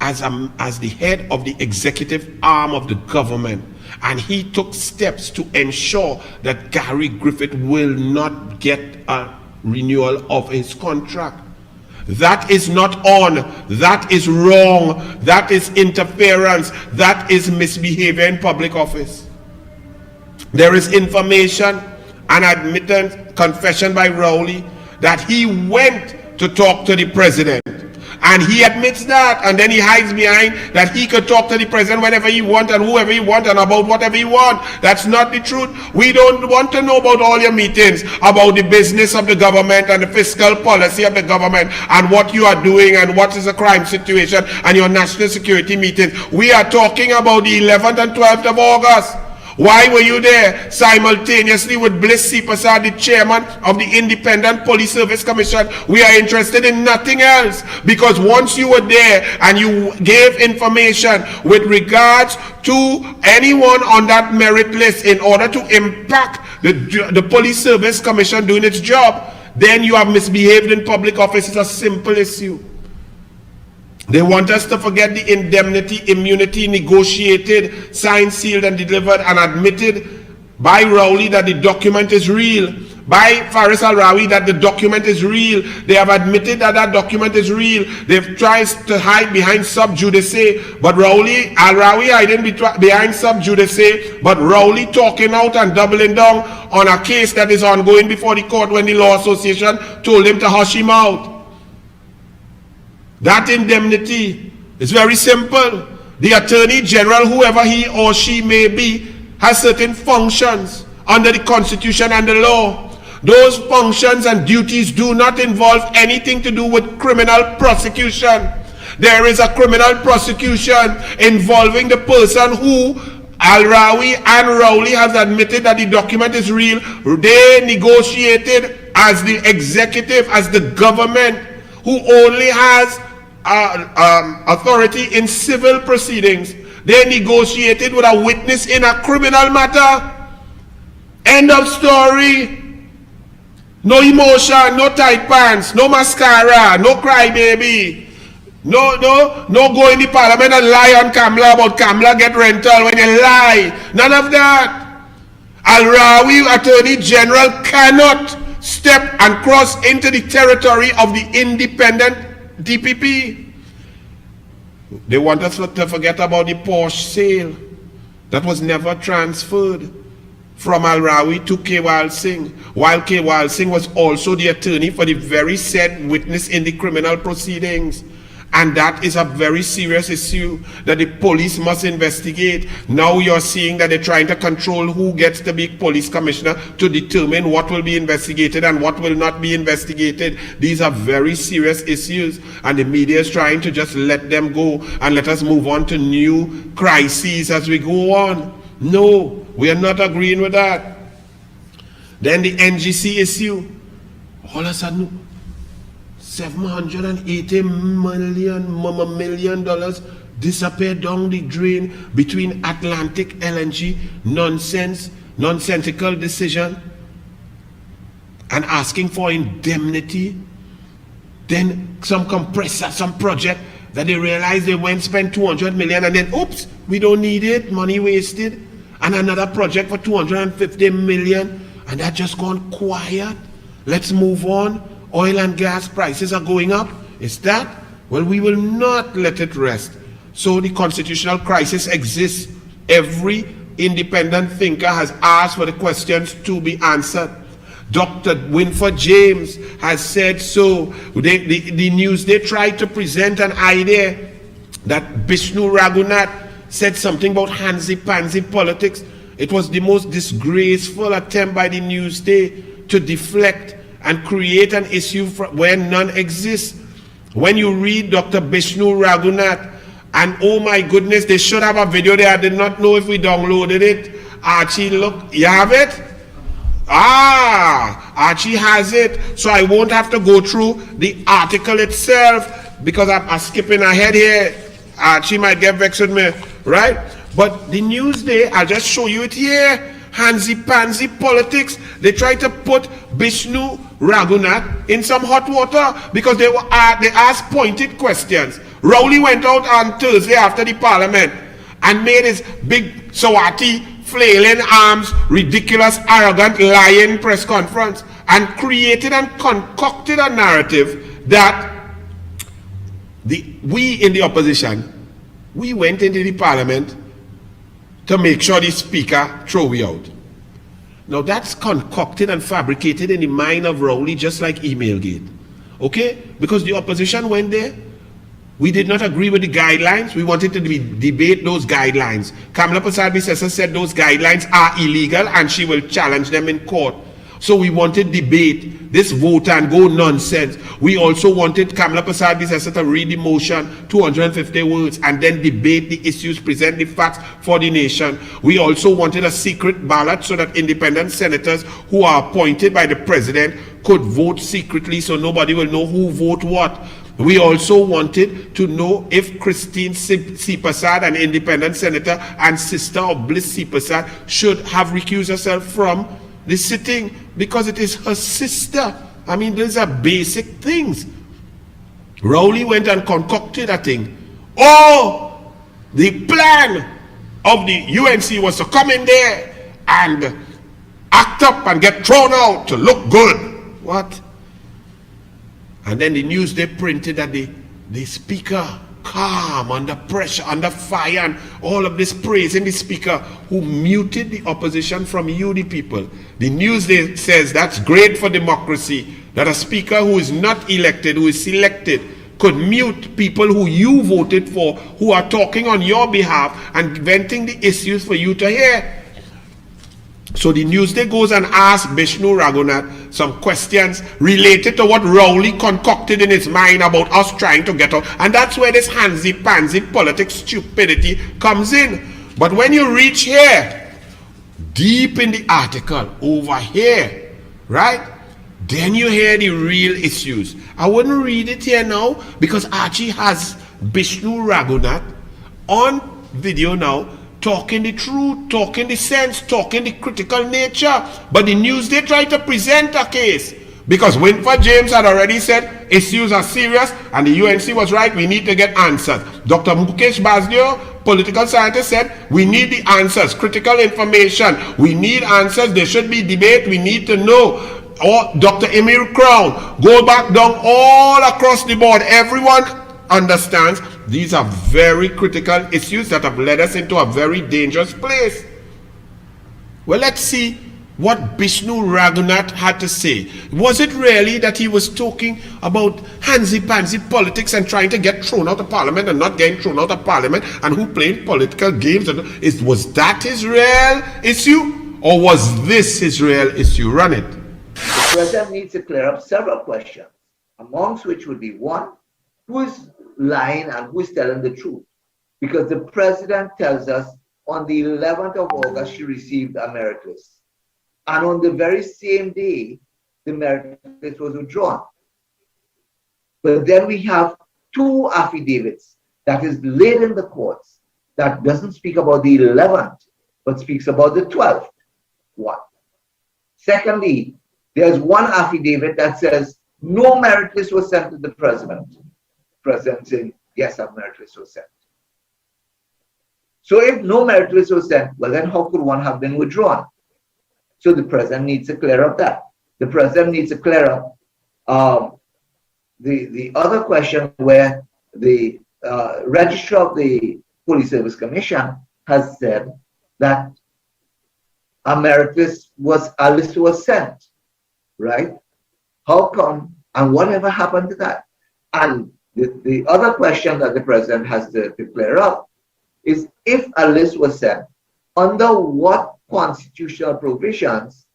as the head of the executive arm of the government. And he took steps to ensure that Gary Griffith will not get a renewal of his contract. That is not on. That is wrong. That is interference. That is misbehavior in public office. There is information and admittance, confession by Rowley, that he went to talk to the president. And he admits that, and then he hides behind that he could talk to the president whenever he wants and whoever he wants and about whatever he wants. That's not the truth. We don't want to know about all your meetings, about the business of the government and the fiscal policy of the government and what you are doing and what is the crime situation and your national security meetings. We are talking about the 11th and 12th of August. Why were you there simultaneously with Bliss Sipasad, the chairman of the Independent Police Service Commission? We are interested in nothing else, because once you were there and you gave information with regards to anyone on that merit list in order to impact the Police Service Commission doing its job, then you have misbehaved in public office. It's a simple issue. They want us to forget the indemnity immunity negotiated, signed, sealed, and delivered and admitted by Rowley that the document is real, by Faris Al-Rawi that the document is real. They have admitted that that document is real. They've tried to hide behind sub judice, but Rowley, Al-Rawi hiding behind sub judice, but Rowley talking out and doubling down on a case that is ongoing before the court when the Law Association told him to hush him out. That indemnity is very simple. The Attorney General, whoever he or she may be, has certain functions under the Constitution and the law. Those functions and duties do not involve anything to do with criminal prosecution. There is a criminal prosecution involving the person who Al-Rawi and Rowley has admitted that the document is real. They negotiated as the executive, as the government, who only has authority in civil proceedings. They negotiated with a witness in a criminal matter. End of story. No emotion, no tight pants, no mascara, no crybaby. No go in the parliament and lie on Kamla about Kamla get rental when you lie. None of that. Al-Rawi, Attorney General, cannot step and cross into the territory of the independent DPP. They want us to forget about the Porsche sale that was never transferred from Al-Rawi to Kewal Singh, while Kewal Singh was also the attorney for the very said witness in the criminal proceedings. And that is a very serious issue that the police must investigate. Now you're seeing that they're trying to control who gets to be police commissioner to determine what will be investigated and what will not be investigated. These are very serious issues, and the media is trying to just let them go and let us move on to new crises as we go on. No, we are not agreeing with that. Then the NGC issue. All of a sudden, $780 million disappeared down the drain between Atlantic LNG, nonsensical decision, and asking for indemnity. Then some compressor, some project that they realized they went spend 200 million and then oops, we don't need it, money wasted. And another project for 250 million, and that just gone quiet. Let's move on. Oil and gas prices are going up. Is that? Well, we will not let it rest. So the constitutional crisis exists. Every independent thinker has asked for the questions to be answered. Dr. Winford James has said so. The news, they tried to present an idea that Bishnu Raghunath said something about handsy-pansy politics. It was the most disgraceful attempt by the Newsday to deflect and create an issue where none exists. When you read Dr. Bishnu Raghunath, and oh my goodness, they should have a video there. I did not know if we downloaded it. Archie, look, you have it? Archie has it. So I won't have to go through the article itself because I'm skipping ahead here. Archie might get vexed with me, right? But the Newsday, I'll just show you it here. Handsy-pansy politics. They try to put Bishnu Raghunath in some hot water because they asked pointed questions. Rowley went out on Thursday after the parliament and made his big Sawati, flailing arms, ridiculous, arrogant, lying press conference and created and concocted a narrative that we in the opposition, we went into the parliament to make sure the speaker throw we out. Now that's concocted and fabricated in the mind of Rowley, just like Emailgate. Okay? Because the opposition went there. We did not agree with the guidelines. We wanted to debate those guidelines. Kamala Prasad-Bissessar said those guidelines are illegal and she will challenge them in court. So we wanted debate, this vote and go nonsense. We also wanted Kamala Prasad-Bissessar to read the motion, 250 words, and then debate the issues, present the facts for the nation. We also wanted a secret ballot so that independent senators who are appointed by the president could vote secretly so nobody will know who vote what. We also wanted to know if Christine C. Prasad, an independent senator and sister of Bliss C. Prasad, should have recused herself from the sitting because it is her sister. I mean, these are basic things. Rowley went and concocted a thing. Oh, the plan of the UNC was to come in there and act up and get thrown out to look good. What? And then the Newsday printed that the speaker, calm, under pressure, under fire, and all of this praising the speaker who muted the opposition from you, the people. The Newsday says that's great for democracy, that a speaker who is not elected, who is selected, could mute people who you voted for, who are talking on your behalf and venting the issues for you to hear. So the Newsday goes and asks Bishnu Raghunath some questions related to what Rowley concocted in his mind about us trying to get out. And that's where this handsy-pansy politics stupidity comes in. But when you reach here, deep in the article, over here, right? Then you hear the real issues. I wouldn't read it here now because Archie has Bishnu Raghunath on video now, talking the truth, talking the sense, talking the critical nature. But the Newsday tried to present a case because Winford James had already said issues are serious and the UNC was right, we need to get answers. Dr. Mukesh Basdeo, political scientist, said we need the answers, critical information, we need answers, there should be debate, we need to know. Or Dr. Emil Crown, go back down all across the board, everyone understands these are very critical issues that have led us into a very dangerous place. Well, let's see what Bishnu Raghunath had to say. Was it really that he was talking about handsy-pansy politics and trying to get thrown out of parliament and not getting thrown out of parliament and who played political games? Was that his real issue or was this his real issue? Run it. The president needs to clear up several questions, amongst which would be one, who is lying and who is telling the truth? Because the president tells us on the 11th of August she received a merit list. And on the very same day, the merit list was withdrawn. But then we have two affidavits that is laid in the courts that doesn't speak about the 11th, but speaks about the 12th. One. Secondly, there's one affidavit that says no merit list was sent to the president. President saying, yes, a merit list was sent. So if no merit list was sent, well then how could one have been withdrawn? So the president needs to clear up that. The president needs to clear up the other question where the registrar of the Police Service Commission has said that a merit list was sent, right? How come and whatever happened to that? And The other question that the president has to clear up is if a list was sent, under what constitutional provisions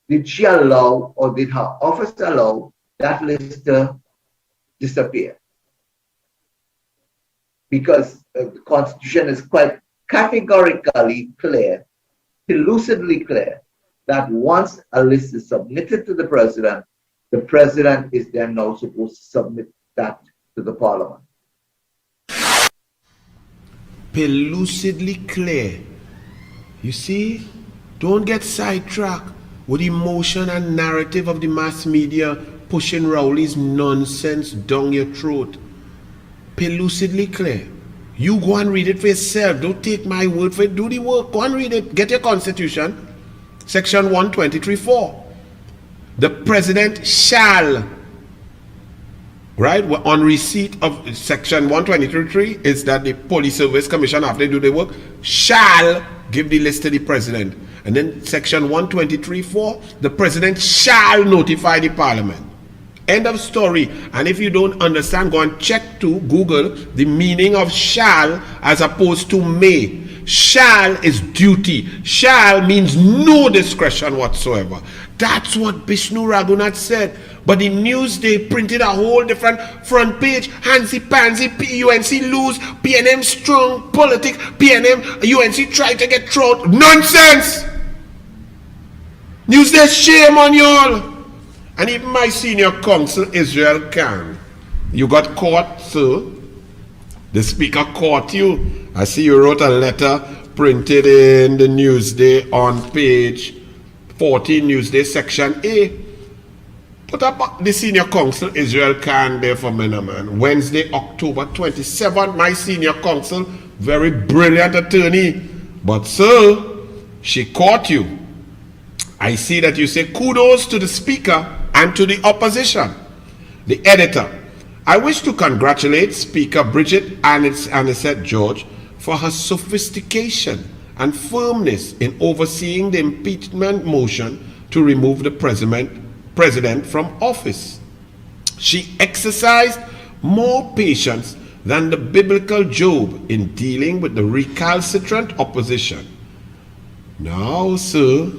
did she allow or did her office allow that list to disappear? Because the Constitution is quite categorically clear, elusively clear, that once a list is submitted to the president is then now supposed to submit that to the parliament. Lucidly clear. You see, don't get sidetracked with emotion and narrative of the mass media pushing Rowley's nonsense down your throat. Lucidly clear. You go and read it for yourself. Don't take my word for it. Do the work. Go and read it. Get your constitution. Section 123(4). The president shall, right, on receipt of section 123(3) is that the Police Service Commission, after they do the work, shall give the list to the president. And then section 123(4), the president shall notify the parliament. End of story. And if you don't understand, go and check to Google the meaning of shall as opposed to may. Shall is duty. Shall means no discretion whatsoever. That's what Bishnu Raghunath said. But the Newsday printed a whole different front page. Hansi Pansy, UNC lose, PNM strong, politics, PNM, UNC try to get throat. Nonsense! Newsday, shame on y'all. And even my senior counsel, Israel Khan, you got caught, sir. The speaker caught you. I see you wrote a letter printed in the Newsday on page 14, Newsday, section A. Put up the senior counsel, Israel Khan, there for me, man. Wednesday, October 27, my senior counsel, very brilliant attorney. But, sir, she caught you. I see that you say kudos to the speaker and to the opposition. The editor, I wish to congratulate Speaker Bridget Anisette George for her sophistication and firmness in overseeing the impeachment motion to remove the president from office. She exercised more patience than the biblical Job in dealing with the recalcitrant opposition. Now, sir,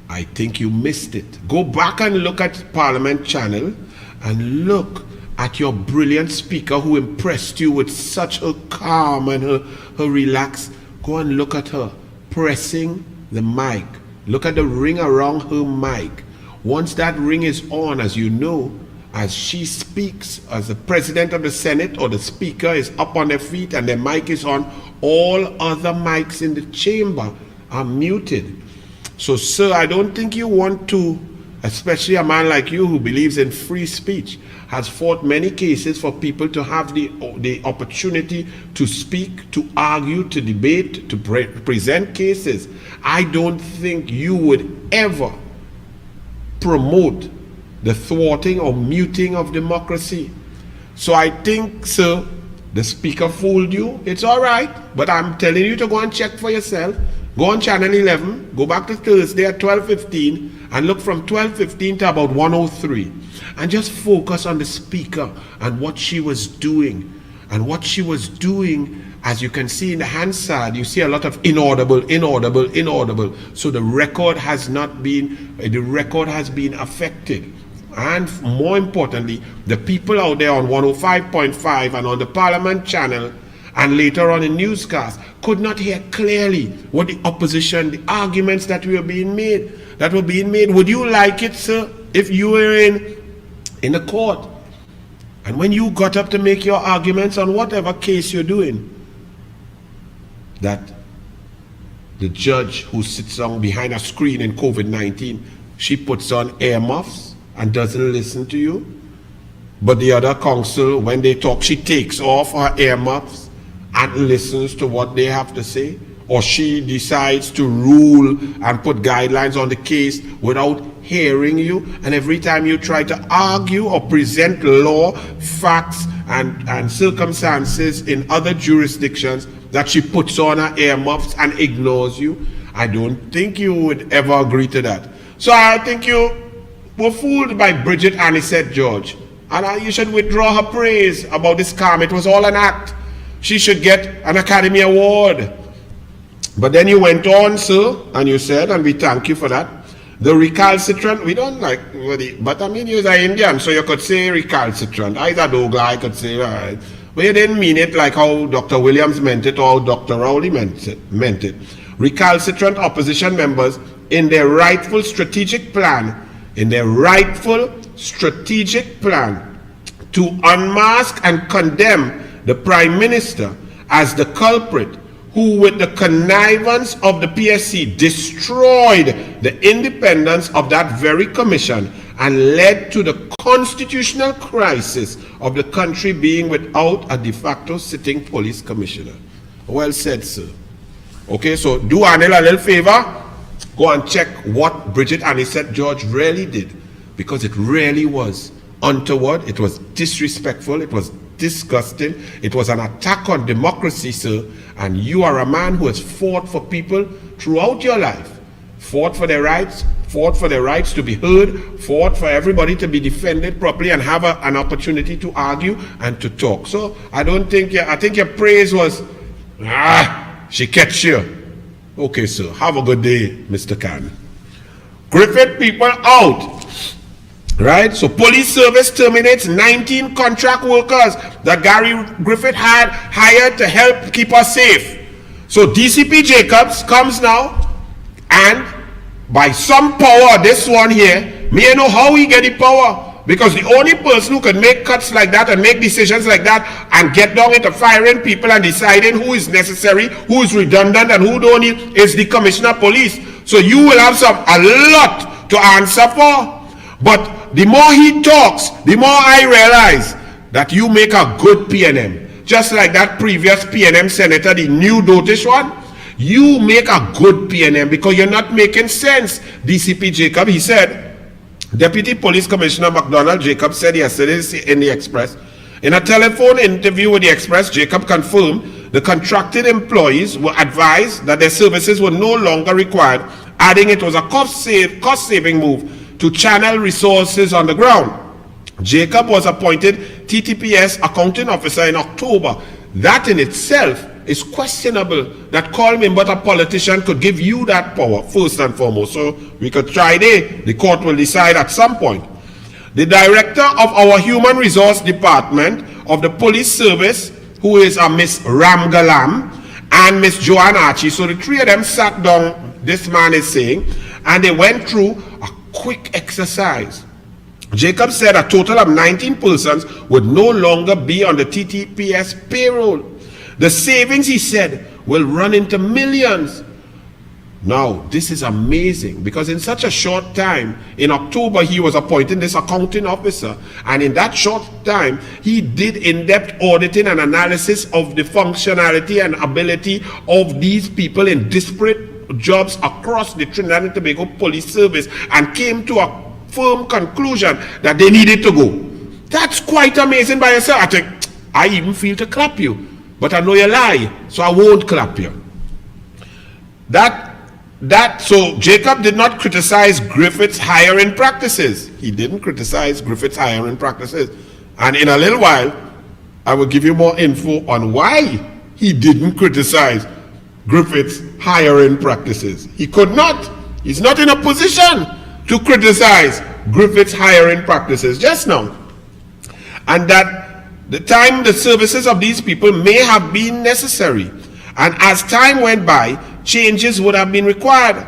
I think you missed it. Go back and look at Parliament Channel and look at your brilliant speaker who impressed you with such a calm and her relaxed. Go and look at her pressing the mic. Look at the ring around her mic. Once that ring is on, as you know, as she speaks, as the president of the Senate or the speaker is up on their feet and their mic is on, all other mics in the chamber are muted. So, sir, I don't think you want to, especially a man like you who believes in free speech, has fought many cases for people to have the opportunity to speak, to argue, to debate, to present cases. I don't think you would ever promote the thwarting or muting of democracy. So I think, sir, the speaker fooled you. It's all right, but I'm telling you to go and check for yourself. Go on channel 11, go back to Thursday at 12:15 and look from 12:15 to about 1:03 and just focus on the speaker and what she was doing. And what she was doing, as you can see in the Hansard, you see a lot of inaudible. So the record has been affected. And more importantly, the people out there on 105.5 and on the Parliament channel and later on in newscasts could not hear clearly what the opposition, the arguments that were being made. Would you like it, sir, if you were in the court and when you got up to make your arguments on whatever case you're doing, that the judge who sits on behind a screen in COVID-19, she puts on earmuffs and doesn't listen to you, but the other counsel, when they talk, she takes off her earmuffs and listens to what they have to say, or she decides to rule and put guidelines on the case without hearing you, and every time you try to argue or present law, facts, and circumstances in other jurisdictions, that she puts on her earmuffs and ignores you. I don't think you would ever agree to that. So I think you were fooled by Bridget Anisette George. And you should withdraw her praise about this scam. It was all an act. She should get an Academy Award. But then you went on, sir, and you said, and we thank you for that, the recalcitrant, we don't like, but I mean, you're an Indian, so you could say recalcitrant. I, a Douglar, I could say, all right. But you didn't mean it like how Dr. Williams meant it or Dr. Rowley meant it. Recalcitrant opposition members in their rightful strategic plan, to unmask and condemn the Prime Minister as the culprit who, with the connivance of the PSC, destroyed the independence of that very commission and led to the constitutional crisis of the country being without a de facto sitting police commissioner. Well said, sir. Okay, so do Anil a little favor. Go and check what Bridget Anisette George really did, because it really was untoward, it was disrespectful, it was disgusting, it was an attack on democracy, sir. And you are a man who has fought for people throughout your life, fought for their rights to be heard, fought for everybody to be defended properly and have an opportunity to argue and to talk. So I think your praise was, she catch you. Okay, sir, have a good day, Mr. Khan. Griffith people out. Right? So police service terminates 19 contract workers that Gary Griffith had hired to help keep us safe. So DCP Jacobs comes now, and by some power, this one here, me I know how he get the power, because the only person who can make cuts like that and make decisions like that and get down into firing people and deciding who is necessary, who is redundant, and who don't need is the Commissioner of Police. So you will have a lot to answer for. But the more he talks, the more I realize that you make a good PNM. Just like that previous PNM senator, the new dotish one, you make a good PNM because you're not making sense. DCP Jacob, he said, Deputy Police Commissioner McDonald Jacob said yesterday in the Express, in a telephone interview with the Express, Jacob confirmed the contracted employees were advised that their services were no longer required, adding it was a cost-saving move to channel resources on the ground. Jacob was appointed TTPS accounting officer in October. That in itself is questionable, that call me but a politician could give you that power, first and foremost. So we could try there. The court will decide at some point. The director of our human resource department of the police service, who is a Miss Ramgalam, and Miss Joanne Archie, so the three of them sat down, this man is saying, and they went through a quick exercise. Jacob said a total of 19 persons would no longer be on the TTPS payroll. The savings, he said, will run into millions. Now, this is amazing because in such a short time, in October, he was appointing this accounting officer. And in that short time, he did in-depth auditing and analysis of the functionality and ability of these people in disparate jobs across the Trinidad and Tobago Police Service and came to a firm conclusion that they needed to go. That's quite amazing by yourself. I think, I even feel to clap you. But I know you lie, so I won't clap you. So Jacob did not criticize Griffith's hiring practices. He didn't criticize Griffith's hiring practices. And in a little while, I will give you more info on why he didn't criticize Griffith's hiring practices. He could not. He's not in a position to criticize Griffith's hiring practices just now. And that the time the services of these people may have been necessary. And as time went by, changes would have been required.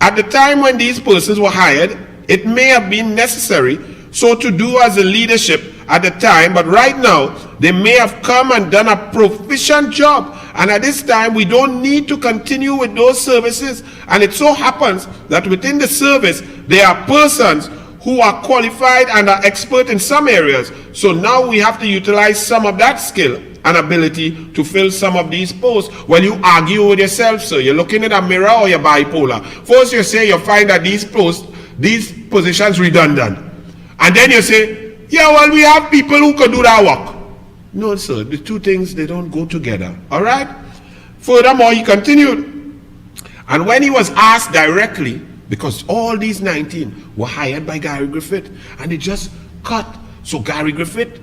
At the time when these persons were hired, it may have been necessary so to do as a leadership at the time, but right now, they may have come and done a proficient job. And at this time, we don't need to continue with those services. And it so happens that within the service, there are persons who are qualified and are expert in some areas. So now we have to utilize some of that skill and ability to fill some of these posts. Well, you argue with yourself, sir. You're looking in a mirror or you're bipolar. First you say you find that these positions redundant. And then you say, yeah, well, we have people who can do that work. No, sir, the two things, they don't go together. All right? Furthermore, he continued. And when he was asked directly, because all these 19 were hired by Gary Griffith, and they just cut So Gary Griffith,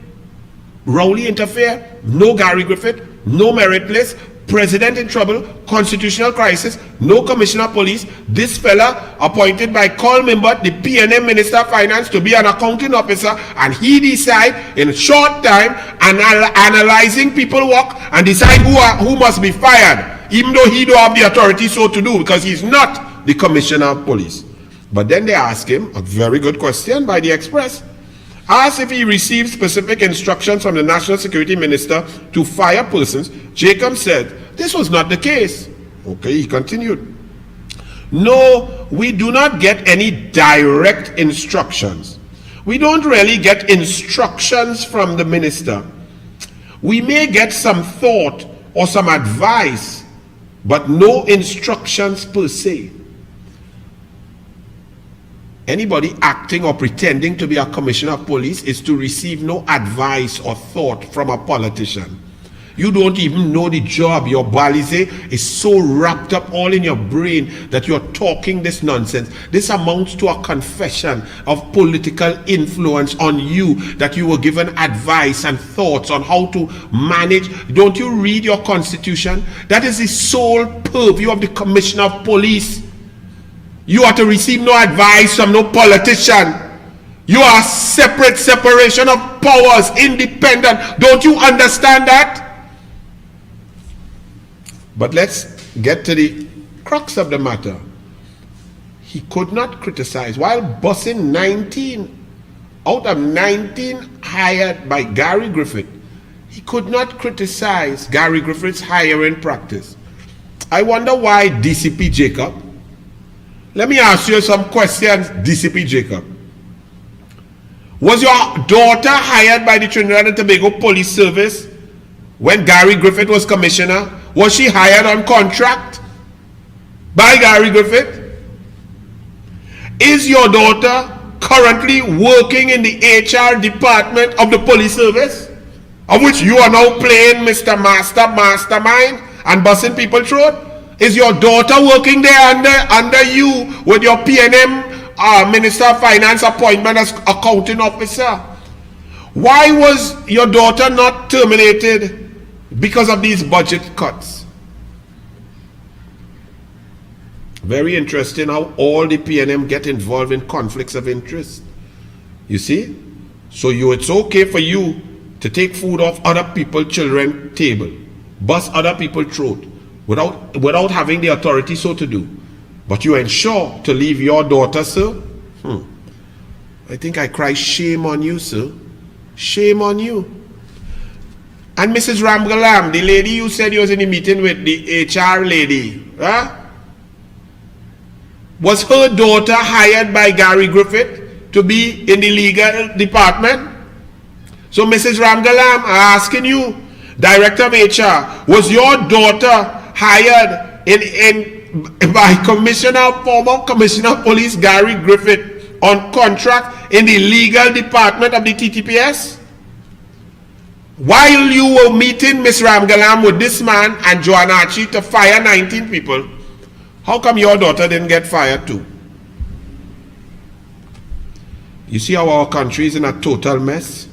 Rowley interfere, no Gary Griffith, no merit list, president in trouble, constitutional crisis, no commissioner of police. This fella appointed by Carl Mimbert, the PNM Minister of Finance, to be an accounting officer, and he decide in a short time analyzing people work and decide who must be fired, even though he don't have the authority so to do, because he's not the commissioner of police. But then they ask him a very good question by the Express. Asked if he received specific instructions from the National Security Minister to fire persons, Jacob said this was not the case. Okay, he continued. No, we do not get any direct instructions. We don't really get instructions from the minister. We may get some thought or some advice, but no instructions per se. Anybody acting or pretending to be a commissioner of police is to receive no advice or thought from a politician. You don't even know the job. Your balise is so wrapped up all in your brain that you're talking this nonsense. This amounts to a confession of political influence on you, that you were given advice and thoughts on how to manage. Don't you read your constitution? That is the sole purview of the commissioner of police. You are to receive no advice from no politician. You are separation of powers, independent. Don't you understand that? But let's get to the crux of the matter. He could not criticize, while busing 19 out of 19 hired by Gary Griffith, he could not criticize Gary Griffith's hiring practice. I wonder why DCP Jacob. Let me ask you some questions, DCP Jacob. Was your daughter hired by the Trinidad and Tobago Police Service when Gary Griffith was commissioner? Was she hired on contract by Gary Griffith? Is your daughter currently working in the HR department of the police service, of which you are now playing Mr. Mastermind and busting people throat? Is your daughter working there under you with your PNM Minister of Finance appointment as accounting officer? Why was your daughter not terminated because of these budget cuts? Very interesting how all the PNM get involved in conflicts of interest. You see? So it's okay for you to take food off other people's children's table, bust other people's throat, without having the authority so to do. But you ensure to leave your daughter, sir? I think I cry shame on you, sir. Shame on you. And Mrs. Ramgalam, the lady you said you was in the meeting with, the HR lady, huh? Was her daughter hired by Gary Griffith to be in the legal department? So Mrs. Ramgalam, I'm asking you, Director of HR, was your daughter hired by former Commissioner of Police Gary Griffith on contract in the legal department of the TTPS? While you were meeting Ms. Ramgalam with this man and Joannachi to fire 19 people, how come your daughter didn't get fired too? You see how our country is in a total mess?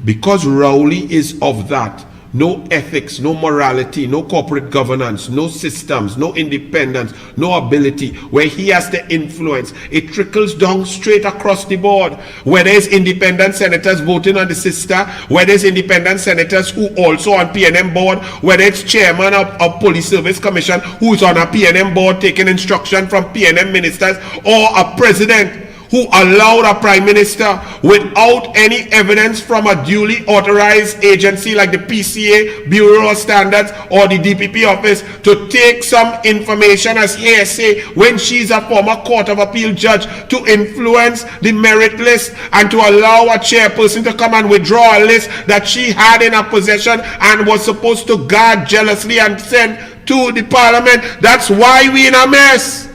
Because Rowley is of that. No ethics, no morality, no corporate governance, no systems, no independence, no ability. Where he has the influence, it trickles down straight across the board. Where there's independent senators voting on the sister, where there's independent senators who also on PNM board, whether it's chairman of Police Service Commission who's on a PNM board taking instruction from PNM ministers, or a president who allowed a prime minister without any evidence from a duly authorized agency like the PCA, Bureau of Standards, or the DPP office to take some information as hearsay when she's a former Court of Appeal judge, to influence the merit list and to allow a chairperson to come and withdraw a list that she had in her possession and was supposed to guard jealously and send to the parliament. That's why we in a mess.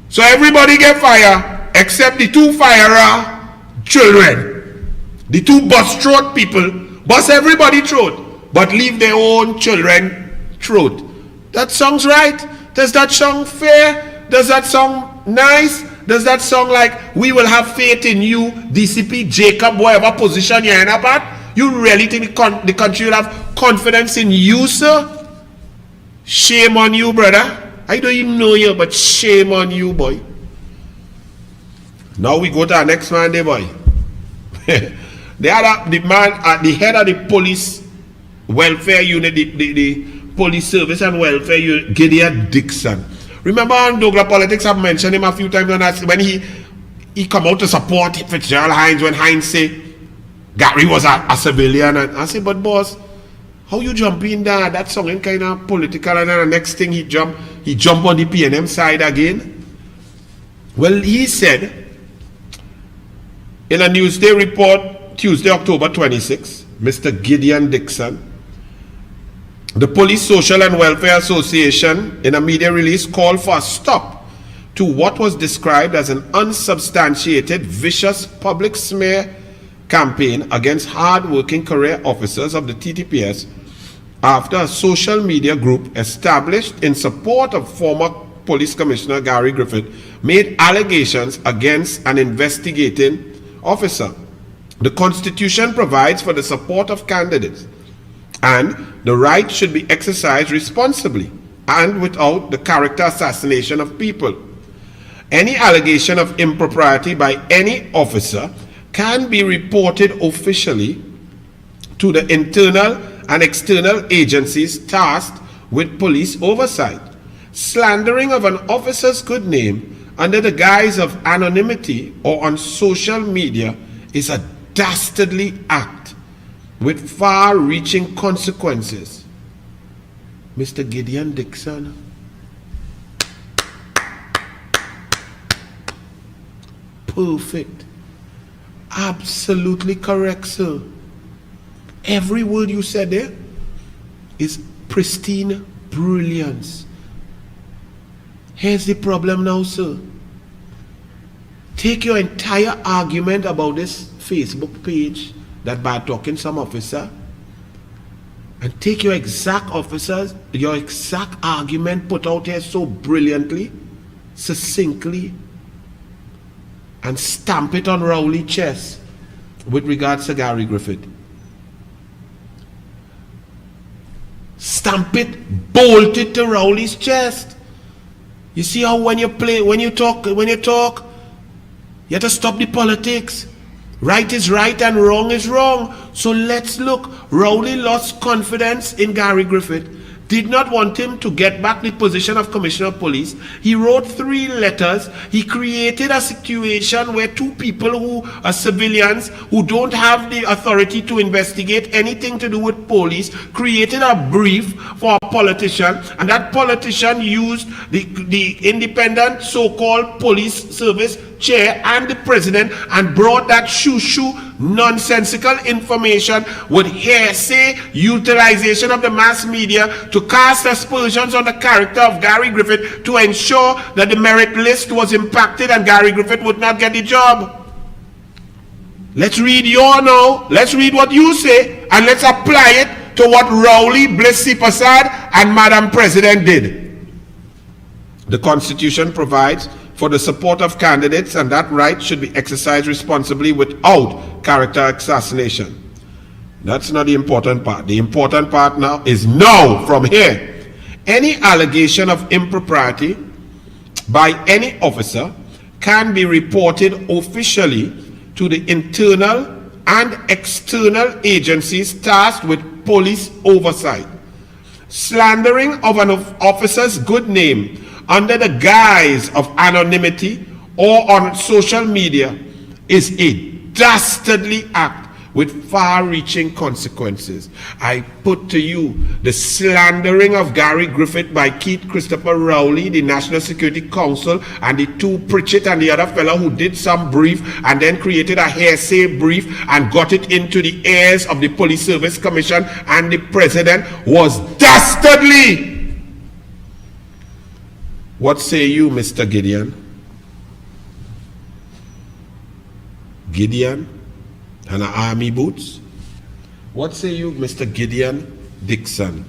So everybody get fired except the two firer children. The two bus throat people bust everybody throat, but leave their own children throat. That sounds right? Does that sound fair? Does that sound nice? Does that sound like we will have faith in you, DCP, Jacob, whatever position you're in about? You really think the country will have confidence in you, sir? Shame on you, brother. I don't even know you, but shame on you, boy. Now we go to our next man there, boy. The head of the police welfare unit, the police service and welfare unit, Gideon Dixon. Remember on Douglar Politics, I've mentioned him a few times when he come out to support Fitzgerald Hines when Hines say Gary was a civilian, and I say, but boss, how you jump in there? That sounding kind of political, and then the next thing he jump on the PNM side again. Well, he said in a Newsday report, Tuesday, October 26, Mr. Gideon Dixon, the Police Social and Welfare Association, in a media release, called for a stop to what was described as an unsubstantiated, vicious public smear campaign against hard-working career officers of the TTPS after a social media group established in support of former Police Commissioner Gary Griffith made allegations against an investigating officer. The Constitution provides for the support of candidates, and the right should be exercised responsibly and without the character assassination of people. Any allegation of impropriety by any officer can be reported officially to the internal and external agencies tasked with police oversight. Slandering of an officer's good name under the guise of anonymity or on social media is a dastardly act with far-reaching consequences. Mr. Gideon Dixon. Perfect. Absolutely correct, sir. Every word you said there is pristine brilliance. Here's the problem now, sir. Take your entire argument about this Facebook page that bad talking some officer, and take your exact argument put out here so brilliantly, succinctly, and stamp it on Rowley's chest with regards to Gary Griffith. Stamp it, bolt it to Rowley's chest. You see how when you talk, you have to stop the politics. Right is right and wrong is wrong. So let's look. Rowley lost confidence in Gary Griffith, did not want him to get back the position of Commissioner of Police. He wrote 3 letters. He created a situation where 2 people who are civilians, who don't have the authority to investigate anything to do with police, created a brief for a politician, and that politician used the independent so-called police service chair and the president and brought that shoo-shoo nonsensical information with hearsay utilization of the mass media to cast aspersions on the character of Gary Griffith to ensure that the merit list was impacted and Gary Griffith would not get the job. Let's read let's read what you say, and let's apply it to what Rowley, Blissy Prasad and Madam President did. The Constitution provides for the support of candidates, and that right should be exercised responsibly without character assassination. That's not the important part. The important part now is now, from here, any allegation of impropriety by any officer can be reported officially to the internal and external agencies tasked with police oversight. Slandering of an officer's good name under the guise of anonymity or on social media is a dastardly act with far-reaching consequences. I put to you the slandering of Gary Griffith by Keith Christopher Rowley, the National Security Council, and the 2 Pritchett and the other fellow who did some brief and then created a hearsay brief and got it into the ears of the Police Service Commission and the President was dastardly. What say you, Mr. Gideon? Gideon and army boots? What say you, Mr. Gideon Dixon?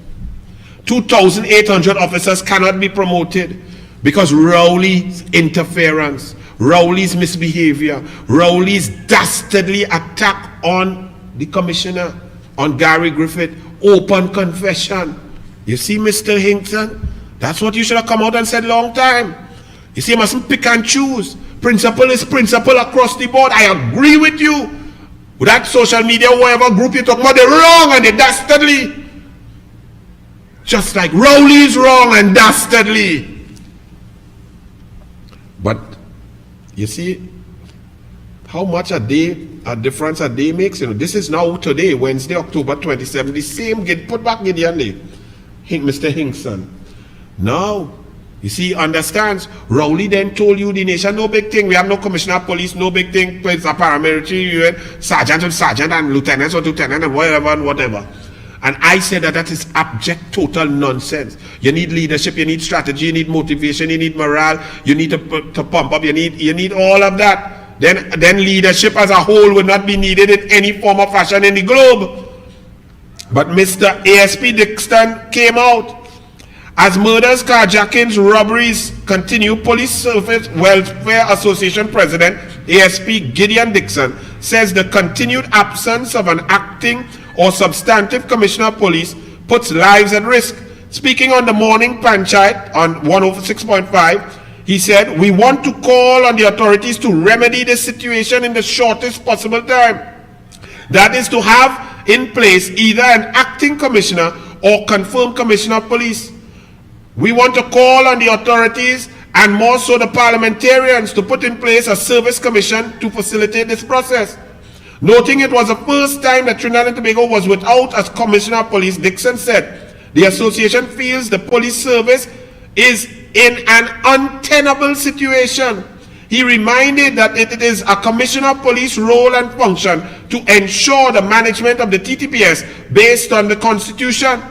2,800 officers cannot be promoted because Rowley's interference. Rowley's misbehavior, Rowley's dastardly attack on the commissioner, on Gary Griffith, open confession. You see, Mr. Hinkson, that's what you should have come out and said long time. You see, you mustn't pick and choose. Principle is principle across the board. I agree with you. With that social media, whatever group you talk about, they're wrong and they're dastardly. Just like Rowley's wrong and dastardly. But you see how much a difference a day makes. You know, this is now today, Wednesday, October 27. The same get put back Gideon Day. Mr. Hinkson. Now, you see, he understands. Rowley then told you the nation, no big thing. We have no commissioner of police, no big thing. It's a paramilitary unit, sergeant and lieutenants or lieutenant and whatever and whatever. And I said that is abject, total nonsense. You need leadership, you need strategy, you need motivation, you need morale, you need to pump up, you need all of that. Then leadership as a whole would not be needed in any form or fashion in the globe. But Mr. ASP Dixon came out. As murders, carjackings, robberies continue, Police Service Welfare Association President ASP Gideon Dixon says the continued absence of an acting or substantive commissioner of police puts lives at risk. Speaking on the morning panchayat on 106.5, he said, "We want to call on the authorities to remedy this situation in the shortest possible time. That is to have in place either an acting commissioner or confirmed commissioner of police. We want to call on the authorities and more so the parliamentarians to put in place a service commission to facilitate this process." Noting it was the first time that Trinidad and Tobago was without a commissioner of police, Dixon said, the association feels the police service is in an untenable situation. He reminded that it is a commissioner of police role and function to ensure the management of the TTPS based on the Constitution.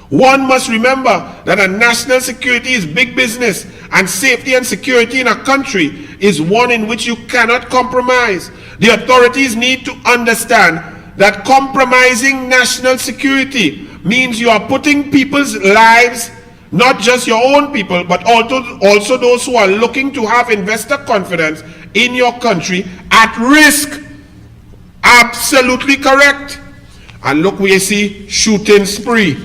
One must remember that a national security is big business, and safety and security in a country is one in which you cannot compromise. The authorities need to understand that compromising national security means you are putting people's lives, not just your own people, but also those who are looking to have investor confidence in your country at risk. Absolutely correct. And look where you see shooting spree.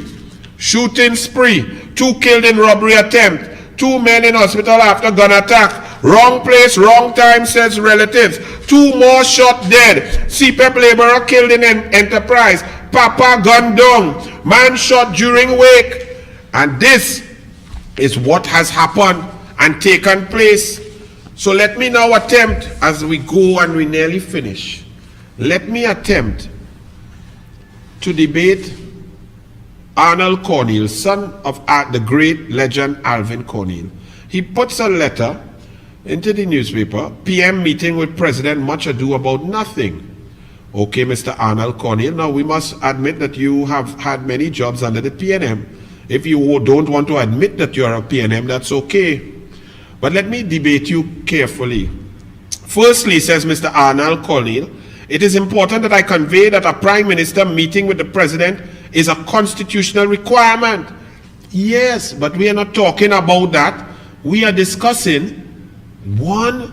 Shooting spree. 2 killed in robbery attempt. 2 men in hospital after gun attack. Wrong place, wrong time, says relatives. 2 more shot dead. CPEP laborer killed in an enterprise. Papa gunned down. Man shot during wake. And this is what has happened and taken place. So let me now attempt, as we go and we nearly finish, let me attempt to debate Anil Cornell, son of the great legend Alvin Cornell. He puts a letter into the newspaper, PM meeting with President, much ado about nothing. Okay, Mr. Anil Cornell, now we must admit that you have had many jobs under the PNM. If you don't want to admit that you're a PNM, that's okay. But let me debate you carefully. Firstly, says Mr. Anil Cornell, it is important that I convey that a Prime Minister meeting with the President is a constitutional requirement. Yes, but we are not talking about that. We are discussing one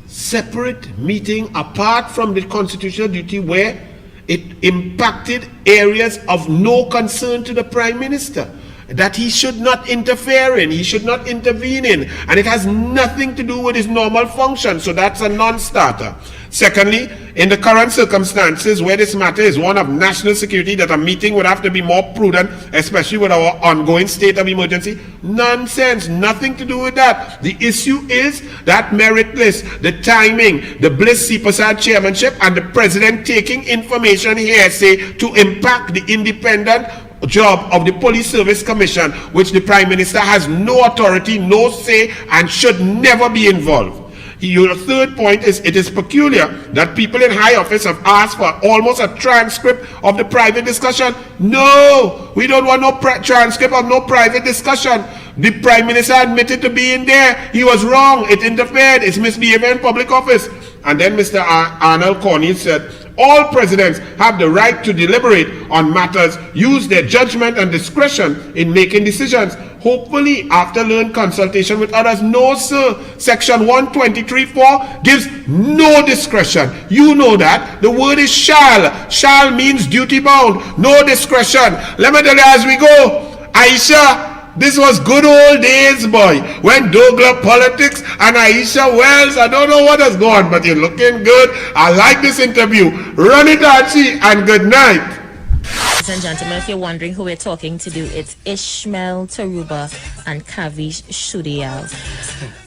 separate meeting apart from the constitutional duty where it impacted areas of no concern to the Prime Minister, that he should not interfere in, he should not intervene in, and it has nothing to do with his normal function, so that's a non-starter. Secondly, in the current circumstances where this matter is one of national security, that a meeting would have to be more prudent, especially with our ongoing state of emergency. Nonsense, nothing to do with that. The issue is that merit list, the timing, the Bliss Prasad chairmanship, and the President taking information hearsay to impact the independent job of the Police Service Commission, which the Prime Minister has no authority, no say, and should never be involved. Your third point is, it is peculiar that people in high office have asked for almost a transcript of the private discussion. No, we don't want no transcript of no private discussion. The Prime Minister admitted to being there. He was wrong. It interfered. It's misbehavior in public office. And then Mr. Anil Cornell said, All presidents have the right to deliberate on matters, use their judgment and discretion in making decisions, hopefully after learned consultation with others. No, sir. Section 123(4) gives no discretion. You know that. The word is shall. Shall means duty bound. No discretion. Let me tell you as we go. Aisha, this was good old days, boy, when Douglar politics and Aisha Wells, I don't know what has gone, but you're looking good. I like this interview. Run it, Archie, and good night. Ladies and gentlemen, if you're wondering who we're talking to, it's Ishmael Taruba and Kavish Shudial.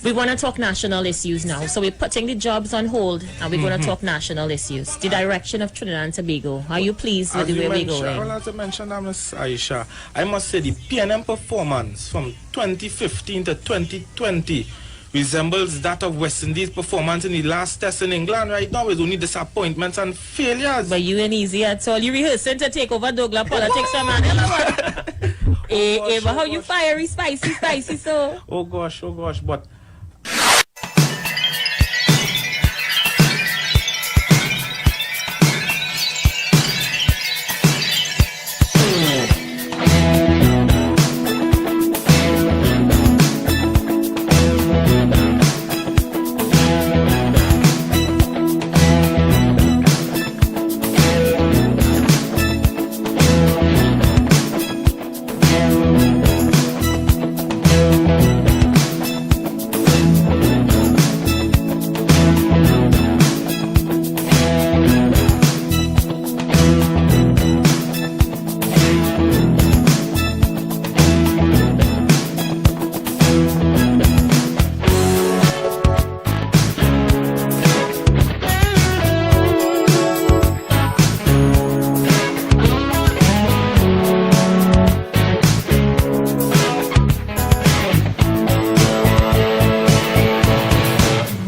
We want to talk national issues now, so we're putting the jobs on hold and we're going to talk national issues. The direction of Trinidad and Tobago. Are you pleased with the way we're going? I want to mention that, Ms. Aisha. I must say the PNM performance from 2015 to 2020 resembles that of West Indies' performance in the last test in England. Right now is only disappointments and failures. But you ain't easy at all. You rehearsing to take over Douglar politics from Anil. But how you fiery, spicy so? Oh gosh, but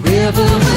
River